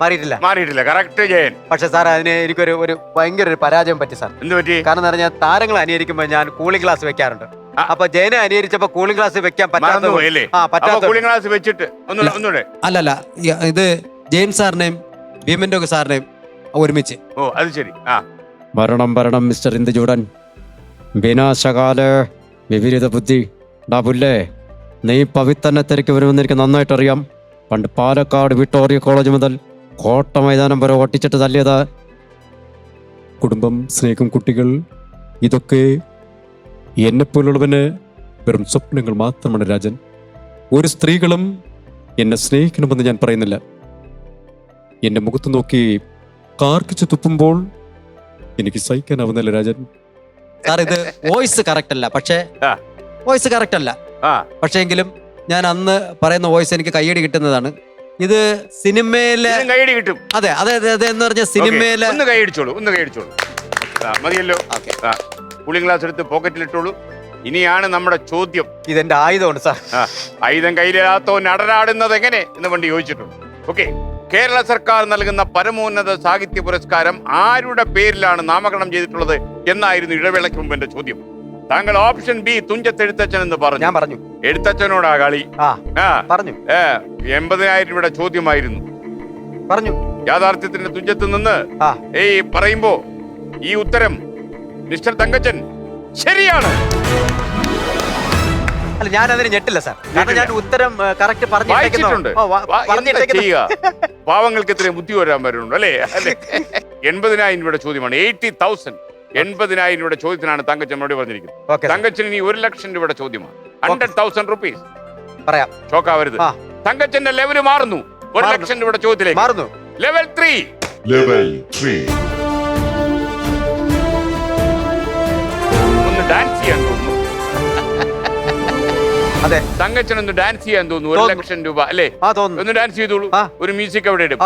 കറക്റ്റ് ജയൻ. പക്ഷെ സാർ അതിന് എനിക്കൊരു ഭയങ്കര ഒരു പരാജയം പറ്റി സാർ. എന്ത് പറ്റി? കാരണം എന്താ പറഞ്ഞാൽ താരങ്ങൾ അനുകരിക്കുമ്പോൾ ഞാൻ കൂളിംഗ് ഗ്ലാസ് വെക്കാറുണ്ട്. അപ്പൊ ജയനെ അനുകരിച്ചപ്പോ കൂളിംഗ് ഗ്ലാസ് വെക്കാൻ പറ്റാത്ത അല്ലല്ല, ഇത് ജെയിൻ സാറിനെയും ഭീമന്റെ സാറിനെയും ഒരുമിച്ച്. ഓ അത് ശരി. ഭരണം മിസ്റ്റർ ഇന്ദുചൂടൻ, വിനാശകാല വിപരീത ബുദ്ധി. ഡാബുല്ലേ, നീ പവിത്രനെ തിരക്കി വരുമെന്ന് എനിക്ക് നന്നായിട്ട് അറിയാം. പണ്ട് പാലക്കാട് വിക്ടോറിയ കോളേജ് മുതൽ കോട്ട മൈതാനം വരെ ഒട്ടിച്ചിട്ട് തല്ലിയത്. കുടുംബം, സ്നേഹം, കുട്ടികൾ, ഇതൊക്കെ എന്നെപ്പോലുള്ളവന് വെറും സ്വപ്നങ്ങൾ മാത്രമാണ് രാജൻ. ഒരു സ്ത്രീകളും എന്നെ സ്നേഹിക്കണമെന്ന് ഞാൻ പറയുന്നില്ല. എന്റെ മുഖത്ത് നോക്കി കാർക്കിച്ച് തുപ്പുമ്പോൾ എനിക്ക് സഹിക്കാനാവുന്നില്ല രാജൻ. സാർ ഇത് വോയിസ് കറക്റ്റ് അല്ല, വോയിസ് കറക്റ്റ് അല്ല. പക്ഷേ എങ്കിലും ഞാൻ അന്ന് പറയുന്ന വോയിസ് എനിക്ക് കയ്യടി കിട്ടുന്നതാണ്. ഇത് സിനിമയിലെ കയ്യടി കിട്ടും. അതെ അതെ അതെ എന്ന് പറഞ്ഞ സിനിമയിലെ ഒന്ന് കൈയടിച്ചോളൂ മതിയല്ലോ. കൂളിംഗ് ഗ്ലാസ് എടുത്ത് പോക്കറ്റിലിട്ടോളൂ. ഇനിയാണ് നമ്മുടെ ചോദ്യം. ഇതെന്റെ ആയുധമാണ് സാർ. ആയുധം കയ്യിലില്ലാത്തോ നടനാടുന്നത് എങ്ങനെ എന്ന് പണ്ട് ചോദിച്ചിട്ടുണ്ട്. ഓക്കെ. കേരള സർക്കാർ നൽകുന്ന പരമോന്നത സാഹിത്യ പുരസ്കാരം ആരുടെ പേരിലാണ് നാമകരണം ചെയ്തിട്ടുള്ളത് എന്നായിരുന്നു ഇടവേളയ്ക്ക് മുമ്പ് എന്റെ ചോദ്യം. താങ്കൾ ഓപ്ഷൻ ബി തുഞ്ചത്ത് എഴുത്തച്ഛൻ എന്ന് പറഞ്ഞു. ഞാൻ പറഞ്ഞു എഴുത്തച്ഛനോടാ കളി. പറഞ്ഞു 80,000 രൂപയുടെ ചോദ്യമായിരുന്നു. പറഞ്ഞു യാഥാർത്ഥ്യത്തിന്റെ തുഞ്ചത്ത് നിന്ന് പറയുമ്പോ ഈ ഉത്തരം മിസ്റ്റർ തങ്കച്ചൻ ശരിയാണ്. അല്ല, ഞാൻ അതിന് ഞെട്ടില്ല സാർ. കാരണം ഞാൻ ഉത്തരം കറക്റ്റ് വായിച്ചിട്ടുണ്ട്. പാവങ്ങൾക്ക് ഇത്രയും ബുദ്ധി വരാൻ വരുന്നുണ്ട് അല്ലേ? 80,000 രൂപയുടെ ചോദ്യമാണ്. 80,000 80,000 രൂപയുടെ ചോദ്യത്തിനാണ് തങ്കച്ചൻ മറുപടി പറഞ്ഞിരിക്കുന്നത്. തങ്കച്ചൻ ഇനി 1,00,000 രൂപയുടെ ചോദ്യമാണ്. 100,000 റുപ്പീസ്. പറയാം, ഷോക്കാവരുത്. തങ്കച്ചന്റെ ലെവല് മാറുന്നു. 1,00,000 രൂപയുടെ ചോദ്യത്തിലേക്ക് മാറുന്നു. ലെവൽ 3. ഒന്ന് ഡാൻസ് ചെയ്യാൻ തോന്നുന്നു. അതെ, തങ്കച്ചൻ ഒന്ന് ഡാൻസ് ചെയ്യാൻ തോന്നുന്നു. 1,00,000 രൂപ അല്ലേ? ഒന്ന് ഡാൻസ് ചെയ്തോളൂ. ഒരു മ്യൂസിക് അവിടെ ഇടും.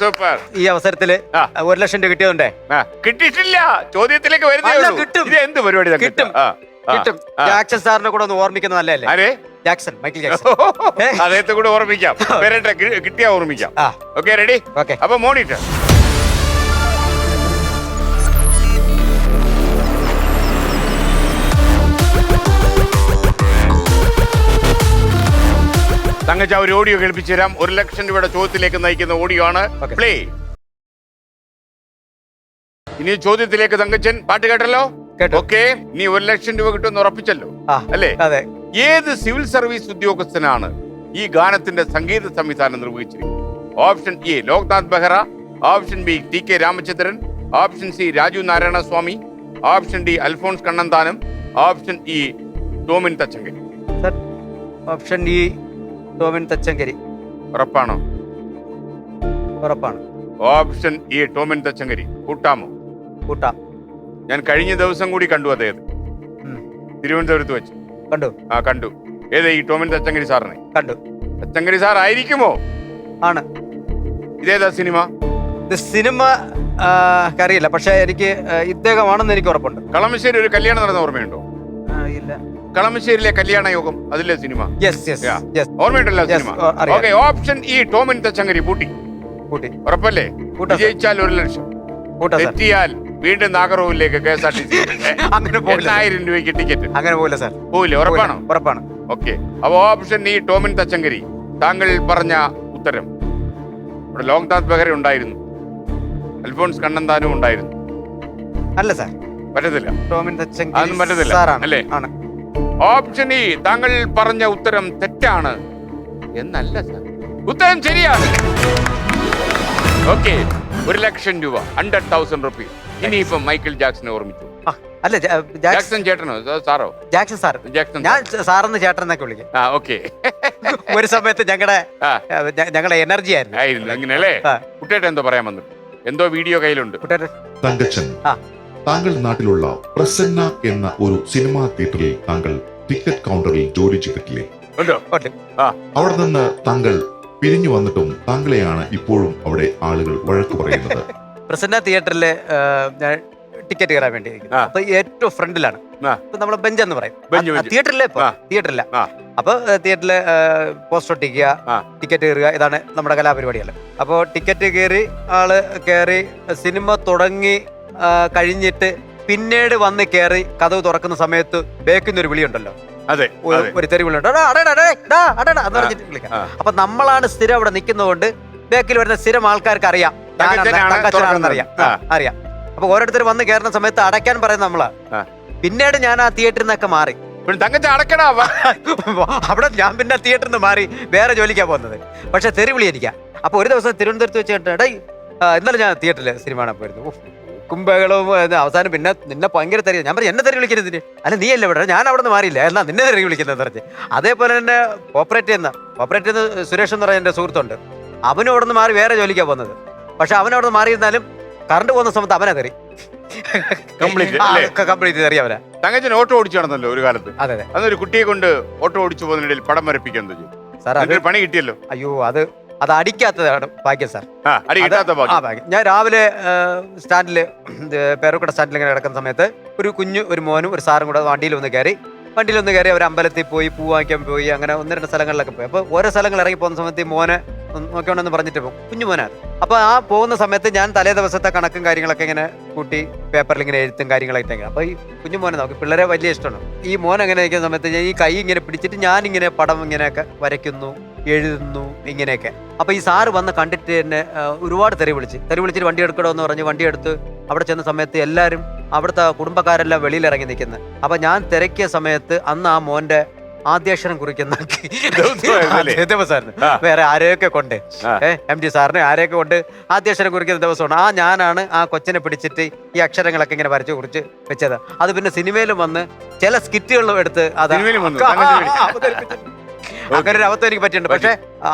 സൂപ്പർ. ഈ അവസരത്തില് ആ. 1 ലക്ഷം രൂപ കിട്ടിയതുണ്ടേ കിട്ടിയിട്ടില്ല, ചോദ്യത്തിലേക്ക് വരുന്നേ അല്ല, ഉള്ളൂ. കിട്ടും. ഇത് എന്ത് പരിപാടി തങ്കച്ചൻ? കിട്ടും. കിട്ടും. ജാക്സൺ സാറിനെ കൂടെ ഒന്ന് ഓർമ്മിക്കുന്നത് നല്ലതല്ലേ? ആരെ? Jackson, Michael Jackson. അദ്ദേഹത്തെ കൂടെ ഓർമ്മിക്കാം. വരട്ടെ, കിട്ടിയാ ഓർമ്മിക്കാം. ആ. Okay, ready? ഓക്കെ. അപ്പൊ മോണിറ്റർ തങ്കച്ച ഒരു ഓഡിയോ കേൾപ്പിച്ചു തരാം. 1 ലക്ഷം രൂപയുടെ ചോദ്യത്തിലേക്ക് നയിക്കുന്ന ഓഡിയോ ആണ്. Okay. പ്ലേ. ഇനി ചോദ്യത്തിലേക്ക് തങ്കച്ചൻ. പാട്ട് കേട്ടല്ലോ? കേട്ടു. ഓക്കെ. ഇനി 1 ലക്ഷം രൂപ കിട്ടുമെന്ന് ഉറപ്പിച്ചല്ലോ ആ, അല്ലേ? അതെ. ഏത് സിവിൽ സർവീസ് ഉദ്യോഗസ്ഥനാണ് ഈ ഗാനത്തിന്റെ സംഗീത സംവിധാനം നിർവഹിച്ചിരിക്കുന്നത്? Option A Loknath Behera, option B TK. Ramachandran, option C Raju Narayana Swamy, option D Alphons Kannanthanam, option E Tomin Thachankary. സർ, ഓപ്ഷൻ ഇ ടോമിൻ തച്ചങ്കരി. ഉറപ്പാണോ? ഉറപ്പാണ്. Option E Tomin Thachankary. കൂട്ടാമോ? കൂട്ടാം. ഞാൻ കഴിഞ്ഞ ദിവസം കൂടി കണ്ടു അദ്ദേഹത്തെ ഉം. തിരുവനന്തപുരത്ത് വെച്ച്. കണ്ടു. കണ്ടു. ഏത് ഈ ടോമിൻ തച്ചങ്കരി സാറിനെ? കണ്ടു. തച്ചങ്കരി സാർ ആയിരിക്കുമോ? ആണ്. ഇതേതാ സിനിമ? ഇത് സിനിമ അറിയില്ല, പക്ഷെ എനിക്ക് ഇദ്ദേഹമാണെന്ന് എനിക്ക് ഉറപ്പുണ്ട്. കളമശ്ശേരി ഒരു കല്യാണം നടന്ന ഓർമ്മയുണ്ടോ? ഇല്ല. കളമശ്ശേരിയിലെ കല്യാണ യോഗം, അതിലെ സിനിമ യെസ് യെസ് യെസ്. ഓർമ്മയുണ്ടല്ലോ Yes, സിനിമ? അറിയാം. Okay, option E Tomin Thachankary. പൂട്ടി. കൂട്ടി. ഉറപ്പല്ലേ? കൂട്ടാം, സർ. വിജയിച്ചാൽ 1 ലക്ഷം, കൂട്ടാ സാർ. തെറ്റിയാൽ വീണ്ടും നാഗർകോവിലേക്ക് KSRTC അങ്ങനെ പോകില്ല. 8,000 രൂപയ്ക്ക് ടിക്കറ്റ്. അങ്ങനെ പോകില്ല സാർ. പോയില്ലേ? ഉറപ്പാണോ? ഉറപ്പാണ്. ഓക്കെ. അപ്പൊ ഓപ്ഷൻ ഇ ടോമിൻ തച്ചങ്കരി. താങ്കൾ പറഞ്ഞ ഉത്തരം. ഇവിടെ ലോക്നാഥ് ബെഹ്റ ഉണ്ടായിരുന്നു, അൽഫോൺസ് കണ്ണന്താനും ഉണ്ടായിരുന്നു. അല്ല സാർ, പറ്റത്തില്ല. ടോമിൻ തച്ചങ്കരി അതൊന്നും പറ്റത്തില്ല സാറാണ്. അല്ലേ? ആണ്. ഓപ്ഷൻ ഇ താങ്കൾ പറഞ്ഞ ഉത്തരം തെറ്റാണ് എന്നല്ല സാർ, ഉത്തരം ശരിയാണ്. ഓക്കെ, 1 ലക്ഷം രൂപ, 100,000 റുപ്പീസ്. ഇനിയിപ്പം മൈക്കിൾ ജാക്സനെ ഓർമ്മിച്ചു. ആ, അല്ല ജാക്സൺ ചേട്ടനോ സാറോ? Jackson sir. ജാക്സൺ ഞാൻ സാറെന്ന് ചേട്ടൻ എന്നൊക്കെ വിളിക്കും. ഓക്കെ. ഒരു സമയത്ത് ഞങ്ങളുടെ എനർജി ആയിരുന്നു. ആയിരുന്നു അങ്ങനെയല്ലേ? ആ. കുട്ടേട്ടൻ എന്തോ പറയാൻ വന്നു, എന്തോ വീഡിയോ കയ്യിലുണ്ട്. കൂട്ടുകാരെ, തങ്കച്ചൻ, ആ. താങ്കൾ നാട്ടിലുള്ള പ്രസന്ന എന്ന ഒരു സിനിമാ തിയേറ്ററിൽ താങ്കൾ ടിക്കറ്റ് കൗണ്ടറിൽ ജോലി ചെയ്തിട്ടില്ലേ? ഉണ്ടോ? ഉണ്ട്. അവിടെ നിന്ന് താങ്കൾ പിരിഞ്ഞു വന്നിട്ടും താങ്കളെയാണ് ഇപ്പോഴും അവിടെ ആളുകൾ വഴക്ക് പറയുന്നത്. പ്രസന്ന തിയേറ്ററില് ഞാൻ ടിക്കറ്റ് കയറാൻ വേണ്ടി ആ. അപ്പൊ ഏറ്റവും ഫ്രണ്ടിലാണ്. ആ. നമ്മളെ ബെഞ്ച് എന്ന് പറയും. Bench, bench. തിയേറ്ററിലെ ആ. തിയേറ്ററില്ല. ആ. അപ്പൊ തിയേറ്ററില് പോസ്റ്റർ ഒട്ടിക്കുക, ആ. ടിക്കറ്റ് കയറുക, ഇതാണ് നമ്മുടെ കലാപരിപാടികൾ. അപ്പോൾ ടിക്കറ്റ് കയറി ആള് കയറി സിനിമ തുടങ്ങി കഴിഞ്ഞിട്ട് പിന്നീട് വന്ന് കയറി കഥവ് തുറക്കുന്ന സമയത്ത് ബേക്കുന്നൊരു വിളിയുണ്ടല്ലോ, അതെ, ഒരു തെറി വിളിയുണ്ട്, എന്ന് പറഞ്ഞിട്ട് വിളിക്കാം. അപ്പൊ നമ്മളാണ് സ്ഥിരം അവിടെ നിൽക്കുന്നതുകൊണ്ട് ബേക്കിൽ വരുന്ന സ്ഥിരം ആൾക്കാർക്ക് അറിയാം അറിയാം. അറിയാം. അപ്പൊ ഓരോരുത്തർ വന്ന് കയറുന്ന സമയത്ത് അടയ്ക്കാൻ പറയുന്നത് നമ്മളാ. പിന്നീട് ഞാൻ ആ തിയേറ്ററിൽ നിന്നൊക്കെ മാറി. അടക്കടാ. അവിടെ ഞാൻ പിന്നെ തിയേറ്ററിൽ നിന്ന് മാറി വേറെ ജോലിക്കാ പോകുന്നത്. പക്ഷെ തെറി വിളി എനിക്കാ. അപ്പൊ ഒരു ദിവസം തിരുവനന്തപുരത്ത് വെച്ചിട്ട് ഇന്നലെ ഞാൻ തിയേറ്ററിൽ സിനിമ കാണാൻ പോയിരുന്നു. കുംഭകളും അവസാനം പിന്നെ നിന്നെ ഭയങ്കര തെറി. ഞാൻ പറഞ്ഞു, എന്നെ തെറി വിളിക്കുന്നതിന്? അല്ല, നീ അല്ലേ ഇവിടെ, ഞാൻ അവിടെ നിന്ന് മാറിയില്ല, എന്നാ നിന്നെ തെറി വിളിക്കുന്നത് പറഞ്ഞ്. അതേപോലെ തന്നെ ഓപ്പറേറ്റ് ചെയ്യുന്ന സുരേഷ് എന്ന് പറഞ്ഞ എൻ്റെ സുഹൃത്തുണ്ട്. അവനും അവിടെ നിന്ന് മാറി വേറെ ജോലിക്കാ പോകുന്നത്. പക്ഷെ അവൻ അവിടെ നിന്ന് മാറിയിരുന്നാലും കറണ്ട് പോകുന്ന സമയത്ത് അവനെ തെറി കംപ്ലീറ്റ് തെറി അവനാ. തങ്കച്ചൻ ഓട്ടോ ഓടിച്ചു നടന്നല്ലോ ഒരു കാലത്ത്. അതെ അതെ. അതൊരു കുട്ടിയെ കൊണ്ട് ഓട്ടോ ഓടിച്ചു പോകുന്നതിനിടയിൽ പടം വരപ്പിക്കാൻ സാർ, അത് പണി കിട്ടിയല്ലോ. അയ്യോ, അത് അടിക്കാത്തതാണ് ഭാഗ്യം സാർ. അടി കിട്ടാത്ത ഭാഗ്യം. ഞാൻ രാവിലെ സ്റ്റാൻഡില് പേരൂക്കട സ്റ്റാൻഡിൽ ഇങ്ങനെ കിടക്കുന്ന സമയത്ത് ഒരു മോനും ഒരു സാറും കൂടെ വണ്ടിയിൽ ഒന്ന് കയറി അവർ അമ്പലത്തിൽ പോയി പൂ വാങ്ങിക്കാൻ പോയി, അങ്ങനെ 1-2 സ്ഥലങ്ങളിലൊക്കെ പോയി. അപ്പോൾ ഓരോ സ്ഥലങ്ങൾ ഇറങ്ങി പോകുന്ന സമയത്ത് ഈ മോനെ നോക്കിയോണ്ടെന്ന് പറഞ്ഞിട്ട് പോകും, കുഞ്ഞു മോനാണ്. അപ്പോൾ ആ പോകുന്ന സമയത്ത് ഞാൻ തലേ ദിവസത്തെ കണക്കും കാര്യങ്ങളൊക്കെ ഇങ്ങനെ കൂട്ടി പേപ്പറിൽ ഇങ്ങനെ എഴുത്തും കാര്യങ്ങളായിട്ട് ഇങ്ങനെ. അപ്പോൾ ഈ കുഞ്ഞു മോനെ നോക്കി, പിള്ളേരെ വലിയ ഇഷ്ടമാണ്. ഈ മോൻ അങ്ങനെ നിൽക്കുന്ന സമയത്ത് ഞാൻ ഈ കൈ ഇങ്ങനെ പിടിച്ചിട്ട് ഞാനിങ്ങനെ പടം ഇങ്ങനെയൊക്കെ വരയ്ക്കുന്നു, എഴുതുന്നു, ഇങ്ങനെയൊക്കെ. അപ്പോൾ ഈ സാറ് വന്ന് കണ്ടിട്ട് എന്നെ ഒരുപാട് തെറി വിളിച്ചിട്ട് വണ്ടി എടുക്കണമെന്ന് പറഞ്ഞ് വണ്ടി എടുത്ത് അവിടെ ചെന്ന സമയത്ത് എല്ലാവരും അവിടുത്തെ കുടുംബക്കാരെല്ലാം വെളിയിലിറങ്ങി നിൽക്കുന്നത്. അപ്പൊ ഞാൻ തിരക്കിയ സമയത്ത് അന്ന് ആ മോന്റെ ആദ്യാക്ഷരം കുറിക്കുന്ന ദിവസമായിരുന്നു. വേറെ ആരെയൊക്കെ കൊണ്ട് MG സാറിനെ ആരെയൊക്കെ കൊണ്ട് ആദ്യാക്ഷരം കുറിക്കുന്ന ദിവസമാണ്. ഞാനാണ് ആ കൊച്ചിനെ പിടിച്ചിട്ട് ഈ അക്ഷരങ്ങളൊക്കെ ഇങ്ങനെ വരച്ച് കുറിച്ച് വെച്ചത്. അത് പിന്നെ സിനിമയിലും വന്ന് ചില സ്കിറ്റുകളിലും എടുത്ത് അങ്ങനെ ഒരു അവസ്ഥ എനിക്ക് പറ്റിയിട്ടുണ്ട്. പക്ഷെ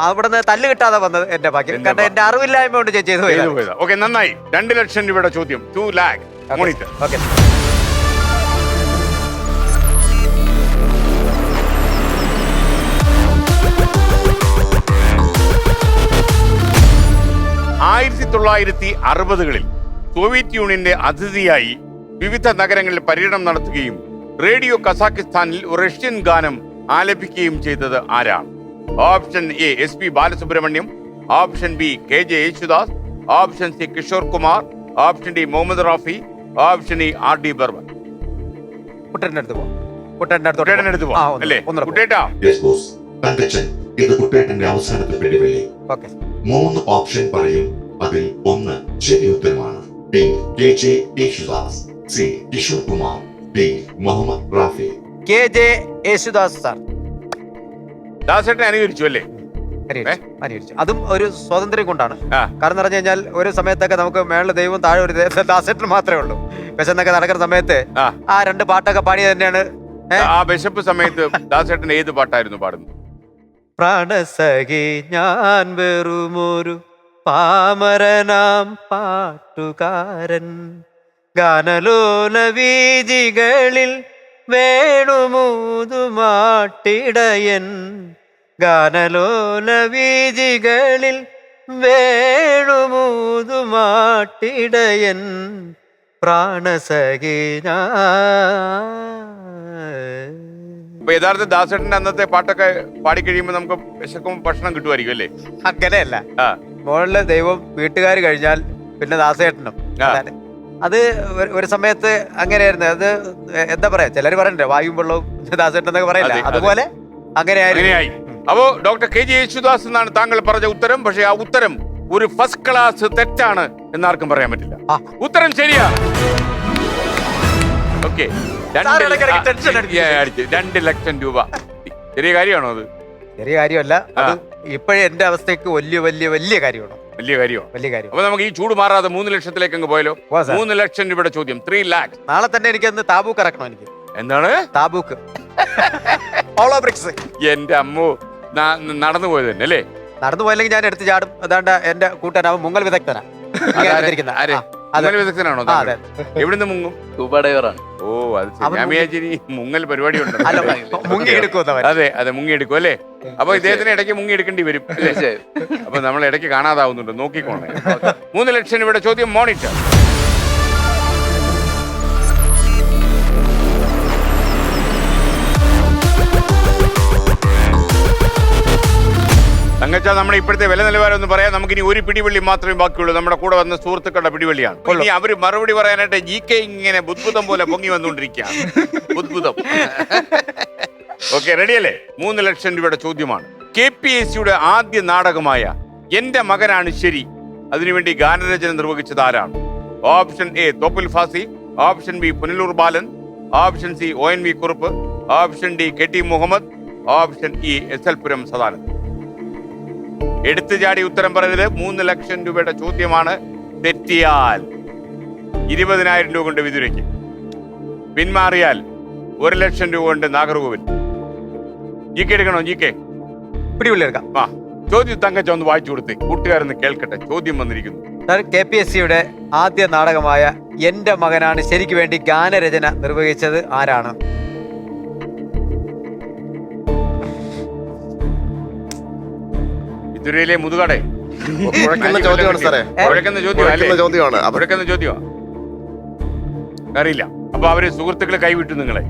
അവിടുന്ന് തല്ല് കിട്ടാതെ വന്നത് എന്റെ ഭാഗ്യം. കാരണം എന്റെ അറിവില്ലായ്മ കൊണ്ട് ചെയ്തു പോയത്. ഓക്കെ, നന്നായി. 2 ലക്ഷം രൂപയുടെ ചോദ്യം. 2 lakh. മോണിറ്റർ. ഓക്കെ. 1960-കളിൽ സോവിയറ്റ് യൂണിയന്റെ അതിഥിയായി വിവിധ നഗരങ്ങളിൽ പര്യടനം നടത്തുകയും റേഡിയോ കസാക്കിസ്ഥാനിൽ ഒരു റഷ്യൻ ഗാനം ആലപിക്കുകയും ചെയ്തത് ആരാണ്? Option A SP Balasubrahmanyam, option B KJ Yesudas, option C Kishore Kumar, option D Mohammed Rafi, option E RD Burman. കുട്ടേട്ടൻ്റെ അടുത്ത് പോവാം. കുട്ടേട്ടൻ്റെ കുട്ടേട്ടൻ്റെ പോവാം അല്ലേ? കുട്ടേട്ടാ, യെസ് ബോസ്. തങ്കച്ചൻ, ഇത് കുട്ടേട്ടന്റെ അവസാനത്തെ പിടിവള്ളി. ഓക്കെ. 3 ഓപ്ഷൻ പറയും, അതിൽ ഒന്ന് ശരി ഉത്തരമാണ്. A. KJ Yesudas, C. Kishore Kumar, D. Mohammed Rafi. KJ Yesudas sir. ദാസേട്ടനെ അനുകരിച്ചു അല്ലേ? അനുകരിച്ചു. അതും ഒരു സ്വാതന്ത്ര്യം കൊണ്ടാണ്. ആ. കാരണം എന്ന് പറഞ്ഞു കഴിഞ്ഞാൽ ഒരു സമയത്തൊക്കെ നമുക്ക് മേളിൽ ദൈവം താഴെ ഒരു ദാസേട്ടൻ മാത്രമേ ഉള്ളൂ. വിശന്നൊക്കെ നടക്കുന്ന സമയത്ത് ആ 2 പാട്ടൊക്കെ പാടിയത് തന്നെയാണ്. ആ വിശപ്പ് സമയത്ത് ദാസേട്ടൻ ഏത് പാട്ടായിരുന്നു പാടുന്നത്? പ്രാണസഖി ഞാൻ വെറുമൊരു പാമരനാം പാട്ടുകാരൻ, ഗാനലോല വീജികളിൽ വേണുമൂതുമാട്ടിടയൻ, ഗാനലോല വീജികളിൽ വേണുമൂതുമാട്ടിടയൻ, പ്രാണസഖി അപ്പൊ യഥാർത്ഥ ദാസേട്ടന്റെ അന്നത്തെ പാട്ടൊക്കെ പാടിക്കഴിയുമ്പോ നമുക്ക് വിശക്കും ഭക്ഷണം കിട്ടുമായിരിക്കും അല്ലേ? അങ്ങനെയല്ല. ആ, മോളിലെ ദൈവം വീട്ടുകാർ കഴിഞ്ഞാൽ പിന്നെ ദാസേട്ടനും. ആ. അത് ഒരു സമയത്ത് അങ്ങനെയായിരുന്നു. അത് എന്താ പറയാ, ചിലര് പറയണ്ടേ വായും വെള്ളവും ദാസേട്ടൻ എന്നൊക്കെ പറയില്ല, അതെ, അതെ. അതുപോലെ അങ്ങനെയായിരുന്നു. അങ്ങനെയായി. അപ്പോ ഡോക്ടർ KJ യേശുദാസ് എന്നാണ് താങ്കൾ പറഞ്ഞ ഉത്തരം. പക്ഷെ ആ ഉത്തരം ഒരു ഫസ്റ്റ് ക്ലാസ് തെറ്റാണ് എന്നാർക്കും പറയാൻ പറ്റില്ല. ആ. ഉത്തരം ശരിയാണ്. ഓക്കെ, സാറ് ഇടയ്ക്കിടയ്ക്ക് tension അടിപ്പിച്ചു. 2 ലക്ഷം രൂപ. ചെറിയ കാര്യമാണോ അത്? ചെറിയ കാര്യമല്ല. അത് ഇപ്പോഴേ എന്റെ അവസ്ഥയ്ക്ക് വലിയ വലിയ വലിയ കാര്യമാണ്. വലിയ കാര്യമാണ്. വലിയ കാര്യം. അപ്പൊ നമുക്ക് ഈ ചൂട് മാറാതെ 3 ലക്ഷത്തിലേക്ക് അങ്ങ് പോയാലോ? പോവാം സാർ. 3 ലക്ഷം രൂപയുടെ ചോദ്യം, 3 lakhs. നാളെ തന്നെ എനിക്കൊന്ന് താബൂക്ക് ഇറക്കണം. എനിക്ക് എന്താണ് താബൂക്ക്? ഓളോ ബ്രിക്സ്. എന്റെ അമ്മു നടന്നു പോയത് തന്നെ അല്ലേ? നടന്നു പോയില്ലെങ്കിൽ ഞാൻ എടുത്ത് ചാടും. അതാണ്ട് എന്റെ കൂട്ടനാവും മുങ്ങൽ വിദഗ്ധനാ. ആരെ? മുങ്ങൽ വിദഗ്ധനാണോ താങ്കൾ? എവിടുന്ന് മുങ്ങും? സ്കൂബ ഡൈവറാണ്. ഓ, അത് ശരി. ഞാൻ വിചാരിച്ചു മുങ്ങൽ പരിപാടി ഉണ്ട്. അല്ല, മുങ്ങി എടുക്കും. അതെ അതെ, മുങ്ങി എടുക്കും അല്ലേ? അപ്പൊ ഇദ്ദേഹത്തിന് ഇടയ്ക്ക് മുങ്ങി എടുക്കേണ്ടി വരും. അപ്പൊ നമ്മൾ ഇടയ്ക്ക് കാണാതാവുന്നുണ്ട്, നോക്കിക്കോണേ. 3 ലക്ഷം രൂപയുടെ ചോദ്യം, മോണിറ്റർ. തങ്കച്ച, നമ്മുടെ ഇപ്പോഴത്തെ വില നിലവാരം ഒന്ന് പറയാം. നമുക്കിനി ഒരു പിടിവള്ളി മാത്രമേ ബാക്കിയുള്ളൂ. നമ്മുടെ കൂടെ വന്ന സുഹൃത്തുക്കളുടെ പിടിവള്ളിയാണ്. ഇനി അവര് മറുപടി പറയാനായിട്ട് GK ഇങ്ങനെ ബുദ്ബുദം പോലെ പൊങ്ങി വന്നുകൊണ്ടിരിക്കുകയാണ്. ബുദ്ബുദം. ഓക്കെ, റെഡിയല്ലേ? 3 ലക്ഷം രൂപയുടെ ചോദ്യമാണ്. KPSCയുടെ ആദ്യ നാടകമായ എന്റെ മകനാണ് ശരി, അതിനുവേണ്ടി ഗാനരചന നിർവഹിച്ചത് ആരാണ്? Option A Thoppil Bhasi, option B Punalur Balan, option C ONV Kurup, option D KT Muhammad, option E SL Puram Sadanandan. എടുത്തു ചാടി ഉത്തരം പറയരുത്. 3 ലക്ഷം രൂപയുടെ ചോദ്യമാണ്. തെറ്റിയാൽ 20,000 രൂപ കൊണ്ട് വിതുരയ്ക്ക്, പിന്മാറിയാൽ 1 ലക്ഷം രൂപ കൊണ്ട് നാഗർകോവിൽ. GK എടുക്കണോ? GK പിടിവള്ളി എടുക്കാം. ആ, ചോദ്യം തങ്കച്ച ഒന്ന് വായിച്ചു കൊടുത്തേ, കൂട്ടുകാരൊന്ന് കേൾക്കട്ടെ. ചോദ്യം വന്നിരിക്കുന്നു. KPSCയുടെ ആദ്യ നാടകമായ എന്റെ മകനാണ് ശരിക്ക് വേണ്ടി ഗാനരചന നിർവഹിച്ചത് ആരാണ്? വിതുരയിലെ മുതുകടേ. കുഴക്കുന്ന ചോദ്യമാണ് സാറേ. കുഴക്കുന്ന ചോദ്യം അല്ലേ? ചോദ്യമാണ്. കുഴക്കുന്ന ചോദ്യമാ. അറിയില്ല. അപ്പൊ അവര് സുഹൃത്തുക്കളെ കൈവിട്ടു നിങ്ങളെ.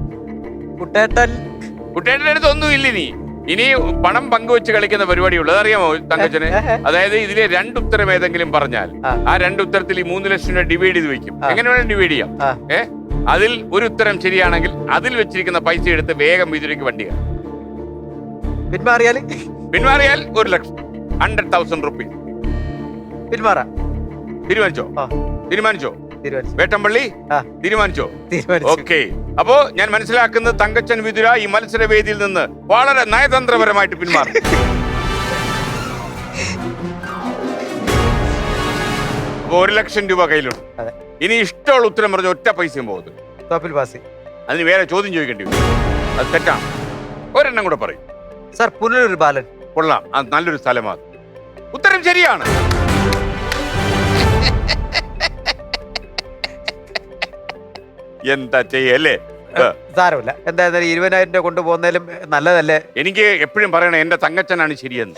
കുട്ടേട്ടൻ്റെ അടുത്ത് ഒന്നും ഇല്ല. ഇനി പണം പങ്കുവെച്ച് കളിക്കുന്ന പരിപാടിയുള്ളൂ. അതറിയാമോ തങ്കച്ചന്? അതായത് ഇതിലെ 2 ഉത്തരം ഏതെങ്കിലും പറഞ്ഞാൽ ആ 2 ഉത്തരത്തിൽ ഈ 3 ലക്ഷം രൂപ ഡിവൈഡ് ചെയ്ത് വെക്കും. എങ്ങനെ വേണം ഡിവൈഡ് ചെയ്യാം. അതിൽ ഒരു ഉത്തരം ശരിയാണെങ്കിൽ അതിൽ വെച്ചിരിക്കുന്ന പൈസ എടുത്ത് വേഗം വിതുരയ്ക്ക് വണ്ടിയാണ്. പിന്മാറിയാൽ 1 ലക്ഷം, 100,000 റുപ്പീസ്. പിന്മാറാം. തീരുമാനിച്ചോ? തീരുമാനിച്ചോ? വേട്ടമ്പള്ളി തീരുമാനിച്ചോ? ഓക്കെ. അപ്പോ ഞാൻ മനസ്സിലാക്കുന്നത് തങ്കച്ചൻ വിതുര ഈ മത്സരവേദിയിൽ നിന്ന് വളരെ നയതന്ത്രപരമായിട്ട് പിന്മാറി. അപ്പൊ 1 ലക്ഷം രൂപ കയ്യിലുണ്ട്. ഇനി ഇഷ്ടമുള്ള ഉത്തരം പറഞ്ഞ ഒറ്റ പൈസയും പോകുന്നത്. അതിന് വേറെ ചോദ്യം ചോദിക്കേണ്ടി വരും. അത് തെറ്റാണ്. ഒരെണ്ണം കൂടെ പറയും സാർ. പുനലൂർ ബാലൻ. കൊള്ളാം, അത് നല്ലൊരു സ്ഥലമാണ്. ഉത്തരം ശരിയാണ്. എന്താ ചെയ്യല്ലേ? സാരമില്ല. എന്തായാലും 20,000 രൂപ കൊണ്ടുപോകുന്നതിലും നല്ലതല്ലേ? എനിക്ക് എപ്പോഴും പറയണേ എന്റെ തങ്കച്ചനാണ് ശരിയെന്ന്,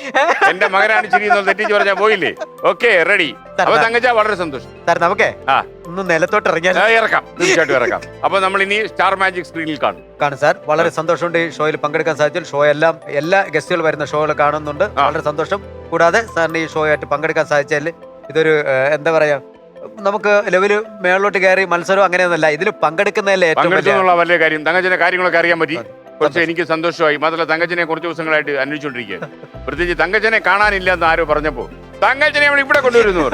എന്റെ മകനാണ് ശരിയെന്ന് തെറ്റിച്ച് പറഞ്ഞാൽ പോയില്ലേ. Okay, ready. അപ്പൊ തങ്കച്ച വളരെ സന്തോഷം. സാർ നമുക്കേ ആ ഒന്ന് നിലത്തോട്ട് ഇറങ്ങിയാൽ ഇറക്കാം, തീർച്ചയായിട്ടും ഇറക്കാം. അപ്പൊ നമ്മൾ ഇനി സ്റ്റാർ മാജിക് സ്ക്രീനിൽ കാണും. സാർ. വളരെ സന്തോഷമുണ്ട് ഈ ഷോയിൽ പങ്കെടുക്കാൻ സാധിച്ചാൽ. ഷോ എല്ലാം എല്ലാ ഗസ്റ്റുകൾ വരുന്ന ഷോകൾ കാണുന്നുണ്ട്. വളരെ സന്തോഷം. കൂടാതെ സാറിന് ഈ ഷോ ആയിട്ട് പങ്കെടുക്കാൻ സാധിച്ചാൽ ഇതൊരു എന്താ പറയാ, നമുക്ക് ലെവല് മേളിലോട്ട് കയറി മത്സരം അങ്ങനെയൊന്നുമല്ല, ഇതിൽ പങ്കെടുക്കുന്നതല്ലേ ഏറ്റവും വലിയ കാര്യം. തങ്കച്ചന്റെ കാര്യങ്ങളൊക്കെ അറിയാൻ പറ്റി, കുറച്ച് എനിക്ക് സന്തോഷമായി. മാത്രമല്ല തങ്കച്ചനെ കുറച്ച് ദിവസങ്ങളായിട്ട് അന്വേഷിച്ചുകൊണ്ടിരിക്കുകയാണ്. പ്രത്യേകിച്ച് തങ്കച്ചനെ കാണാനില്ല എന്ന് ആരോ പറഞ്ഞപ്പോ തങ്കച്ചനെ നമ്മൾ ഇവിടെ കൊണ്ടുവരുന്നു.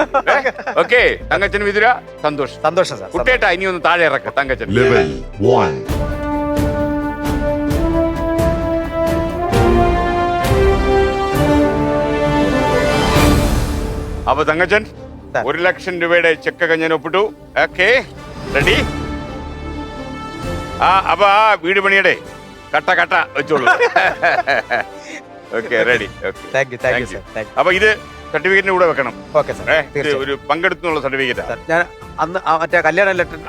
ഓക്കെ, തങ്കച്ചൻ വിതുര സന്തോഷം. സന്തോഷം സാർ. കുട്ടേട്ടാ ഇനി ഒന്ന് താഴെ ഇറക്കാം തങ്കച്ചൻ. ലെവൽ 1. അപ്പൊ തങ്കച്ചൻ 1,00,000 രൂപയുടെ ചെക്കൊക്കെ ഞാൻ ഒപ്പിട്ടു. Okay, ready. അപ്പൊ ആ വീട് പണിയുടെ കട്ട വെച്ചോളൂ. Okay, ready. അപ്പൊ ഇത് സർട്ടിഫിക്കറ്റിന്റെ കൂടെ വെക്കണം. Okay sir. ഒരു പങ്കെടുത്തുള്ള സർട്ടിഫിക്കറ്റ് ഞാൻ അന്ന് മറ്റേ കല്യാണ ലെറ്റർ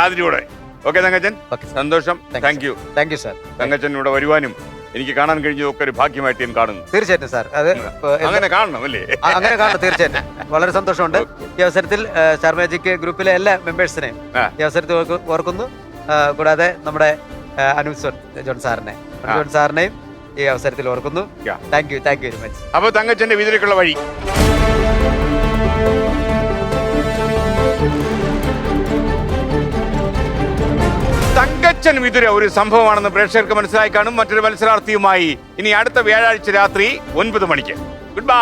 അതിന്റെ കൂടെ. ഓക്കെ തങ്കച്ചൻ, സന്തോഷം. Thank you sir. തങ്കച്ചൻ ഇവിടെ വരുവാനും എനിക്ക് കാണാൻ കഴിഞ്ഞതൊക്കെ ഒരു ഭാഗ്യമായിട്ട് ഞാൻ കാണുന്നു. തീർച്ചയായിട്ടും സാർ. അത് അങ്ങനെ കാണണം അല്ലേ? അങ്ങനെ കാണണം തീർച്ചയായിട്ടും. വളരെ സന്തോഷമുണ്ട്. ഈ അവസരത്തിൽ സ്റ്റാർ മാജിക് ഗ്രൂപ്പിലെ എല്ലാ മെമ്പേഴ്സിനെയും ഈ അവസരത്തിൽ ഓർക്കുന്നു. കൂടാതെ നമ്മുടെ അനൂപ് ജോൺ സാറിനെയും ഈ അവസരത്തിൽ ഓർക്കുന്നു. Thank you very much. അപ്പൊ തങ്കച്ചന്റെ വിതിലേക്കുള്ള വഴി. തങ്കച്ചൻ വിതുര ഒരു സംഭവമാണെന്ന് പ്രേക്ഷകർക്ക് മനസ്സിലായി കാണും. മറ്റൊരു മത്സരാർത്ഥിയുമായി ഇനി അടുത്ത വ്യാഴാഴ്ച രാത്രി 9 മണിക്ക്. Good bye.